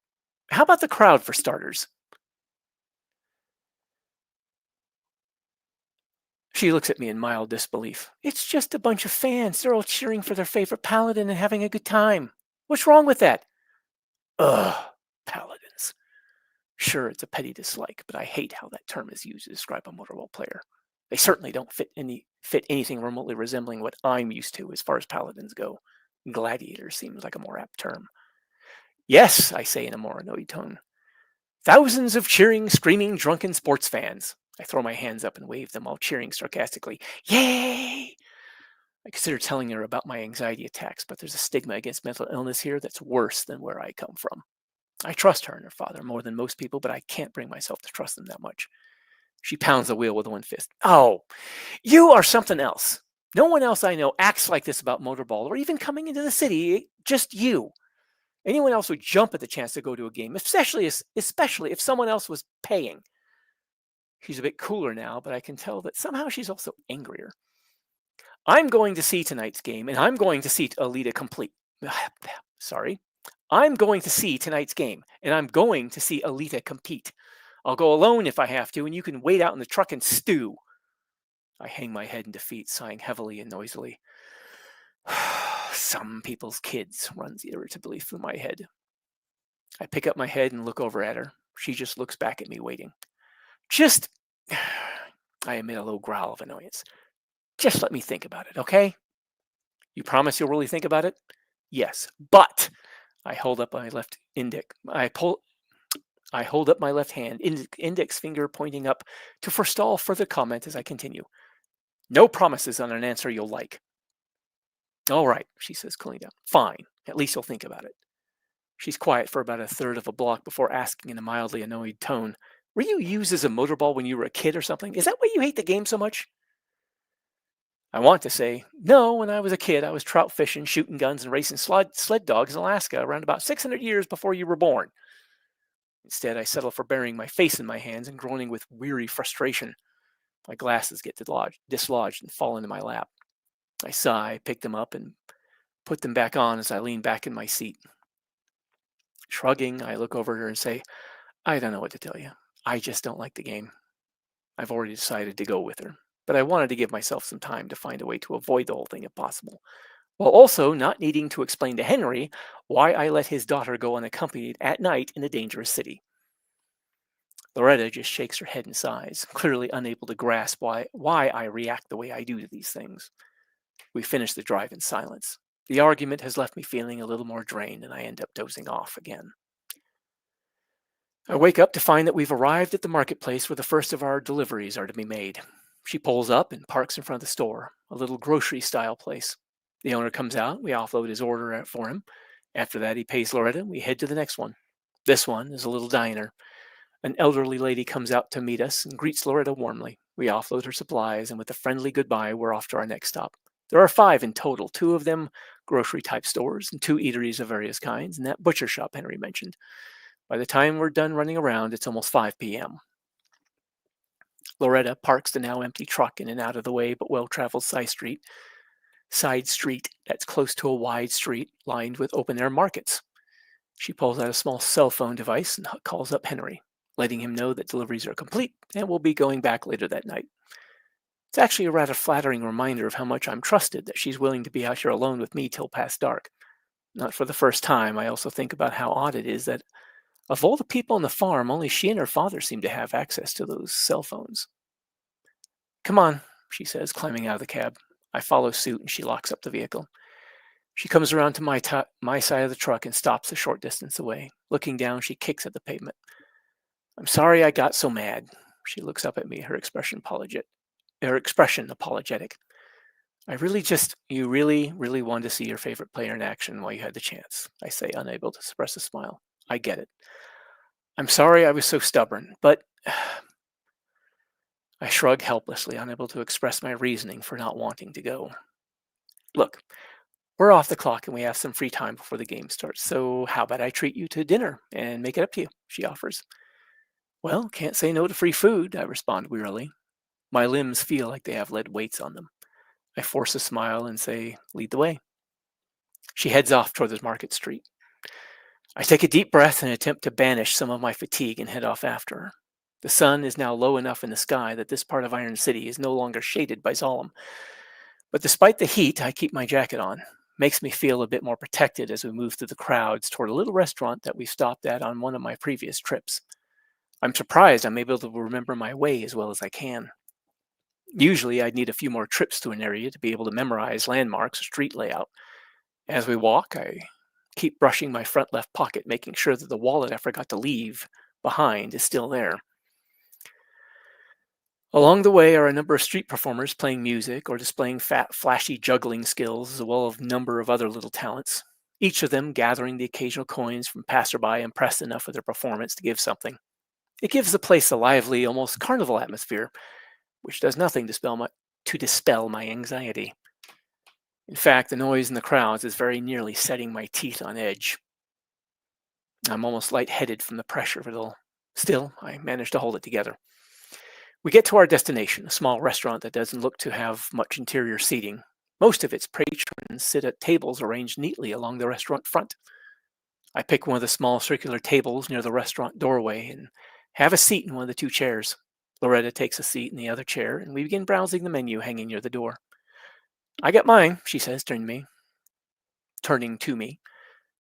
How about the crowd, for starters? She looks at me in mild disbelief. It's just a bunch of fans. They're all cheering for their favorite paladin and having a good time. What's wrong with that? Ugh, paladins. Sure, it's a petty dislike, but I hate how that term is used to describe a motorball player. They certainly don't fit anything remotely resembling what I'm used to as far as paladins go. Gladiator seems like a more apt term. Yes, I say in a more annoyed tone. Thousands of cheering, screaming, drunken sports fans. I throw my hands up and wave them all cheering sarcastically. Yay! I consider telling her about my anxiety attacks, but there's a stigma against mental illness here that's worse than where I come from. I trust her and her father more than most people, but I can't bring myself to trust them that much. She pounds the wheel with one fist. Oh, you are something else. No one else I know acts like this about motorball or even coming into the city. Just you. Anyone else would jump at the chance to go to a game, especially if someone else was paying. She's a bit cooler now, but I can tell that somehow she's also angrier. I'm going to see tonight's game, and I'm going to see Alita complete. Sorry. I'm going to see tonight's game, and I'm going to see Alita compete. I'll go alone if I have to, and you can wait out in the truck and stew. I hang my head in defeat, sighing heavily and noisily. Some people's kids, runs irritably through my head. I pick up my head and look over at her. She just looks back at me, waiting. I emit a low growl of annoyance. Just let me think about it, okay? You promise you'll really think about it? Yes, but I hold up my left index. I hold up my left hand, index finger pointing up to forestall further comment as I continue. No promises on an answer you'll like. All right, she says, cooling down. Fine, at least you'll think about it. She's quiet for about a third of a block before asking in a mildly annoyed tone, were you used as a motorball when you were a kid or something? Is that why you hate the game so much? I want to say, no, when I was a kid, I was trout fishing, shooting guns, and racing sled dogs in Alaska around about 600 years before you were born. Instead, I settle for burying my face in my hands and groaning with weary frustration. My glasses get dislodged and fall into my lap. I sigh, pick them up, and put them back on as I lean back in my seat. Shrugging, I look over at her and say, I don't know what to tell you. I just don't like the game. I've already decided to go with her, but I wanted to give myself some time to find a way to avoid the whole thing if possible, while also not needing to explain to Henry why I let his daughter go unaccompanied at night in a dangerous city. Loretta just shakes her head and sighs, clearly unable to grasp why I react the way I do to these things. We finish the drive in silence. The argument has left me feeling a little more drained, and I end up dozing off again. I wake up to find that we've arrived at the marketplace where the first of our deliveries are to be made. She pulls up and parks in front of the store, a little grocery-style place. The owner comes out, we offload his order for him. After that, he pays Loretta, and we head to the next one. This one is a little diner. An elderly lady comes out to meet us and greets Loretta warmly. We offload her supplies, and with a friendly goodbye, we're off to our next stop. There are 5 in total, 2 of them grocery-type stores and 2 eateries of various kinds, and that butcher shop Henry mentioned. By the time we're done running around, it's almost 5 p.m. Loretta parks the now empty truck in an out-of-the-way but well-traveled side street that's close to a wide street lined with open-air markets. She pulls out a small cell phone device and calls up Henry, letting him know that deliveries are complete and will be going back later that night. It's actually a rather flattering reminder of how much I'm trusted that she's willing to be out here alone with me till past dark. Not for the first time, I also think about how odd it is that of all the people on the farm, only she and her father seem to have access to those cell phones. Come on, she says, climbing out of the cab. I follow suit and she locks up the vehicle. She comes around to my side of the truck and stops a short distance away. Looking down, she kicks at the pavement. I'm sorry I got so mad. She looks up at me, her expression apologetic. You really, really wanted to see your favorite player in action while you had the chance, I say, unable to suppress a smile. I get it. I'm sorry I was so stubborn, but I shrug helplessly, unable to express my reasoning for not wanting to go. Look, we're off the clock and we have some free time before the game starts, so how about I treat you to dinner and make it up to you, she offers. Well, can't say no to free food, I respond wearily. My limbs feel like they have lead weights on them. I force a smile and say, lead the way. She heads off toward the market street. I take a deep breath and attempt to banish some of my fatigue and head off after her. The sun is now low enough in the sky that this part of Iron City is no longer shaded by Zalem. But despite the heat, I keep my jacket on. Makes me feel a bit more protected as we move through the crowds toward a little restaurant that we stopped at on one of my previous trips. I'm surprised I'm able to remember my way as well as I can. Usually I'd need a few more trips to an area to be able to memorize landmarks or street layout. As we walk, I keep brushing my front left pocket, making sure that the wallet I forgot to leave behind is still there. Along the way are a number of street performers playing music or displaying flashy juggling skills, as well as a number of other little talents, each of them gathering the occasional coins from passerby impressed enough with their performance to give something. It gives the place a lively, almost carnival atmosphere, which does nothing to dispel my anxiety. In fact, the noise in the crowds is very nearly setting my teeth on edge. I'm almost lightheaded from the pressure of it all. Still, I manage to hold it together. We get to our destination, a small restaurant that doesn't look to have much interior seating. Most of its patrons sit at tables arranged neatly along the restaurant front. I pick one of the small circular tables near the restaurant doorway and have a seat in one of the two chairs. Loretta takes a seat in the other chair, and we begin browsing the menu hanging near the door. I got mine, she says, turning to me.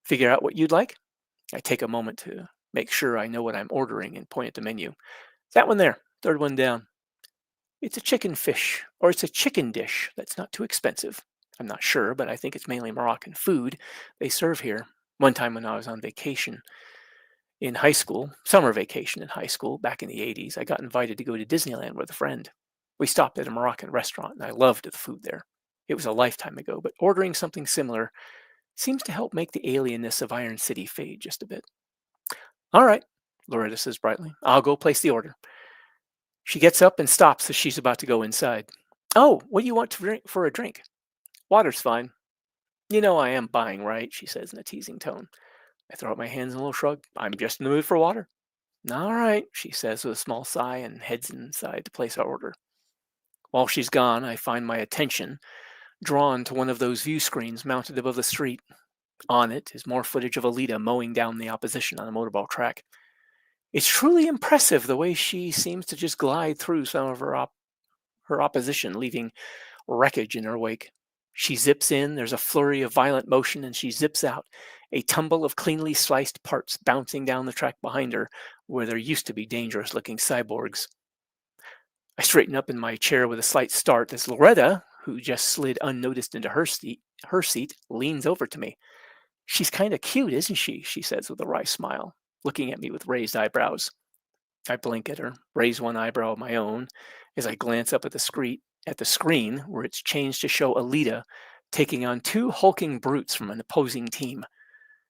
Figure out what you'd like? I take a moment to make sure I know what I'm ordering and point at the menu. That one there, third one down. It's a chicken dish that's not too expensive. I'm not sure, but I think it's mainly Moroccan food they serve here. One time when I was on vacation in high school, summer vacation in high school, back in the 80s, I got invited to go to Disneyland with a friend. We stopped at a Moroccan restaurant, and I loved the food there. It was a lifetime ago, but ordering something similar seems to help make the alienness of Iron City fade just a bit. All right, Loretta says brightly. I'll go place the order. She gets up and stops as she's about to go inside. Oh, what do you want to drink for a drink? Water's fine. You know I am buying, right? She says in a teasing tone. I throw up my hands in a little shrug. I'm just in the mood for water. All right, she says with a small sigh and heads inside to place our order. While she's gone, I find my attention drawn to one of those view screens mounted above the street. On it is more footage of Alita mowing down the opposition on a motorball track. It's truly impressive the way she seems to just glide through some of her opposition, leaving wreckage in her wake. She zips in, there's a flurry of violent motion, and she zips out, a tumble of cleanly sliced parts bouncing down the track behind her, where there used to be dangerous-looking cyborgs. I straighten up in my chair with a slight start as Loretta, who just slid unnoticed into her seat, leans over to me. She's kind of cute, isn't she? She says with a wry smile, looking at me with raised eyebrows. I blink at her, raise one eyebrow of my own, as I glance up at the screen where it's changed to show Alita taking on two hulking brutes from an opposing team.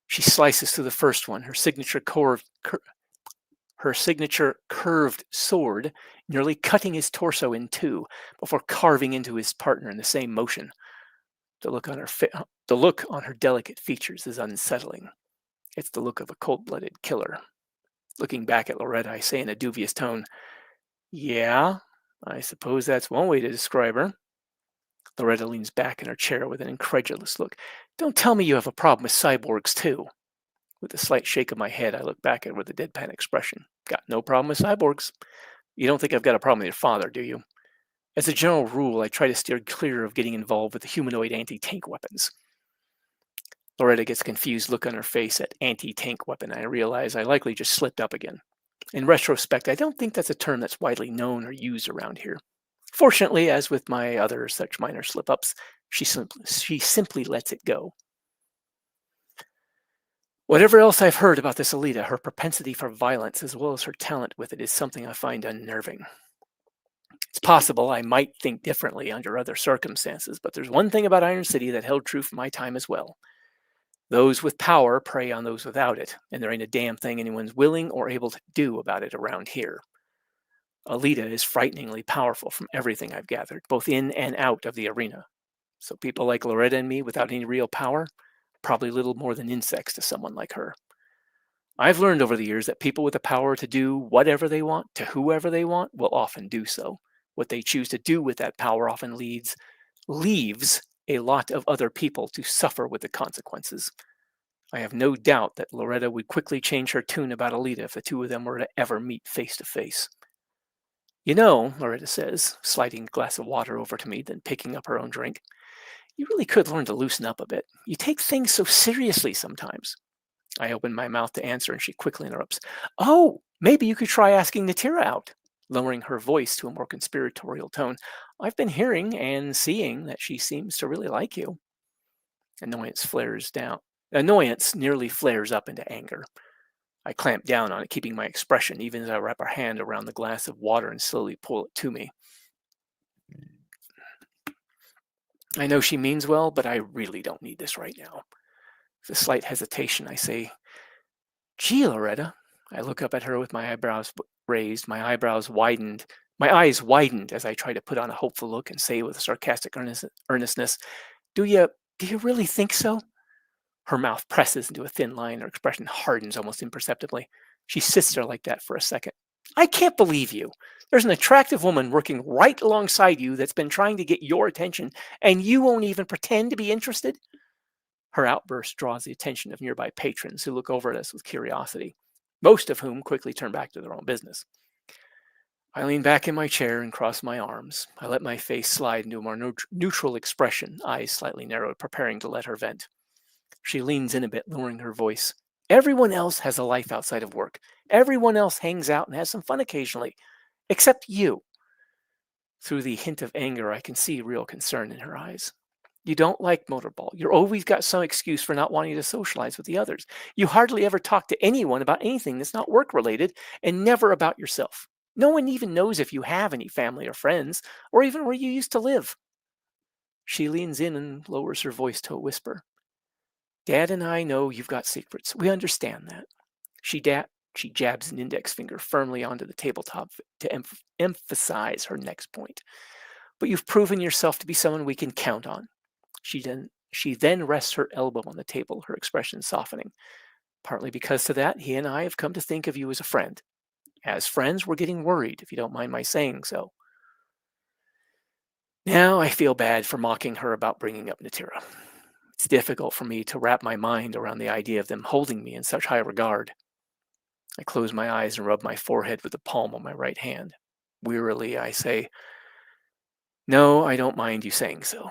She slices through the first one, her signature curved sword nearly cutting his torso in two before carving into his partner in the same motion. The look on her delicate features is unsettling. It's the look of a cold-blooded killer. Looking back at Loretta, I say in a dubious tone, yeah, I suppose that's one way to describe her. Loretta leans back in her chair with an incredulous look. Don't tell me you have a problem with cyborgs, too. With a slight shake of my head, I look back at her with a deadpan expression. Got no problem with cyborgs. You don't think I've got a problem with your father, do you? As a general rule, I try to steer clear of getting involved with the humanoid anti-tank weapons. Loretta gets a confused look on her face at anti-tank weapon. I realize I likely just slipped up again. In retrospect, I don't think that's a term that's widely known or used around here. Fortunately, as with my other such minor slip-ups, she simply lets it go. Whatever else I've heard about this Alita, her propensity for violence as well as her talent with it is something I find unnerving. It's possible I might think differently under other circumstances, but there's one thing about Iron City that held true for my time as well. Those with power prey on those without it, and there ain't a damn thing anyone's willing or able to do about it around here. Alita is frighteningly powerful from everything I've gathered, both in and out of the arena. So people like Loretta and me without any real power, probably little more than insects to someone like her. I've learned over the years that people with the power to do whatever they want to whoever they want will often do so. What they choose to do with that power often leaves a lot of other people to suffer with the consequences. I have no doubt that Loretta would quickly change her tune about Alita if the two of them were to ever meet face to face. You know, Loretta says, sliding a glass of water over to me, then picking up her own drink, you really could learn to loosen up a bit. You take things so seriously sometimes. I open my mouth to answer, and she quickly interrupts. Oh, maybe you could try asking Natira out. Lowering her voice to a more conspiratorial tone, I've been hearing and seeing that she seems to really like you. Annoyance nearly flares up into anger. I clamp down on it, keeping my expression, even as I wrap her hand around the glass of water and slowly pull it to me. I know she means well, but I really don't need this right now. With a slight hesitation, I say, Gee, Loretta. I look up at her with my eyebrows raised, my eyes widened as I try to put on a hopeful look and say with a sarcastic earnestness, Do you really think so? Her mouth presses into a thin line, her expression hardens almost imperceptibly. She sits there like that for a second. I can't believe you. There's an attractive woman working right alongside you that's been trying to get your attention, and you won't even pretend to be interested? Her outburst draws the attention of nearby patrons who look over at us with curiosity, most of whom quickly turn back to their own business. I lean back in my chair and cross my arms. I let my face slide into a more neutral expression, eyes slightly narrowed, preparing to let her vent. She leans in a bit, lowering her voice. Everyone else has a life outside of work. Everyone else hangs out and has some fun occasionally, except you. Through the hint of anger, I can see real concern in her eyes. You don't like motorball. You're always got some excuse for not wanting to socialize with the others. You hardly ever talk to anyone about anything that's not work-related, and never about yourself. No one even knows if you have any family or friends, or even where you used to live. She leans in and lowers her voice to a whisper. Dad and I know you've got secrets. We understand that. She jabs an index finger firmly onto the tabletop to emphasize her next point. But you've proven yourself to be someone we can count on. She then rests her elbow on the table, her expression softening. Partly because of that, he and I have come to think of you as a friend. As friends, we're getting worried, if you don't mind my saying so. Now I feel bad for mocking her about bringing up Natira. It's difficult for me to wrap my mind around the idea of them holding me in such high regard. I close my eyes and rub my forehead with the palm of my right hand. Wearily, I say, No, I don't mind you saying so.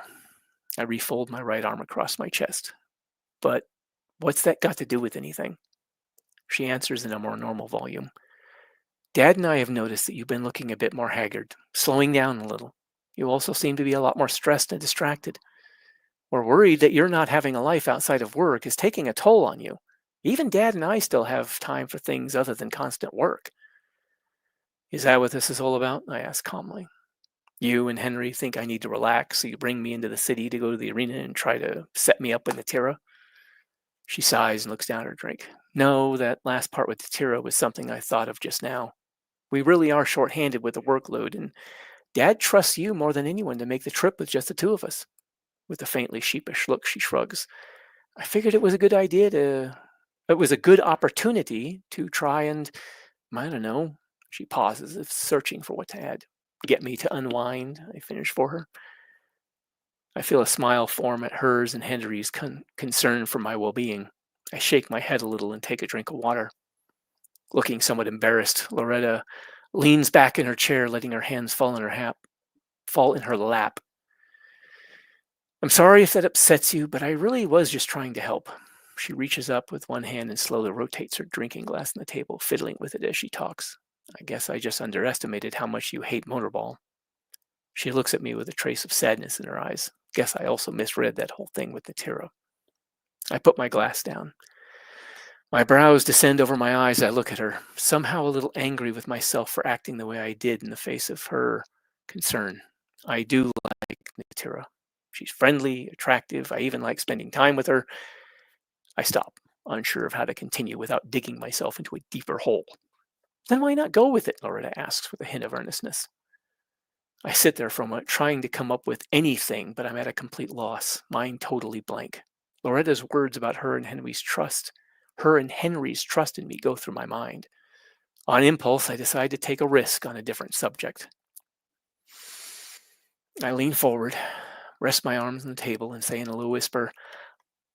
I refold my right arm across my chest. But what's that got to do with anything? She answers in a more normal volume. Dad and I have noticed that you've been looking a bit more haggard, slowing down a little. You also seem to be a lot more stressed and distracted. We're worried that you're not having a life outside of work is taking a toll on you. Even Dad and I still have time for things other than constant work. Is that what this is all about? I ask calmly. You and Henry think I need to relax, so you bring me into the city to go to the arena and try to set me up with Natira? She sighs and looks down at her drink. No, that last part with Natira was something I thought of just now. We really are short-handed with the workload, and Dad trusts you more than anyone to make the trip with just the two of us. With a faintly sheepish look, she shrugs. I figured it was a good opportunity to try and, I don't know. She pauses, searching for what to add. Get me to unwind, I finish for her. I feel a smile form at hers and Henry's concern for my well-being. I shake my head a little and take a drink of water. Looking somewhat embarrassed, Loretta leans back in her chair, letting her hands fall in her lap. I'm sorry if that upsets you, but I really was just trying to help. She reaches up with one hand and slowly rotates her drinking glass on the table, fiddling with it as she talks. I guess I just underestimated how much you hate Motorball. She looks at me with a trace of sadness in her eyes. Guess I also misread that whole thing with Natira. I put my glass down. My brows descend over my eyes. I look at her, somehow a little angry with myself for acting the way I did in the face of her concern. I do like Natira. She's friendly, attractive. I even like spending time with her. I stop, unsure of how to continue without digging myself into a deeper hole. Then why not go with it? Loretta asks with a hint of earnestness. I sit there for a moment, trying to come up with anything, but I'm at a complete loss, mind totally blank. Loretta's words about her and Henry's trust in me go through my mind. On impulse, I decide to take a risk on a different subject. I lean forward, rest my arms on the table, and say in a low whisper,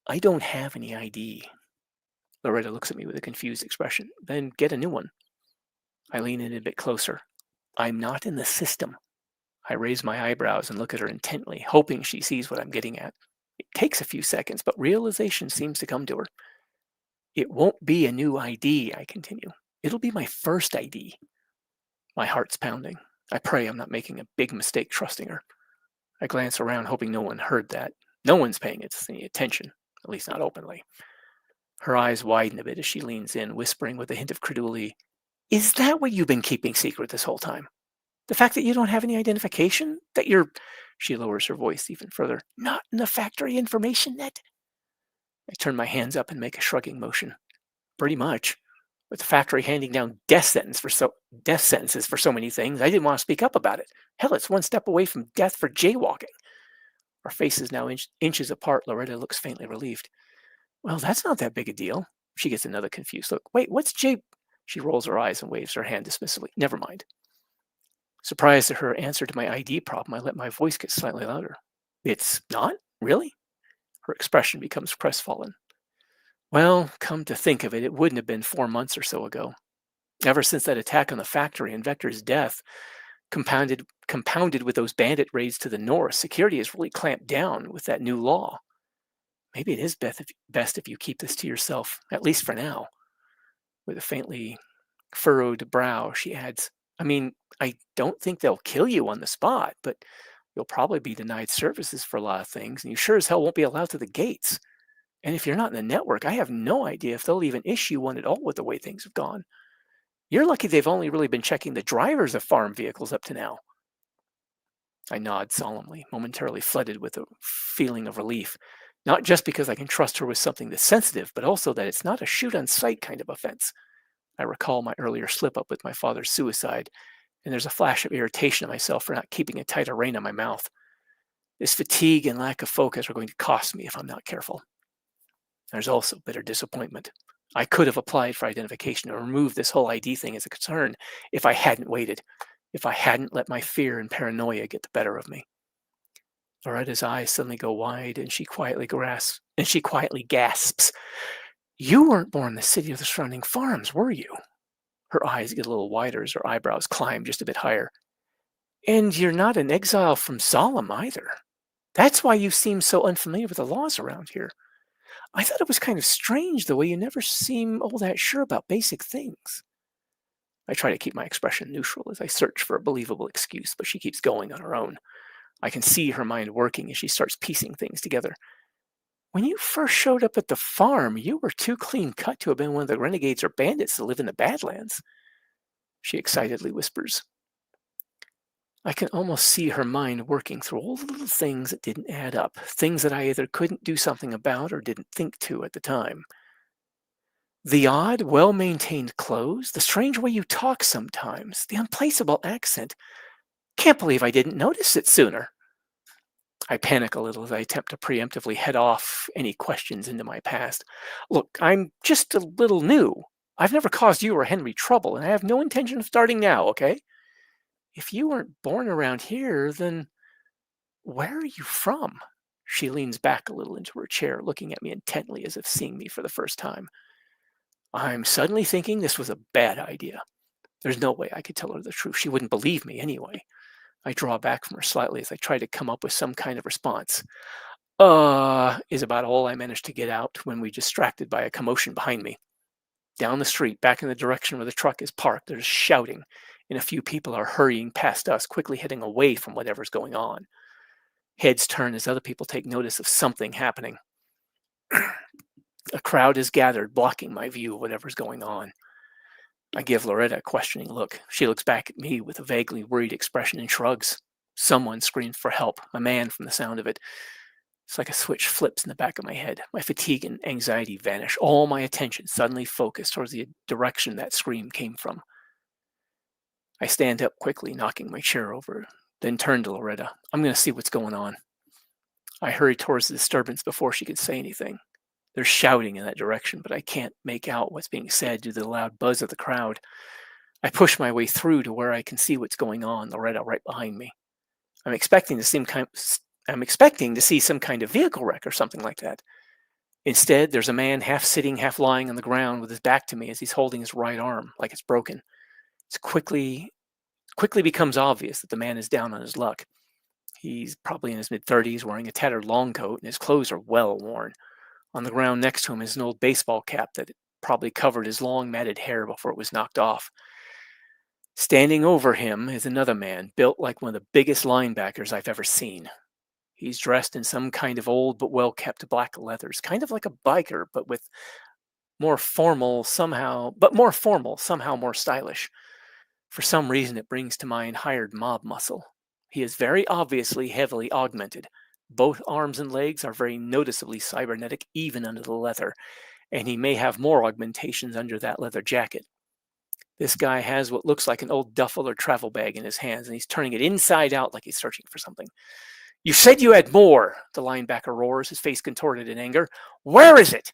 I don't have any ID. Loretta looks at me with a confused expression. Then get a new one. I lean in a bit closer. I'm not in the system. I raise my eyebrows and look at her intently, hoping she sees what I'm getting at. It takes a few seconds, but realization seems to come to her. It won't be a new ID, I continue. It'll be my first ID. My heart's pounding. I pray I'm not making a big mistake trusting her. I glance around, hoping no one heard that. No one's paying it any attention, at least not openly. Her eyes widen a bit as she leans in, whispering with a hint of credulity, Is that what you've been keeping secret this whole time? The fact that you don't have any identification? That you're, she lowers her voice even further, not in the factory information net? I turn my hands up and make a shrugging motion. Pretty much. With the factory handing down death sentences for so many things, I didn't want to speak up about it. Hell, it's one step away from death for jaywalking. Our faces now inches apart. Loretta looks faintly relieved. Well, that's not that big a deal. She gets another confused look. Wait, what's Jay? She rolls her eyes and waves her hand dismissively. Never mind. Surprised at her answer to my ID problem, I let my voice get slightly louder. It's not? Really? Her expression becomes crestfallen. Well, come to think of it, it wouldn't have been 4 months or so ago. Ever since that attack on the factory and Vector's death, compounded with those bandit raids to the north, security has really clamped down with that new law. Maybe it is best if you keep this to yourself, at least for now. With a faintly furrowed brow, she adds, I mean, I don't think they'll kill you on the spot, but you'll probably be denied services for a lot of things, and you sure as hell won't be allowed to the gates. And if you're not in the network, I have no idea if they'll even issue one at all with the way things have gone. You're lucky they've only really been checking the drivers of farm vehicles up to now. I nod solemnly, momentarily flooded with a feeling of relief, not just because I can trust her with something that's sensitive, but also that it's not a shoot-on-sight kind of offense. I recall my earlier slip-up with my father's suicide, and there's a flash of irritation at myself for not keeping a tighter rein on my mouth. This fatigue and lack of focus are going to cost me if I'm not careful. There's also bitter disappointment. I could have applied for identification and removed this whole ID thing as a concern if I hadn't waited, if I hadn't let my fear and paranoia get the better of me. Loretta's eyes suddenly go wide, and she quietly gasps. You weren't born in the city of the surrounding farms, were you? Her eyes get a little wider as her eyebrows climb just a bit higher. And you're not an exile from Solemn either. That's why you seem so unfamiliar with the laws around here. I thought it was kind of strange the way you never seem all that sure about basic things. I try to keep my expression neutral as I search for a believable excuse, but she keeps going on her own. I can see her mind working as she starts piecing things together. When you first showed up at the farm, you were too clean cut to have been one of the renegades or bandits that live in the Badlands. She excitedly whispers. I can almost see her mind working through all the little things that didn't add up, things that I either couldn't do something about or didn't think to at the time. The odd, well-maintained clothes, the strange way you talk sometimes, the unplaceable accent. Can't believe I didn't notice it sooner. I panic a little as I attempt to preemptively head off any questions into my past. Look, I'm just a little new. I've never caused you or Henry trouble, and I have no intention of starting now, okay? If you weren't born around here, then where are you from? She leans back a little into her chair, looking at me intently as if seeing me for the first time. I'm suddenly thinking this was a bad idea. There's no way I could tell her the truth. She wouldn't believe me anyway. I draw back from her slightly as I try to come up with some kind of response. Is about all I managed to get out when we distracted by a commotion behind me. Down the street, back in the direction where the truck is parked, there's shouting, and a few people are hurrying past us, quickly heading away from whatever's going on. Heads turn as other people take notice of something happening. A crowd is gathered, blocking my view of whatever's going on. I give Loretta a questioning look. She looks back at me with a vaguely worried expression and shrugs. Someone screams for help, a man from the sound of it. It's like a switch flips in the back of my head. My fatigue and anxiety vanish. All my attention suddenly focused towards the direction that scream came from. I stand up quickly, knocking my chair over, then turn to Loretta. I'm going to see what's going on. I hurry towards the disturbance before she could say anything. There's shouting in that direction, but I can't make out what's being said due to the loud buzz of the crowd. I push my way through to where I can see what's going on, Loretta right behind me. I'm expecting to see some kind of vehicle wreck or something like that. Instead, there's a man half sitting, half lying on the ground with his back to me as he's holding his right arm like it's broken. It quickly becomes obvious that the man is down on his luck. He's probably in his mid-30s, wearing a tattered long coat, and his clothes are well worn. On the ground next to him is an old baseball cap that probably covered his long matted hair before it was knocked off. Standing over him is another man, built like one of the biggest linebackers I've ever seen. He's dressed in some kind of old but well-kept black leathers, kind of like a biker, but with more formal, somehow more stylish. For some reason, it brings to mind hired mob muscle. He is very obviously heavily augmented. Both arms and legs are very noticeably cybernetic, even under the leather, and he may have more augmentations under that leather jacket. This guy has what looks like an old duffel or travel bag in his hands, and he's turning it inside out like he's searching for something. You said you had more, the linebacker roars, his face contorted in anger. Where is it?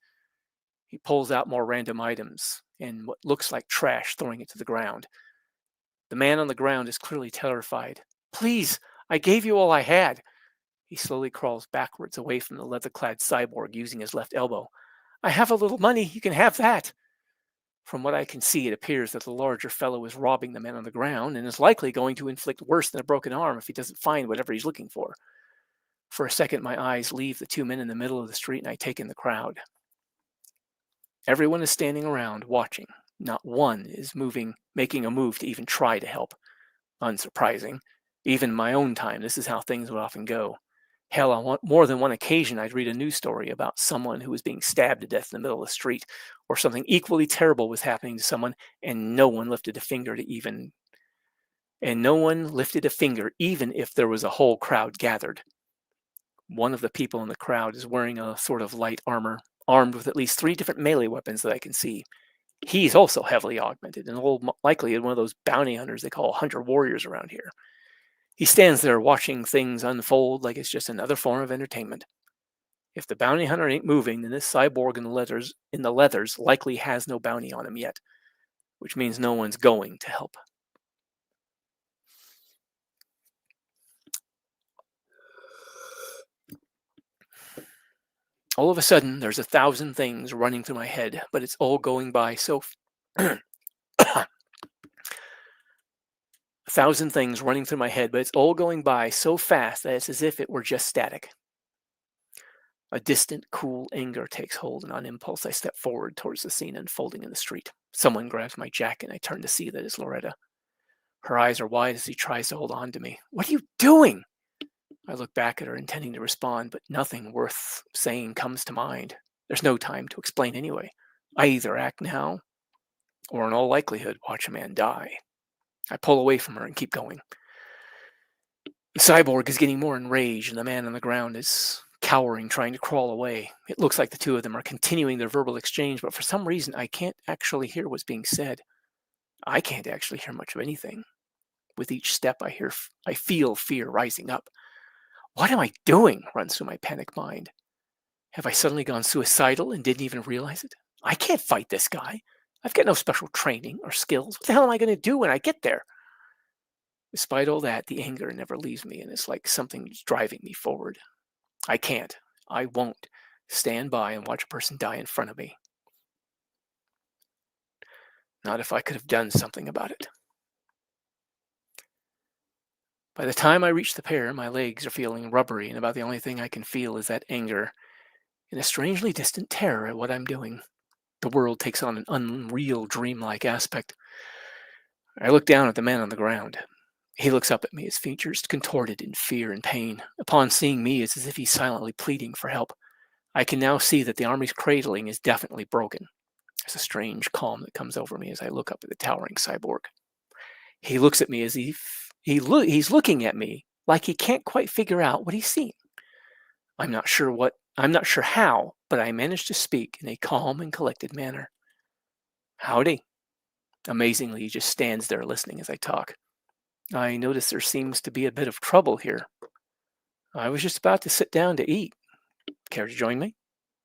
He pulls out more random items and what looks like trash, throwing it to the ground. The man on the ground is clearly terrified. Please, I gave you all I had. He slowly crawls backwards away from the leather-clad cyborg using his left elbow. I have a little money, you can have that. From what I can see, it appears that the larger fellow is robbing the man on the ground and is likely going to inflict worse than a broken arm if he doesn't find whatever he's looking for. For a second, my eyes leave the two men in the middle of the street and I take in the crowd. Everyone is standing around, watching. Not one is making a move to even try to help. Unsurprising. Even in my own time, this is how things would often go. Hell, on more than one occasion, I'd read a news story about someone who was being stabbed to death in the middle of the street, or something equally terrible was happening to someone, and no one lifted a finger even if there was a whole crowd gathered. One of the people in the crowd is wearing a sort of light armor, armed with at least 3 different melee weapons that I can see. He's also heavily augmented, and likely one of those bounty hunters they call hunter warriors around here. He stands there watching things unfold like it's just another form of entertainment. If the bounty hunter ain't moving, then this cyborg in the leathers likely has no bounty on him yet, which means no one's going to help. All of a sudden, there's 1,000 things running through my head, but it's all going by so... 1,000 things running through my head, but it's all going by so fast that it's as if it were just static. A distant, cool anger takes hold, and on impulse, I step forward towards the scene unfolding in the street. Someone grabs my jacket, and I turn to see that it's Loretta. Her eyes are wide as she tries to hold on to me. What are you doing? I look back at her, intending to respond, but nothing worth saying comes to mind. There's no time to explain anyway. I either act now, or in all likelihood, watch a man die. I pull away from her and keep going. The cyborg is getting more enraged, and the man on the ground is cowering, trying to crawl away. It looks like the two of them are continuing their verbal exchange, but for some reason, I can't actually hear what's being said. I can't actually hear much of anything. With each step, I feel fear rising up. What am I doing? Runs through my panic mind. Have I suddenly gone suicidal and didn't even realize it? I can't fight this guy. I've got no special training or skills. What the hell am I going to do when I get there? Despite all that, the anger never leaves me, and it's like something's driving me forward. I can't. I won't stand by and watch a person die in front of me. Not if I could have done something about it. By the time I reach the pair, my legs are feeling rubbery, and about the only thing I can feel is that anger and a strangely distant terror at what I'm doing. The world takes on an unreal, dreamlike aspect. I look down at the man on the ground. He looks up at me, his features contorted in fear and pain. Upon seeing me, it's as if he's silently pleading for help. I can now see that the army's cradling is definitely broken. There's a strange calm that comes over me as I look up at the towering cyborg. He looks at me as he's looking at me like he can't quite figure out what he's seeing. I'm not sure how, but I managed to speak in a calm and collected manner. Howdy. Amazingly, he just stands there listening as I talk. I notice there seems to be a bit of trouble here. I was just about to sit down to eat. Care to join me?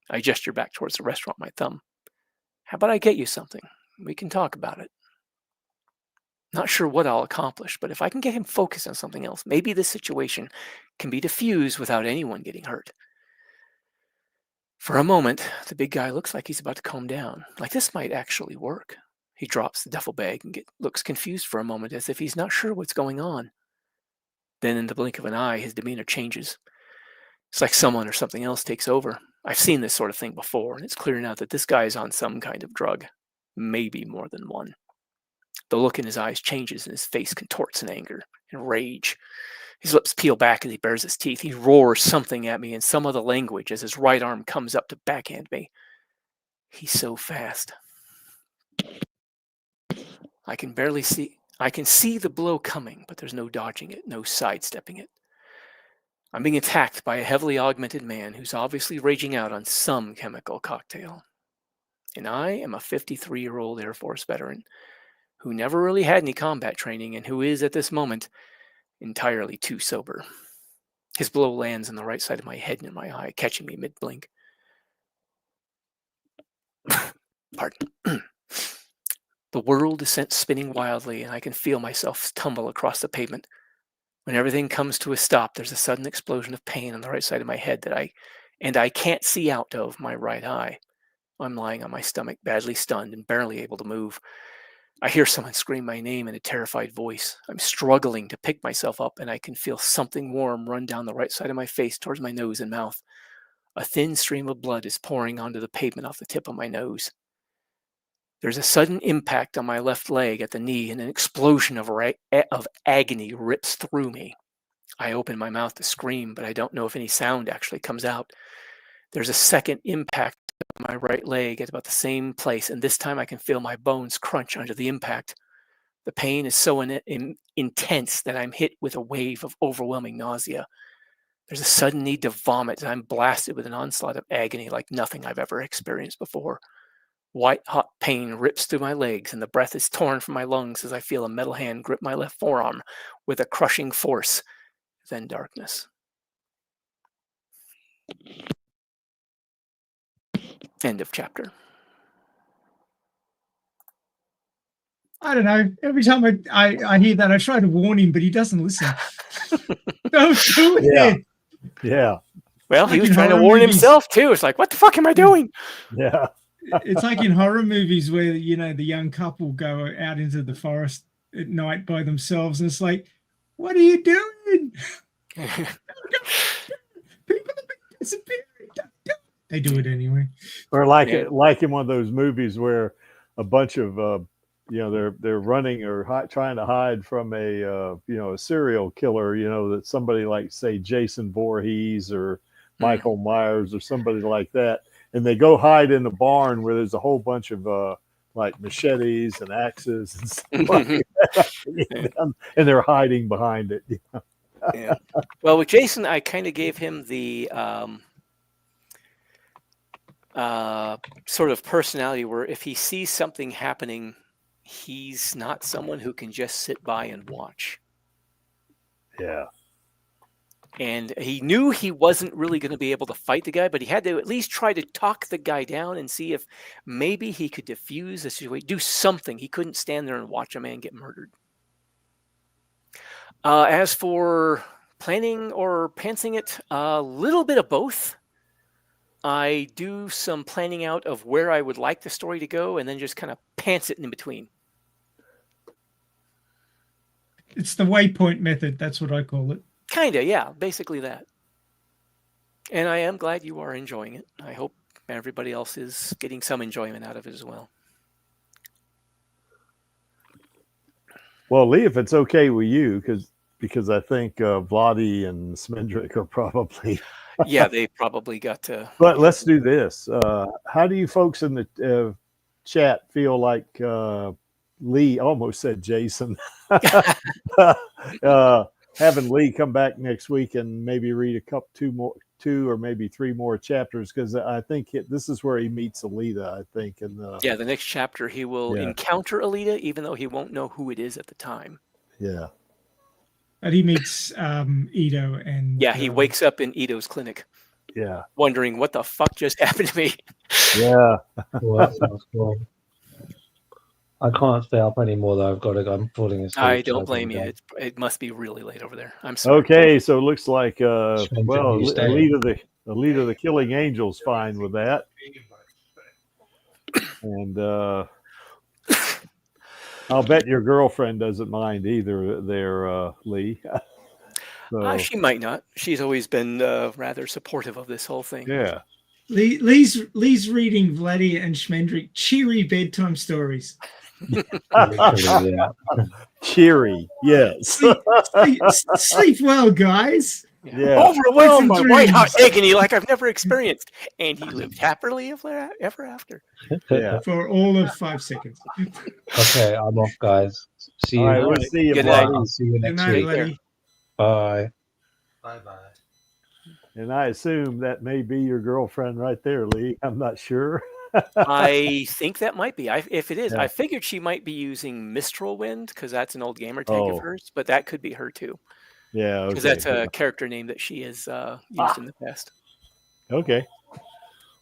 I gesture back towards the restaurant with my thumb. How about I get you something? We can talk about it. Not sure what I'll accomplish, but if I can get him focused on something else, maybe this situation can be diffused without anyone getting hurt. For a moment, the big guy looks like he's about to calm down, like this might actually work. He drops the duffel bag and looks confused for a moment, as if he's not sure what's going on. Then in the blink of an eye, his demeanor changes. It's like someone or something else takes over. I've seen this sort of thing before, and it's clear now that this guy is on some kind of drug. Maybe more than one. The look in his eyes changes, and his face contorts in anger and rage. His lips peel back as he bares his teeth. He roars something at me in some other language as his right arm comes up to backhand me. He's so fast. I can see the blow coming, but there's no dodging it, no sidestepping it. I'm being attacked by a heavily augmented man who's obviously raging out on some chemical cocktail. And I am a 53-year-old Air Force veteran who never really had any combat training and who is, at this moment, entirely too sober. His blow lands on the right side of my head and in my eye, catching me mid-blink. Pardon. The world is sent spinning wildly, and I can feel myself tumble across the pavement. When everything comes to a stop, there's a sudden explosion of pain on the right side of my head that I can't see out of my right eye. I'm lying on my stomach, badly stunned and barely able to move. I hear someone scream my name in a terrified voice. I'm struggling to pick myself up, and I can feel something warm run down the right side of my face towards my nose and mouth. A thin stream of blood is pouring onto the pavement off the tip of my nose. There's a sudden impact on my left leg at the knee, and an explosion of agony rips through me. I open my mouth to scream, but I don't know if any sound actually comes out. There's a second impact on my right leg at about the same place, and this time I can feel my bones crunch under the impact. The pain is so intense that I'm hit with a wave of overwhelming nausea. There's a sudden need to vomit, and I'm blasted with an onslaught of agony like nothing I've ever experienced before. White-hot pain rips through my legs, and the breath is torn from my lungs as I feel a metal hand grip my left forearm with a crushing force. Then darkness. End of chapter. I don't know. Every time I hear that, I try to warn him, but he doesn't listen. Don't do it. Yeah. Well, It's he like was in trying to horror warn movies. himself too. It's like, what the fuck am I doing? Yeah. It's like in horror movies where, you know, the young couple go out into the forest at night by themselves, and it's like, what are you doing? People are disappearing. They do it anyway. Or like Yeah. like in one of those movies where a bunch of they're running or trying to hide from a a serial killer, that somebody like, say, Jason Voorhees or Michael Myers or somebody like that, and they go hide in the barn where there's a whole bunch of like machetes and axes and stuff like that, and they're hiding behind it. Yeah. Well, with Jason, I kind of gave him the sort of personality where if he sees something happening, he's not someone who can just sit by and watch. Yeah. And he knew he wasn't really going to be able to fight the guy, but he had to at least try to talk the guy down and see if maybe he could diffuse the situation, do something. He couldn't stand there and watch a man get murdered. As for Planning or pantsing it, a little bit of both. I do some planning out of where I would like the story to go, and then just kind of pants it in between. It's the waypoint method. That's what I call it. Kinda, yeah, basically that. And I am glad you are enjoying it. I hope everybody else is getting some enjoyment out of it as well. Well, Lee, if it's okay with you, because I think Vladi and Smendrick are probably. Yeah, they probably got to. But let's do this. How do you folks in the chat feel like Lee almost said Jason? Having Lee come back next week and maybe read two or maybe three more chapters, because I think this is where he meets Alita. I think, yeah, the next chapter he will encounter Alita, even though he won't know who it is at the time. Yeah, but he meets Ito, and he wakes up in Ito's clinic. Yeah, wondering what the fuck just happened to me. Yeah, well, that sounds cool. I can't stay up anymore though. I'm falling asleep. I don't blame you. It must be really late over there. I'm sorry. Okay, so it looks like Alita the Killing Angel's fine with that, and I'll bet your girlfriend doesn't mind either. There, Lee. So, she might not. She's always been rather supportive of this whole thing. Yeah. Lee's reading Vladdy and Schmendrick cheery bedtime stories. Cheery, yes. Sleep well, guys. Yeah. Overwhelmed by white hot agony like I've never experienced, and he lived happily ever after. Yeah. For all of 5 seconds. Okay, I'm off, guys. See you. All right, we'll see you. Good night. See you next Good night, week. Bye. Bye-bye. And I assume that may be your girlfriend right there, Lee. I'm not sure. I think that might be. If it is, I figured she might be using Mistral Wind because that's an old gamer tag of hers, but that could be her too. Yeah, because that's a character name that she has used in the past. Okay.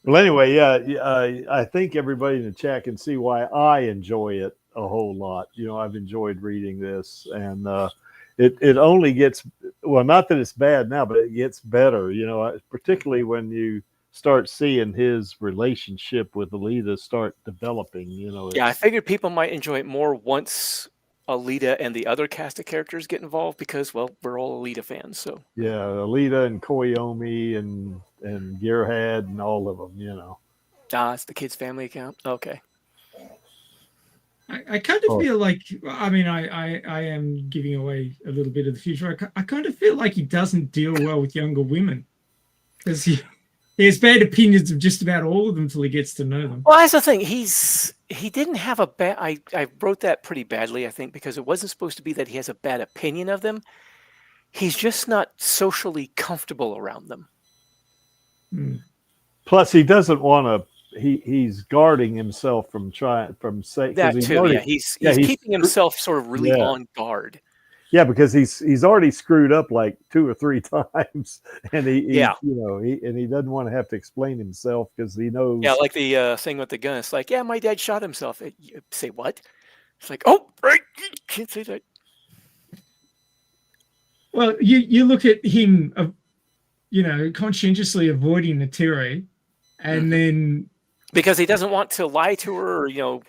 Well, anyway, I think everybody in the chat can see why I enjoy it a whole lot. You know, I've enjoyed reading this, and it only gets, well, not that it's bad now, but it gets better. You know, particularly when you start seeing his relationship with Alita start developing. You know. Yeah, I figured people might enjoy it more once Alita and the other cast of characters get involved because, well, we're all Alita fans. So yeah, Alita and Koyomi and Gearhead and all of them. You know. It's the kid's family account. Okay. I kind of feel like, I mean, I am giving away a little bit of the future. I kind of feel like he doesn't deal well with younger women because he has bad opinions of just about all of them until he gets to know them. Well, that's the thing. He didn't have a bad. I wrote that pretty badly, I think, because it wasn't supposed to be that he has a bad opinion of them. He's just not socially comfortable around them. Plus, he doesn't want to. He's guarding himself from saying that too. He's keeping himself sort of really on guard. Yeah, because he's already screwed up like 2 or 3 times, and he doesn't want to have to explain himself because he knows. Yeah, like the thing with the gun. It's like, yeah, my dad shot himself. Say what? It's like, oh, right, you can't say that. Well, you look at him, conscientiously avoiding Natire, and then because he doesn't want to lie to her, or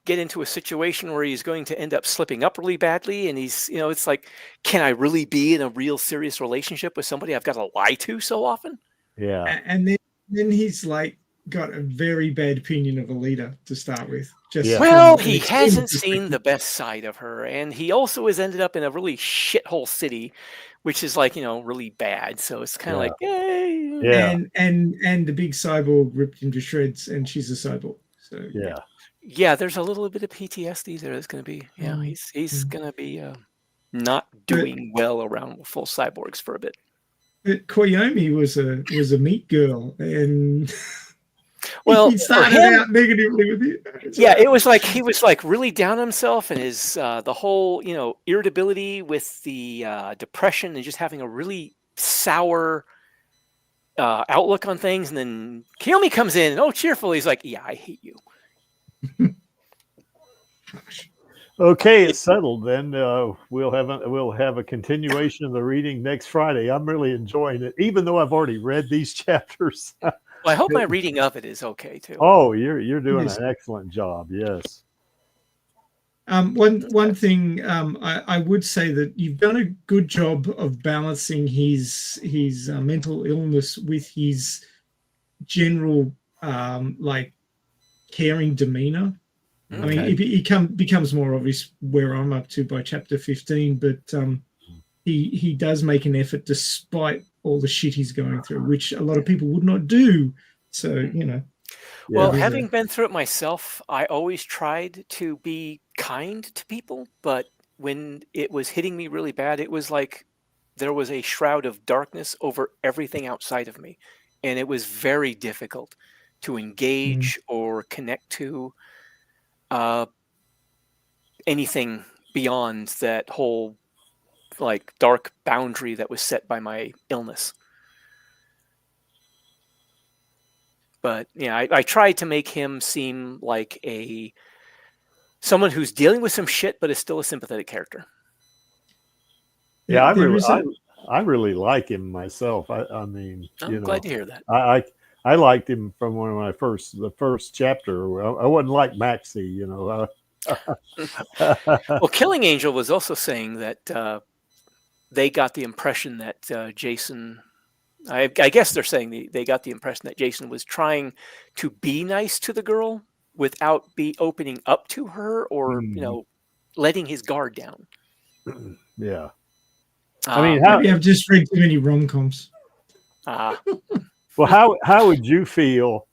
get into a situation where he's going to end up slipping up really badly, and he's, it's like, can I really be in a real serious relationship with somebody I've got to lie to so often? Yeah, and then he's like got a very bad opinion of Alita to start with. Well, he hasn't seen the best side of her, and he also has ended up in a really shithole city, which is like, really bad. So it's kind of like, yay. Yeah. And the big cyborg ripped into shreds, and she's a cyborg. So yeah, there's a little bit of PTSD there. That's going to be, he's going to be not doing well around full cyborgs for a bit. But Koyomi was a meat girl, and well, he started out negatively with it. Yeah, it was like he was like really down on himself, and his the whole irritability with the depression and just having a really sour outlook on things. And then Kiyomi comes in and cheerful. He's like, "Yeah, I hate you." Okay, it's settled. Then we'll have a continuation of the reading next Friday. I'm really enjoying it, even though I've already read these chapters. Well, I hope my reading of it is okay too. Oh, you're doing Yes. an excellent job. Yes. One thing I would say that you've done a good job of balancing his mental illness with his general like caring demeanor. I mean, it becomes more obvious where I'm up to by chapter 15, but he does make an effort despite all the shit he's going through, which a lot of people would not do. So, you know. Well, Yeah. having been through it myself, I always tried to be kind to people, but when it was hitting me really bad, it was like there was a shroud of darkness over everything outside of me. And it was very difficult to engage or connect to anything beyond that whole like dark boundary that was set by my illness. But yeah, I tried to make him seem like someone who's dealing with some shit, but is still a sympathetic character. Yeah, I really like him myself. I mean, I'm glad to hear that. I liked him from the first chapter. I wasn't like Maxie, you know. Well, Killing Angel was also saying that they got the impression that Jason. I guess they're saying they got the impression that Jason was trying to be nice to the girl without opening up to her or you know letting his guard down. Yeah. I mean, maybe I've just read too many rom-coms. Well, how would you feel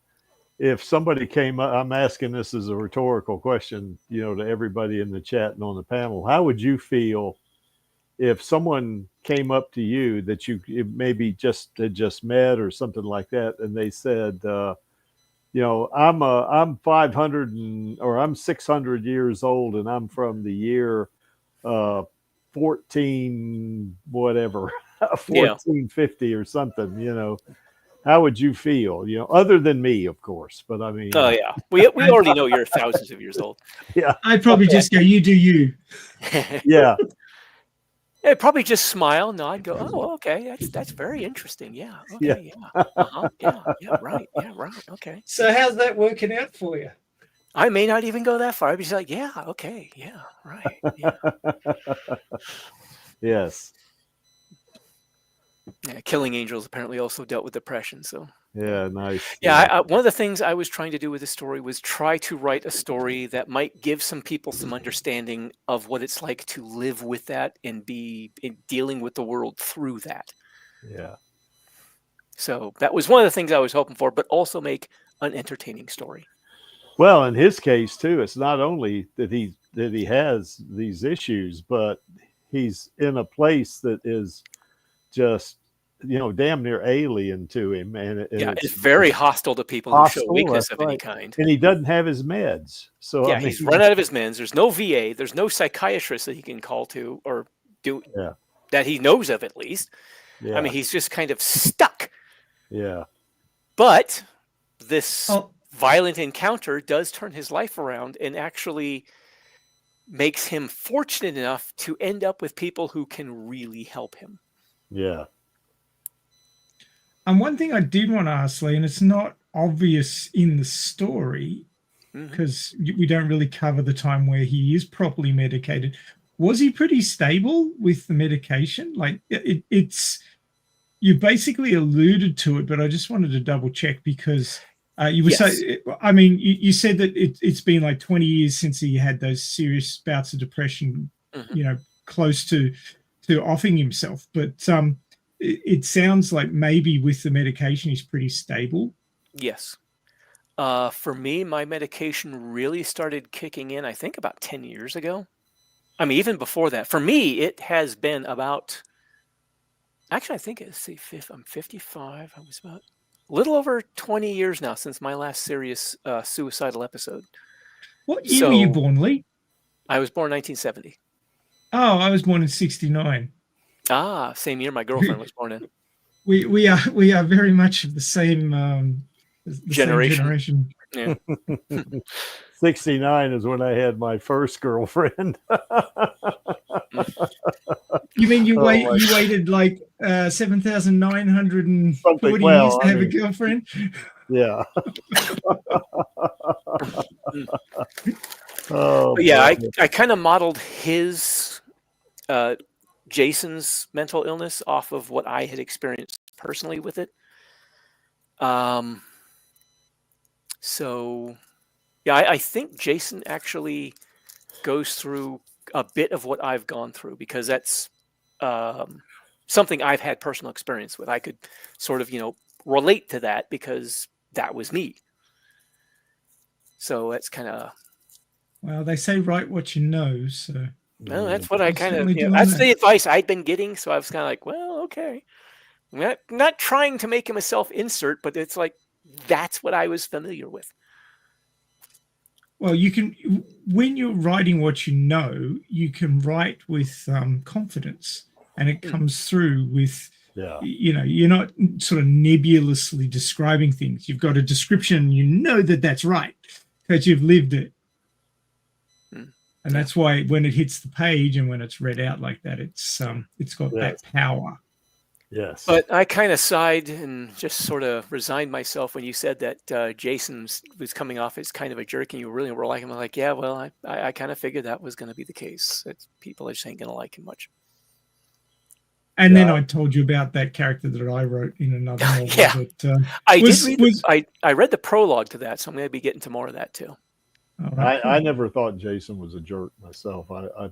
if somebody came up? I'm asking this as a rhetorical question, you know, to everybody in the chat and on the panel. How would you feel if someone came up to you that you maybe had just met or something like that, and they said, you know, I'm 500 or I'm 600 years old, and I'm from the year 14 whatever 1450 or something, you know, how would you feel, you know, other than me, of course, but I mean, oh yeah, we already know you're thousands of years old. Yeah, I'd probably just go, you do you. Yeah. I'd probably just smile, nod, go, oh, okay, that's very interesting. Yeah, okay, yeah, right, okay. So how's that working out for you? I may not even go that far. I'd be just like, yeah, okay, yeah, right, yeah. Yes. Yeah, Killing Angels apparently also dealt with depression, so. Yeah, nice. Yeah, one of the things I was trying to do with this story was try to write a story that might give some people some understanding of what it's like to live with that and be dealing with the world through that. Yeah. So that was one of the things I was hoping for, but also make an entertaining story. Well, in his case too, it's not only that he has these issues, but he's in a place that is just, you know, damn near alien to him, and it's very hostile to people who show weakness of any kind. And he doesn't have his meds, so yeah, I mean, he's run out of his meds. There's no VA, there's no psychiatrist that he can call to or do that he knows of, at least. Yeah. I mean, he's just kind of stuck. Yeah. But this violent encounter does turn his life around and actually makes him fortunate enough to end up with people who can really help him. Yeah. And one thing I did want to ask, Lee, and it's not obvious in the story because we don't really cover the time where he is properly medicated. Was he pretty stable with the medication? Like it's you basically alluded to it, but I just wanted to double check because you were saying, I mean, you said that it's been like 20 years since he had those serious bouts of depression, you know, close to offing himself. But it sounds like maybe with the medication, he's pretty stable. Yes. For me, my medication really started kicking in, I think, about 10 years ago. I mean, even before that. For me, it has been about... Actually, I think I'm 55. I was about a little over 20 years now since my last serious suicidal episode. What year were you born, Lee? I was born in 1970. Oh, I was born in 69. Ah, same year my girlfriend was born in. We are very much of the same generation. Same generation. Yeah. '69 is when I had my first girlfriend. You mean you Oh, waited like 7,940 well, years to I have a mean- girlfriend? Yeah. Oh, But yeah, boy. I kind of modeled his Jason's mental illness off of what I had experienced personally with it. So yeah, I think Jason actually goes through a bit of what I've gone through, because that's something I've had personal experience with. I could sort of, relate to that because that was me. So that's kind of, Well, they say write what you know, so well, that's what I I'm kind of, certainly doing that's that. the advice I'd been getting. So I was kind of like, well, okay. I'm not trying to make him a self-insert, but it's like, that's what I was familiar with. Well, you can, when you're writing what you know, you can write with confidence, and it comes through with, Yeah. You're not sort of nebulously describing things. You've got a description, you know that that's right because you've lived it. And that's why when it hits the page and when it's read out like that, it's got that power. Yes. But I kind of sighed and just sort of resigned myself when you said that Jason was coming off as kind of a jerk, and you really were like him. I'm like, yeah, well, I kind of figured that was going to be the case. People just ain't going to like him much. And then I told you about that character that I wrote in another novel. Yeah. That, I read the prologue to that, so I'm going to be getting to more of that too. I never thought Jason was a jerk myself. I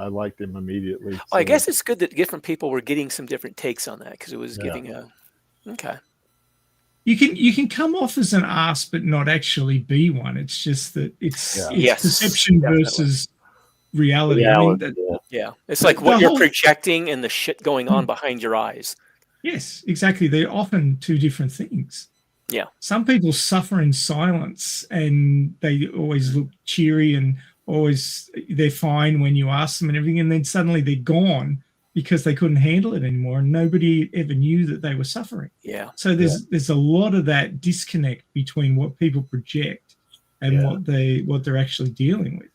liked him immediately. Well, I guess it's good that different people were getting some different takes on that, because it was giving a You can come off as an ass but not actually be one. It's just that it's perception versus reality. It's like what you're projecting and the shit going on behind your eyes. Yes, exactly. They're often two different things. Yeah. Some people suffer in silence and they always look cheery and always they're fine when you ask them and everything, and then suddenly they're gone because they couldn't handle it anymore and nobody ever knew that they were suffering. Yeah. So there's a lot of that disconnect between what people project and what they're actually dealing with.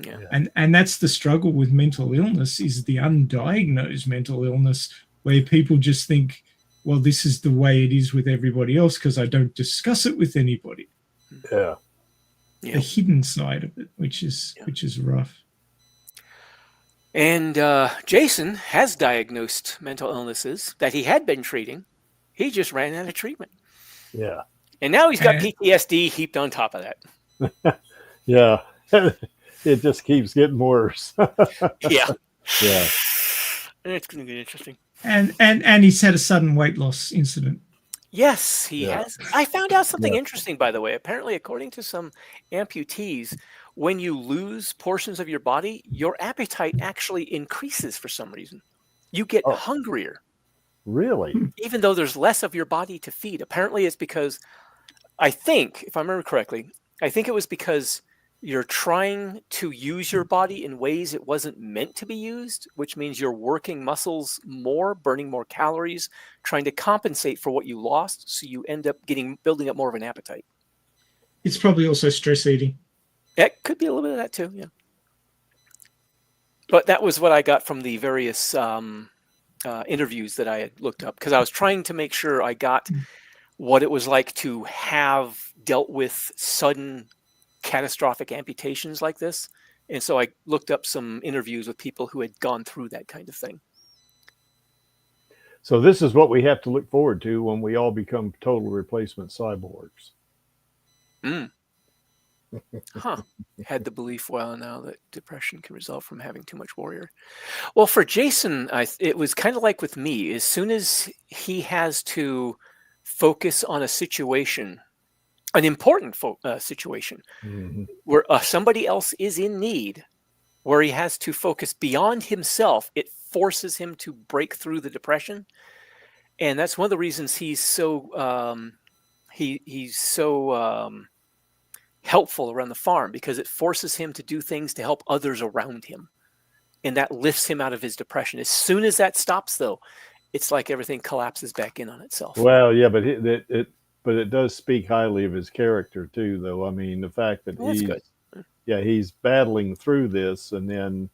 Yeah. And that's the struggle with mental illness, is the undiagnosed mental illness, where people just think, well, this is the way it is with everybody else because I don't discuss it with anybody. Yeah. The hidden side of it, which is rough. And Jason has diagnosed mental illnesses that he had been treating. He just ran out of treatment. Yeah. And now he's got PTSD heaped on top of that. Yeah. It just keeps getting worse. Yeah. Yeah. And it's going to get interesting. And he's had a sudden weight loss incident. Yes, he has. I found out something interesting, by the way. Apparently, according to some amputees, when you lose portions of your body, your appetite actually increases for some reason. You get hungrier. Really? Even though there's less of your body to feed. Apparently, it's because, I think, if I remember correctly, I think it was because you're trying to use your body in ways it wasn't meant to be used, which means you're working muscles more, burning more calories, trying to compensate for what you lost. So you end up building up more of an appetite. It's probably also stress eating. It could be a little bit of that too, yeah. But that was what I got from the various interviews that I had looked up, because I was trying to make sure I got what it was like to have dealt with sudden catastrophic amputations like this. And so I looked up some interviews with people who had gone through that kind of thing. So this is what we have to look forward to when we all become total replacement cyborgs. Had the belief while now that depression can result from having too much warrior. Well, for Jason, it was kind of like with me. As soon as he has to focus on a situation, an important situation, where somebody else is in need, where he has to focus beyond himself, it forces him to break through the depression. And that's one of the reasons he's so he's so helpful around the farm, because it forces him to do things to help others around him, and that lifts him out of his depression. As soon as that stops, though, it's like everything collapses back in on itself. Well, yeah, but it does speak highly of his character too, though. I mean, the fact that Well, that's good. he's battling through this, and then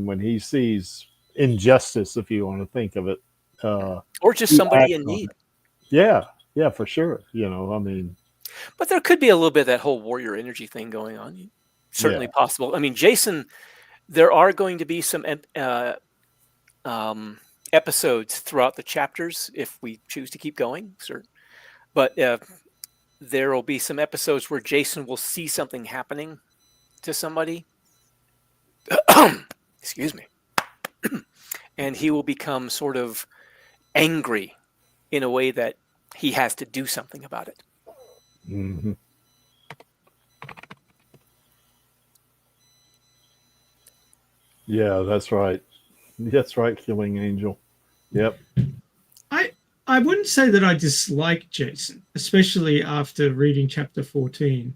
when he sees injustice, if you want to think of it, Or just he somebody acts in on need. it. Yeah, for sure. You know, I mean, But there could be a little bit of that whole warrior energy thing going on. Certainly possible. I mean, Jason, there are going to be some episodes throughout the chapters if we choose to keep going, sir. But there will be some episodes where Jason will see something happening to somebody. Excuse me. And he will become sort of angry in a way that he has to do something about it. mhm. Yeah, that's right. That's right, Killing Angel. Yep. I wouldn't say that I dislike Jason, especially after reading chapter 14.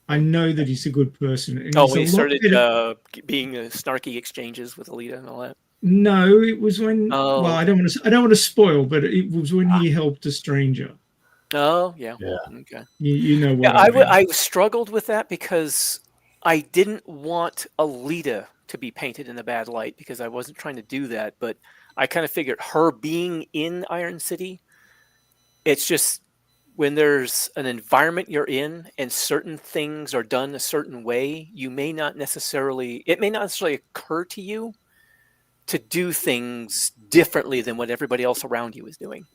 I know that he's a good person. And Oh, he's when he a lot started better- being snarky exchanges with Alita and all that. No, it was when. Oh, well, okay. I don't want to spoil, but it was when he helped a stranger. Oh, yeah. Yeah. Okay. You know what Yeah, I mean. I struggled with that because I didn't want Alita to be painted in a bad light because I wasn't trying to do that. But I kind of figured her being in Iron City, it's just when there's an environment you're in and certain things are done a certain way, it may not necessarily occur to you to do things differently than what everybody else around you is doing.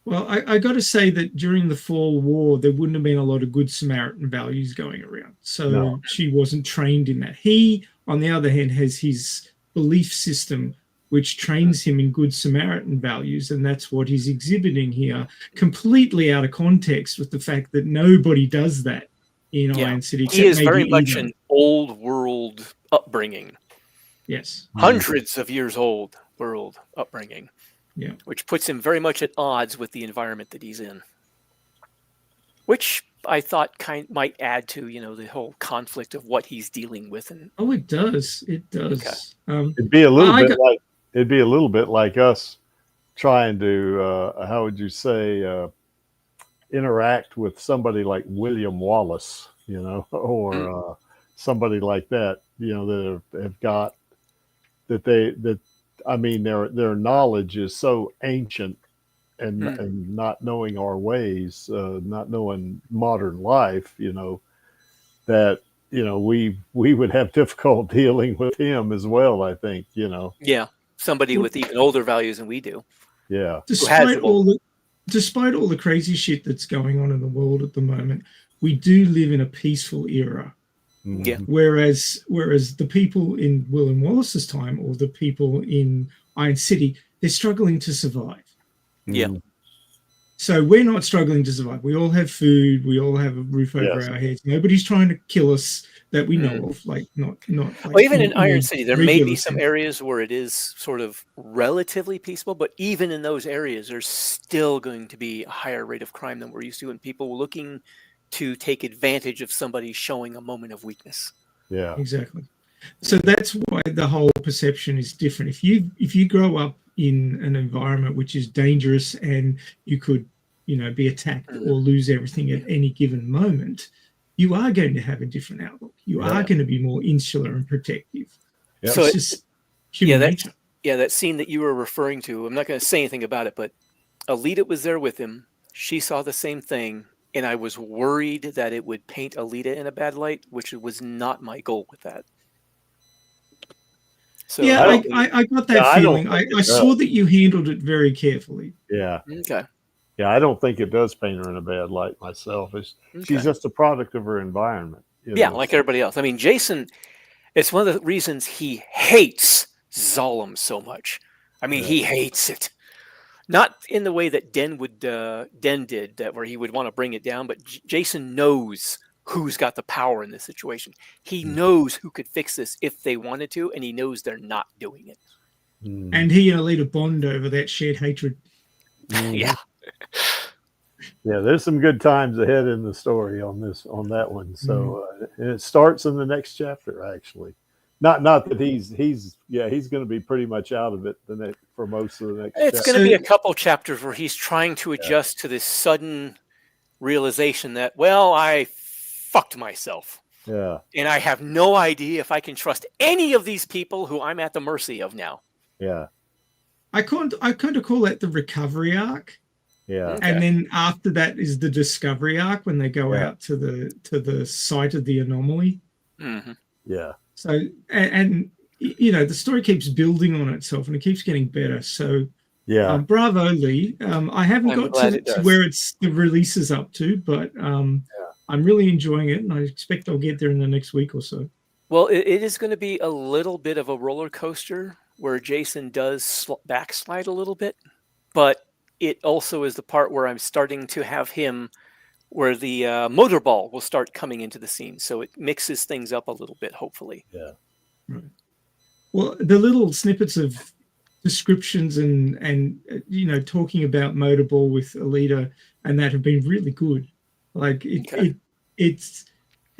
Well, I got to say that during the Fall War, there wouldn't have been a lot of good Samaritan values going around. So No. she wasn't trained in that. He, on the other hand, has his belief system, which trains him in good Samaritan values. And that's what he's exhibiting here, completely out of context with the fact that nobody does that in Iron City. He is very much Ego. an old world upbringing. Yes. Hundreds of years old world upbringing. Yeah. Which puts him very much at odds with the environment that he's in. Which I thought might add to, the whole conflict of what he's dealing with. And Oh, it does. It does. It'd be a little bit like us trying to how would you say interact with somebody like William Wallace, or somebody like that, that have got that I mean, their knowledge is so ancient, and not knowing our ways, not knowing modern life, that we would have difficult dealing with him as well. I think, Yeah, somebody with even older values than we do. Yeah. Despite all the crazy shit that's going on in the world at the moment, we do live in a peaceful era. Yeah. Whereas the people in William Wallace's time, or the people in Iron City, they're struggling to survive. Yeah. So we're not struggling to survive. We all have food. We all have a roof over our heads. Nobody's trying to kill us that we know of. Like not. Well, even in Iron City, there may be some sense. areas where it is sort of relatively peaceful, but even in those areas, there's still going to be a higher rate of crime than we're used to, and people looking to take advantage of somebody showing a moment of weakness. Yeah, exactly. So that's why the whole perception is different. If you grow up in an environment which is dangerous and you could, be attacked or lose everything at any given moment, you are going to have a different outlook. You are going to be more insular and protective. Yeah. So it's just human nature. That scene that you were referring to, I'm not going to say anything about it, but Alita was there with him. She saw the same thing. And I was worried that it would paint Alita in a bad light, which was not my goal with that. So yeah, I got that feeling. I saw that you handled it very carefully. Yeah. Okay. Yeah, I don't think it does paint her in a bad light myself. She's just a product of her environment. Like everybody else. I mean, Jason, it's one of the reasons he hates Zalem so much. I mean, he hates it. Not in the way that Den did, that where he would want to bring it down, but Jason knows who's got the power in this situation. He knows who could fix this if they wanted to, and he knows they're not doing it. And he and Alita bond over that shared hatred. Yeah. Yeah, there's some good times ahead in the story on that one. So it starts in the next chapter, actually. Not that he's going to be pretty much out of it for most of the next. It's chapter. going to be a couple chapters where he's trying to adjust to this sudden realization that, well, I fucked myself. Yeah. And I have no idea if I can trust any of these people who I'm at the mercy of now. Yeah. I kind of call that the recovery arc. Yeah. Okay. And then after that is the discovery arc when they go out to the site of the anomaly. Mm-hmm. Yeah. So and you know, the story keeps building on itself and it keeps getting better. So Yeah. Bravo, Lee. I haven't got to where the release is up to, but I'm really enjoying it, and I expect I'll get there in the next week or so. Well, it is going to be a little bit of a roller coaster where Jason does backslide a little bit, but it also is the part where I'm starting to have him where the motorball will start coming into the scene. So it mixes things up a little bit, hopefully. Yeah. Right. Well, the little snippets of descriptions and you know, talking about motorball with Alita and that have been really good. Like it's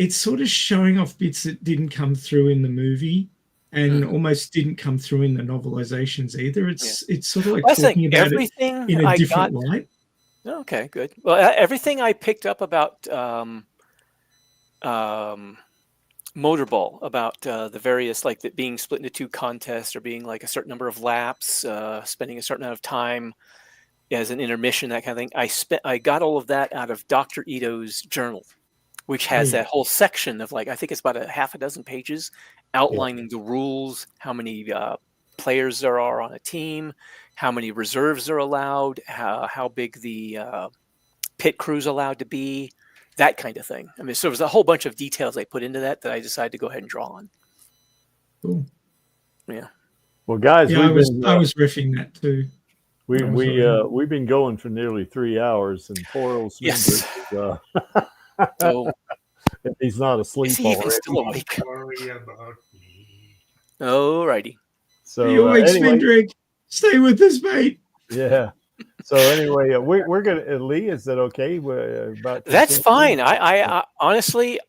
sort of showing off bits that didn't come through in the movie and almost didn't come through in the novelizations either. It's sort of like talking about it in a different light. Okay, good. Well, everything I picked up about motorball, about the various, like that being split into 2 contests or being like a certain number of laps, spending a certain amount of time as an intermission, that kind of thing. I got all of that out of Dr. Ito's journal, which has that whole section of, like, I think it's about a half a dozen pages outlining the rules, how many players there are on a team, how many reserves are allowed, how big the pit crew's allowed to be, that kind of thing. I mean, so there was a whole bunch of details I put into that I decided to go ahead and draw on. Cool. Yeah. Well, guys, I was riffing that too. We've been going for nearly 3 hours, and poor old Swindler if he's not asleep is he even still awake? Worry about me. All righty. So you awake, Swindrick? Stay with us, mate. Yeah. So anyway, we're gonna. Lee, is that okay? That's fine. I honestly,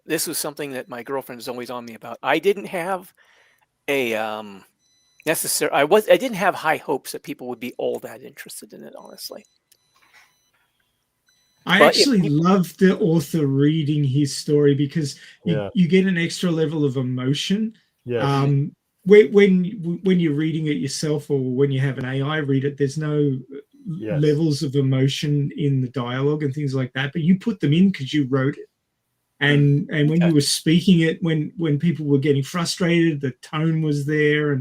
this was something that my girlfriend is always on me about. I didn't have a I didn't have high hopes that people would be all that interested in it, honestly. I actually love the author reading his story because you get an extra level of emotion. Yeah. When you're reading it yourself or when you have an AI read it, there's no levels of emotion in the dialogue and things like that, but you put them in because you wrote it. And when you were speaking it, when people were getting frustrated, the tone was there,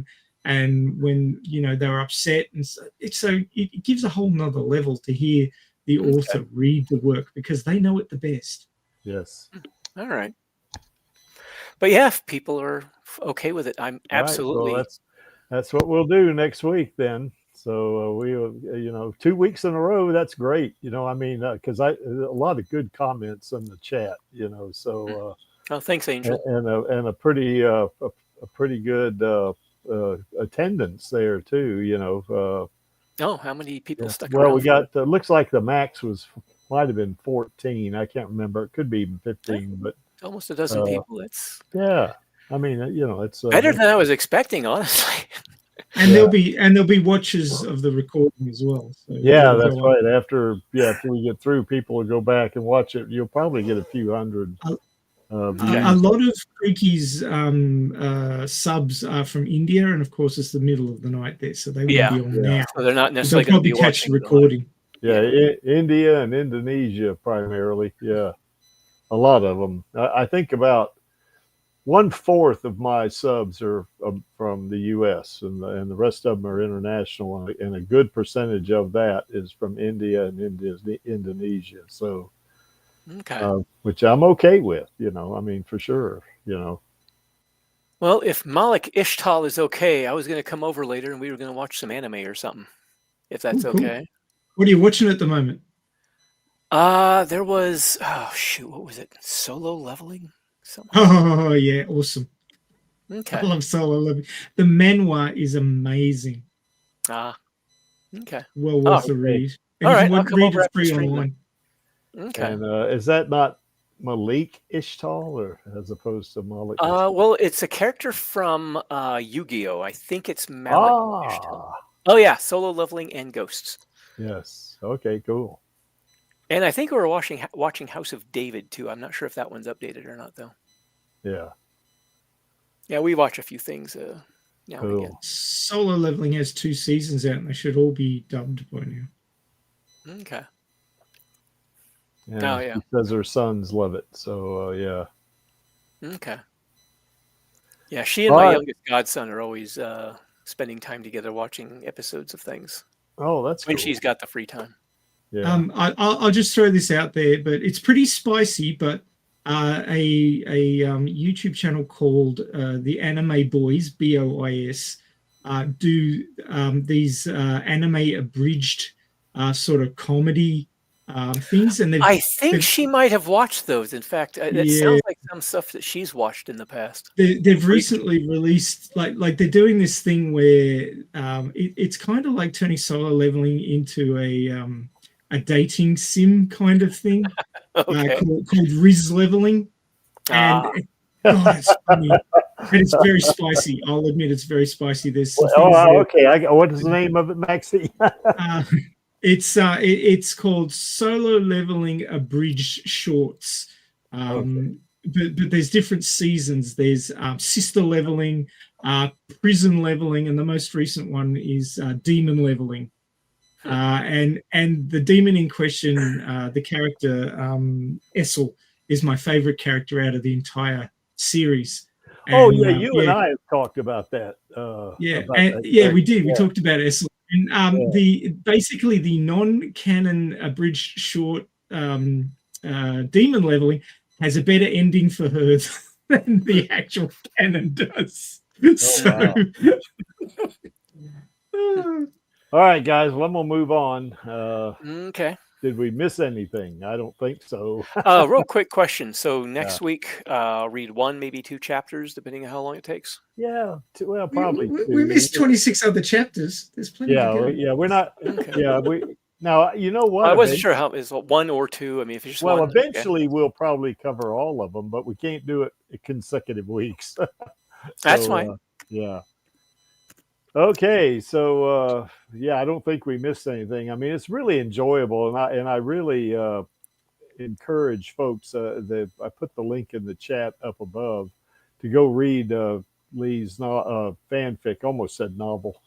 and when, you know, they were upset, and so it gives a whole nother level to hear the author read the work because they know it the best. Yes. All right. But yeah, if people are okay with it, I'm absolutely. Well, that's what we'll do next week then. So we'll, 2 weeks in a row. That's great. You know, I mean, because a lot of good comments in the chat. You know, so. Oh, thanks, Angel. And a pretty good attendance there too. You know. How many people stuck around? Well, we got looks like the max might have been 14. I can't remember. It could be even 15, but almost a dozen people. It's I mean, it's better than I was expecting, honestly. And there'll be watchers of the recording as well. So that's right. After we get through, people will go back and watch it. You'll probably get a few hundred. A lot of Creaky's subs are from India, and of course it's the middle of the night there, so they won't be on now. So they're not necessarily going to be catch the recording. India and Indonesia primarily. Yeah, a lot of them. I think about 1/4 of my subs are from the U.S. and the rest of them are international, and a good percentage of that is from India and Indonesia. So. Okay. Which I'm okay with, I mean, for sure, Well, if Malik Ishtal is okay, I was going to come over later and we were going to watch some anime or something, if that's okay. What are you watching at the moment? There was, what was it? Solo Leveling? Oh, yeah, awesome. Okay. I love Solo Leveling. The manhwa is amazing. Okay. Well worth the read. All right, I'll come read over it free after online. Okay. And is that not Malik Ishtal, or as opposed to Malik? Well, it's a character from Yu-Gi-Oh. I think it's Malik. Ah, Oh yeah, solo leveling and ghosts. yes. Okay, cool. And I think we were watching House of David too. I'm not sure if that one's updated or not though. Yeah. Yeah, we watch a few things now and Cool. again. Solo Leveling has 2 seasons out, and they should all be dubbed by now. Okay. Yeah, Oh, yeah. She says her sons love it. So yeah. Okay. Yeah, she and All my right. youngest godson are always spending time together watching episodes of things Oh, that's when cool. she's got the free time. Yeah. I'll just throw this out there, but it's pretty spicy. But a YouTube channel called the Anime Boys, BOIS, do these anime abridged sort of comedy things, and I think she might have watched those. In fact, it sounds like some stuff that she's watched in the past. they've recently released like they're doing this thing where it's kind of like turning Solo Leveling into a dating sim kind of thing. Okay. Called Riz Leveling, and God, it's funny, and it's very spicy. I'll admit it's very spicy. There's some things there. Okay. What is the name of it, Maxie? It's called Solo Leveling Abridged Shorts. But there's different seasons. There's Sister Leveling, Prison Leveling, and the most recent one is Demon Leveling. And the demon in question, the character Essel, is my favorite character out of the entire series. And, and I have talked about that. We did. We talked about Essel. And basically the non-canon abridged short Demon Leveling has a better ending for her than the actual canon does. All right, guys, well, we'll move on. Okay. Did we miss anything? I don't think so. Real quick question. So next week, read 1, maybe 2 chapters, depending on how long it takes. Yeah, probably. We missed 26 other chapters. There's plenty. We're not. Okay. Yeah, now you know what? I wasn't sure how it was 1 or 2. I mean, if it's just one, eventually we'll probably cover all of them, but we can't do it in consecutive weeks. That's fine. Yeah. Okay, so I don't think we missed anything. I mean, it's really enjoyable, and I really encourage folks. I put the link in the chat up above to go read Lee's fanfic. Almost said novel.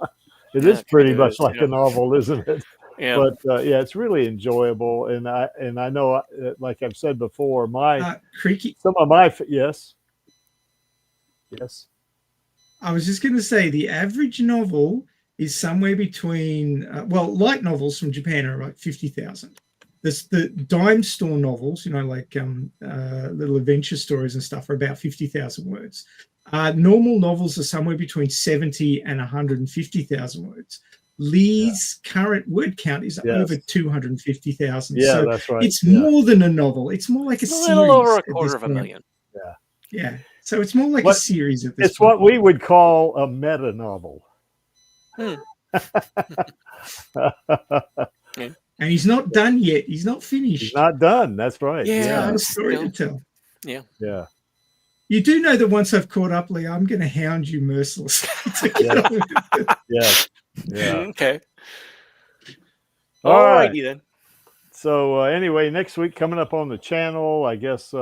It is pretty much like a novel, isn't it? Yeah. But it's really enjoyable, and I know, like I've said before, some of my yes. I was just going to say the average novel is somewhere between light novels from Japan are like 50,000. The dime store novels, like little adventure stories and stuff, are about 50,000 words. Normal novels are somewhere between 70 and 150,000 words. Lee's current word count is over 250,000. Yeah, so that's right. It's more than a novel. It's more like a series. A little over 250,000. Yeah. So it's more like a series of this. It's what we would call a meta novel. And he's not done yet. He's not finished. He's not done. That's right. Yeah. A story to tell. Yeah. Yeah. You do know that once I've caught up, Lee, I'm going to hound you mercilessly. Yeah. Okay. All right. Then. So anyway, next week coming up on the channel, I guess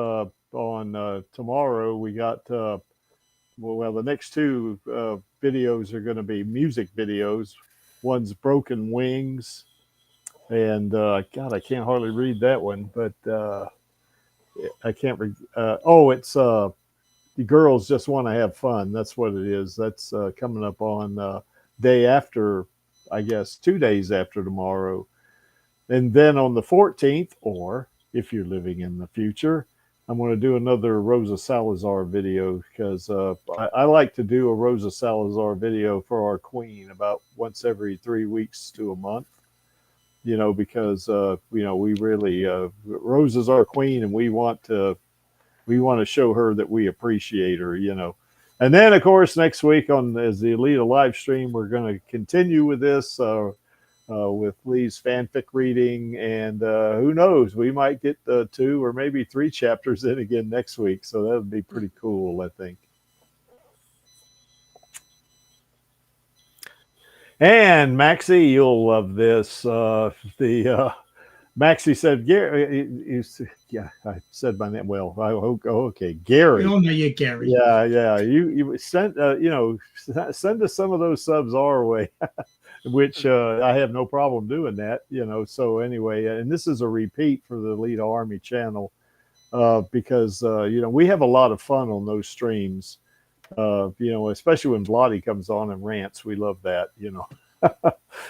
on tomorrow we got the next 2 videos are going to be music videos. One's Broken Wings, and God, I can't hardly read that one, but I can't read. It's The Girls Just Want to Have Fun. That's what it is. That's coming up on day after, I guess 2 days after tomorrow. And then on the 14th, or if you're living in the future, I'm going to do another Rosa Salazar video, because I like to do a Rosa Salazar video for our queen about once every 3 weeks to a month, because, we really, Rosa's our queen, and we want to show her that we appreciate her, And then, of course, next week as the Alita live stream, we're going to continue with this with Lee's fanfic reading, and who knows, we might get 2 or maybe 3 chapters in again next week. So that would be pretty cool, I think. And Maxie, you'll love this. Maxie said, Gary, yeah, I said my name well. Okay, Gary. We all know you, Gary. Yeah. You send, send us some of those subs our way, which I have no problem doing that. So anyway, and this is a repeat for the Alita Army channel, because we have a lot of fun on those streams. Especially when Blotty comes on and rants. We love that.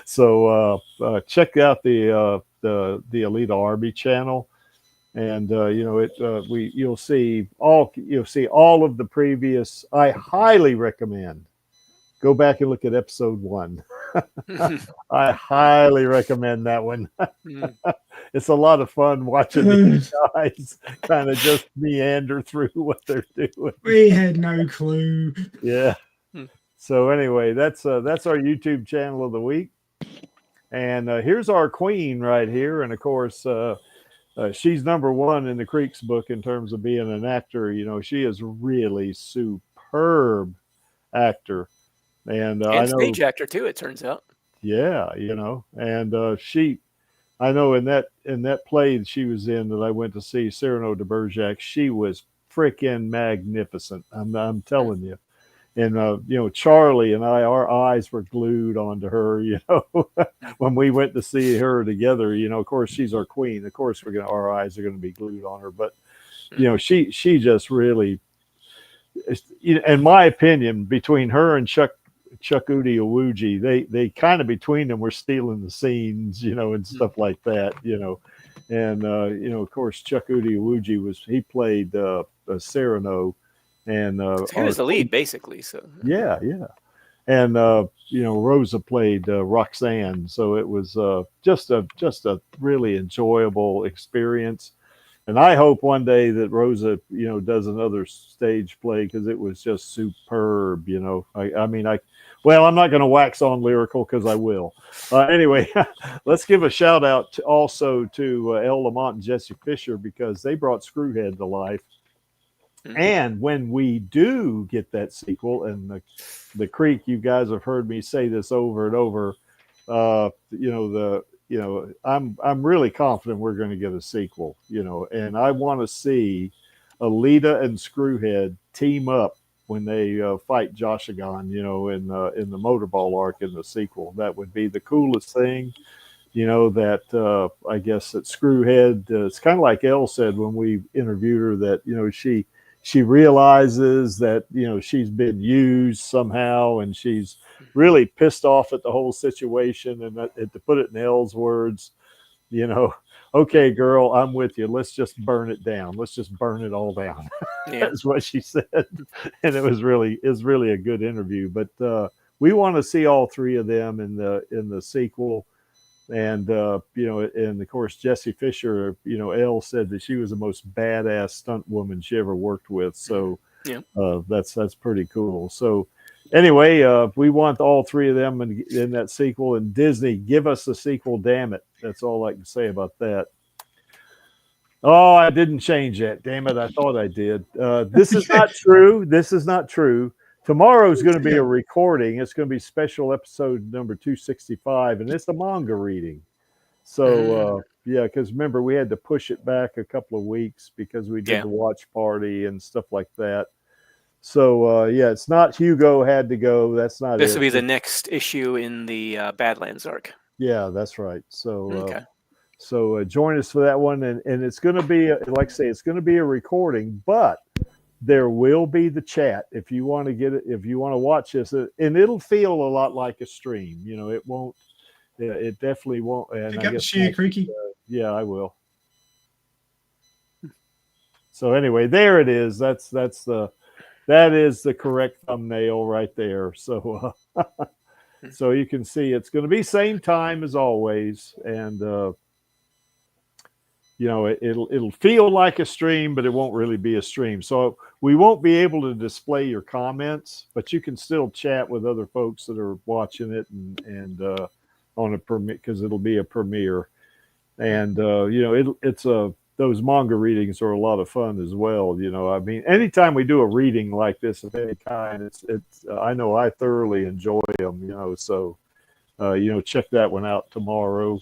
So check out the Alita Army channel, and you'll see all of the previous. I highly recommend go back and look at episode 1. I highly recommend that one. It's a lot of fun watching these guys kind of just meander through what they're doing. We had no clue. Yeah. So anyway, that's our YouTube channel of the week. And here's our queen right here. And of course, she's #1 in the Creeks book in terms of being an actor. She is really superb actor. And I know, stage actor too, it turns out. Yeah, and I know in that play that she was in that I went to see, Cyrano de Bergerac, she was freaking magnificent. I'm telling you. And Charlie and I, our eyes were glued onto her. When we went to see her together. Of course she's our queen. Of course our eyes are gonna be glued on her. But she just really, in my opinion, between her and Chuck Udiawuji, they kind of between them were stealing the scenes, and stuff like that, and of course Chuck Udiawuji he played Cyrano, and he was the lead basically. So yeah, and Rosa played Roxanne, so it was just a really enjoyable experience. And I hope one day that Rosa, does another stage play, because it was just superb. Well, I'm not going to wax on lyrical because I will. Anyway, let's give a shout out also to Elle Lamont and Jesse Fisher, because they brought Screwhead to life. And when we do get that sequel, and the Creek, you guys have heard me say this over and over, I'm really confident we're going to get a sequel, and I want to see Alita and Screwhead team up when they fight Joshagon, in the motorball arc in the sequel. That would be the coolest thing. That I guess that Screwhead, it's kind of like Elle said when we interviewed her, that she realizes that she's been used somehow, and she's really pissed off at the whole situation. And to put it in Elle's words, okay, girl, I'm with you. Let's just burn it down. Let's just burn it all down. Yeah. That's what she said. And it was really a good interview. But we want to see all 3 of them in the sequel. And and of course Jessie Fisher, Elle said that she was the most badass stunt woman she ever worked with. So yeah, that's pretty cool. So anyway, we want all 3 of them in that sequel. And Disney, give us the sequel, damn it. That's all I can say about that. Oh, I didn't change that. Damn it. I thought I did. This is not true. This is not true. Tomorrow is going to be a recording. It's going to be special episode number 265, and it's a manga reading. So, because remember, we had to push it back a couple of weeks because we did the watch party and stuff like that. So, it's not Hugo had to go. That's not this will be the next issue in the Badlands arc. Yeah, that's right. So, okay. So join us for that one. And it's going to be, like I say, it's going to be a recording, but there will be the chat if you want to get it, if you want to watch this, and it'll feel a lot like a stream. It won't, it definitely won't. And pick up the share, Creaky. Yeah, I will. So anyway, there it is. That is the correct thumbnail right there. So, so you can see it's going to be same time as always. And, it'll feel like a stream, but it won't really be a stream. So we won't be able to display your comments, but you can still chat with other folks that are watching it and on a premiere, because it'll be a premiere. And it's those manga readings are a lot of fun as well. I mean, anytime we do a reading like this of any kind, it's I know I thoroughly enjoy them. So check that one out tomorrow.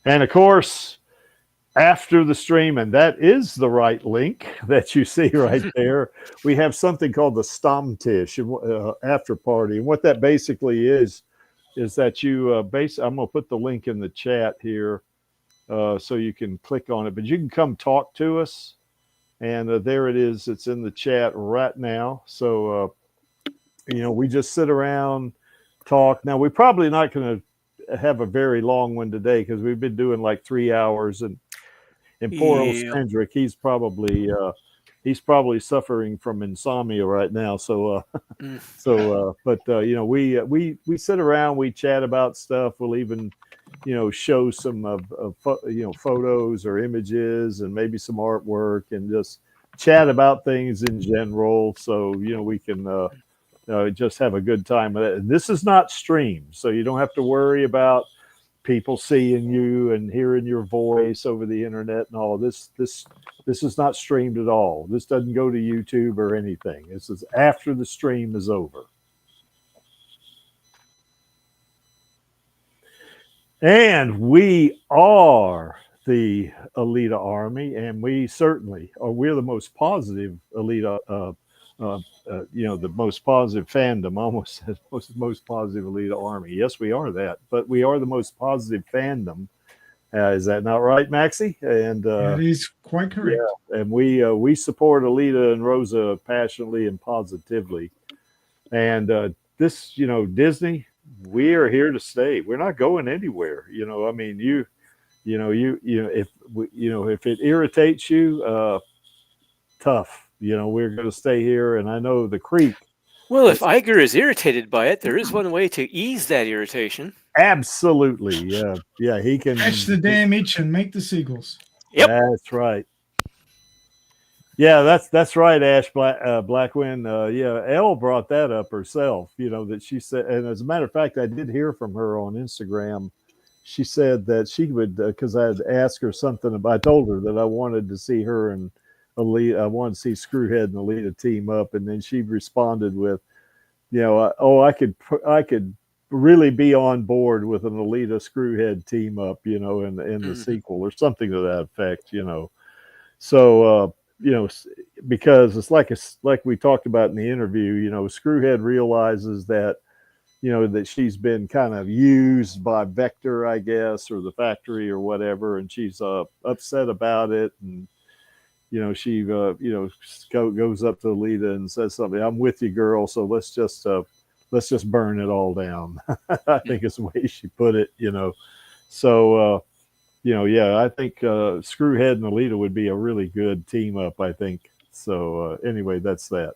And of course, after the stream, and that is the right link that you see right there, we have something called the Stammtisch after party. And what that basically is that you I'm going to put the link in the chat here so you can click on it, but you can come talk to us. And there it is. It's in the chat right now. So, we just sit around, talk. Now, we're probably not going to have a very long one today because we've been doing like 3 hours, and poor old Sandrick, he's probably suffering from insomnia right now. So we sit around, we chat about stuff. We'll even show some of photos or images and maybe some artwork, and just chat about things in general. So we can just have a good time with it. And this is not streamed, so you don't have to worry about people seeing you and hearing your voice over the internet and all this. This is not streamed at all. This doesn't go to YouTube or anything. This is after the stream is over. And we are the Alita Army, and we certainly are. We're the most positive Alita the most positive fandom, almost says most positive Alita Army. Yes, we are that, but we are the most positive fandom. Is that not right, Maxie? And that is quite correct. Yeah, and we support Alita and Rosa passionately and positively. And this, Disney, we are here to stay. We're not going anywhere. I mean, if it irritates you, tough. We're going to stay here, and I know the creek. Well, if Iger is irritated by it, there is one way to ease that irritation. Absolutely, yeah, he can Catch the damn itch and make the seagulls. Yep, that's right. Yeah, that's right, Ash Blackwind. Elle brought that up herself. That she said, and as a matter of fact, I did hear from her on Instagram. She said that she would, because I had asked her something about. I told her that I wanted to see her and Alita. I wanted to see Screwhead and Alita team up, and then she responded with, I could really be on board with an Alita Screwhead team up, in the sequel or something to that effect, So because it's like we talked about in the interview, Screwhead realizes that that she's been kind of used by Vector, I guess, or the factory or whatever, and she's upset about it. And she goes up to Alita and says something. I'm with you, girl. So let's just burn it all down. I think it's the way she put it. So I think Screwhead and Alita would be a really good team up, I think. So anyway, that's that.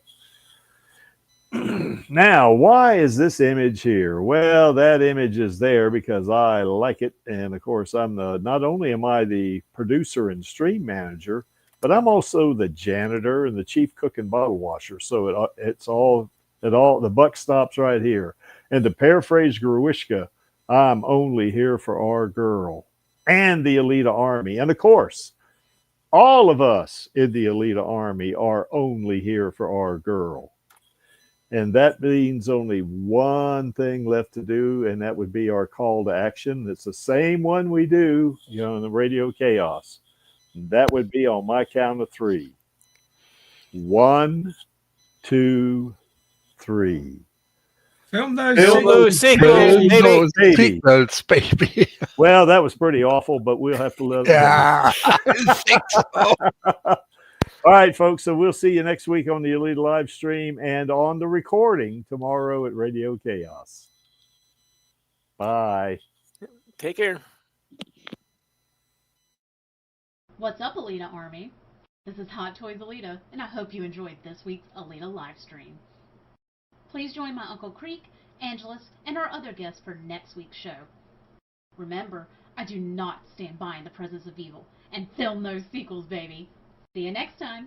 Now, why is this image here? Well, that image is there because I like it. And of course, not only am I the producer and stream manager, but I'm also the janitor and the chief cook and bottle washer. So the buck stops right here. And to paraphrase Gruishka, I'm only here for our girl and the Alita Army. And of course, all of us in the Alita Army are only here for our girl. And that means only one thing left to do, and that would be our call to action. It's the same one we do, in the Radio Chaos. That would be on my count of 3. 1, 2, 3. Film those sequels, baby. Baby. Well, that was pretty awful, but we'll have to let it go. Yeah, I think so. All right, folks. So we'll see you next week on the Alita live stream and on the recording tomorrow at Radio Chaos. Bye. Take care. What's up, Alita Army? This is Hot Toys Alita, and I hope you enjoyed this week's Alita live stream. Please join my Uncle Creek, Angelus, and our other guests for next week's show. Remember, I do not stand by in the presence of evil, and film those sequels, baby. See you next time.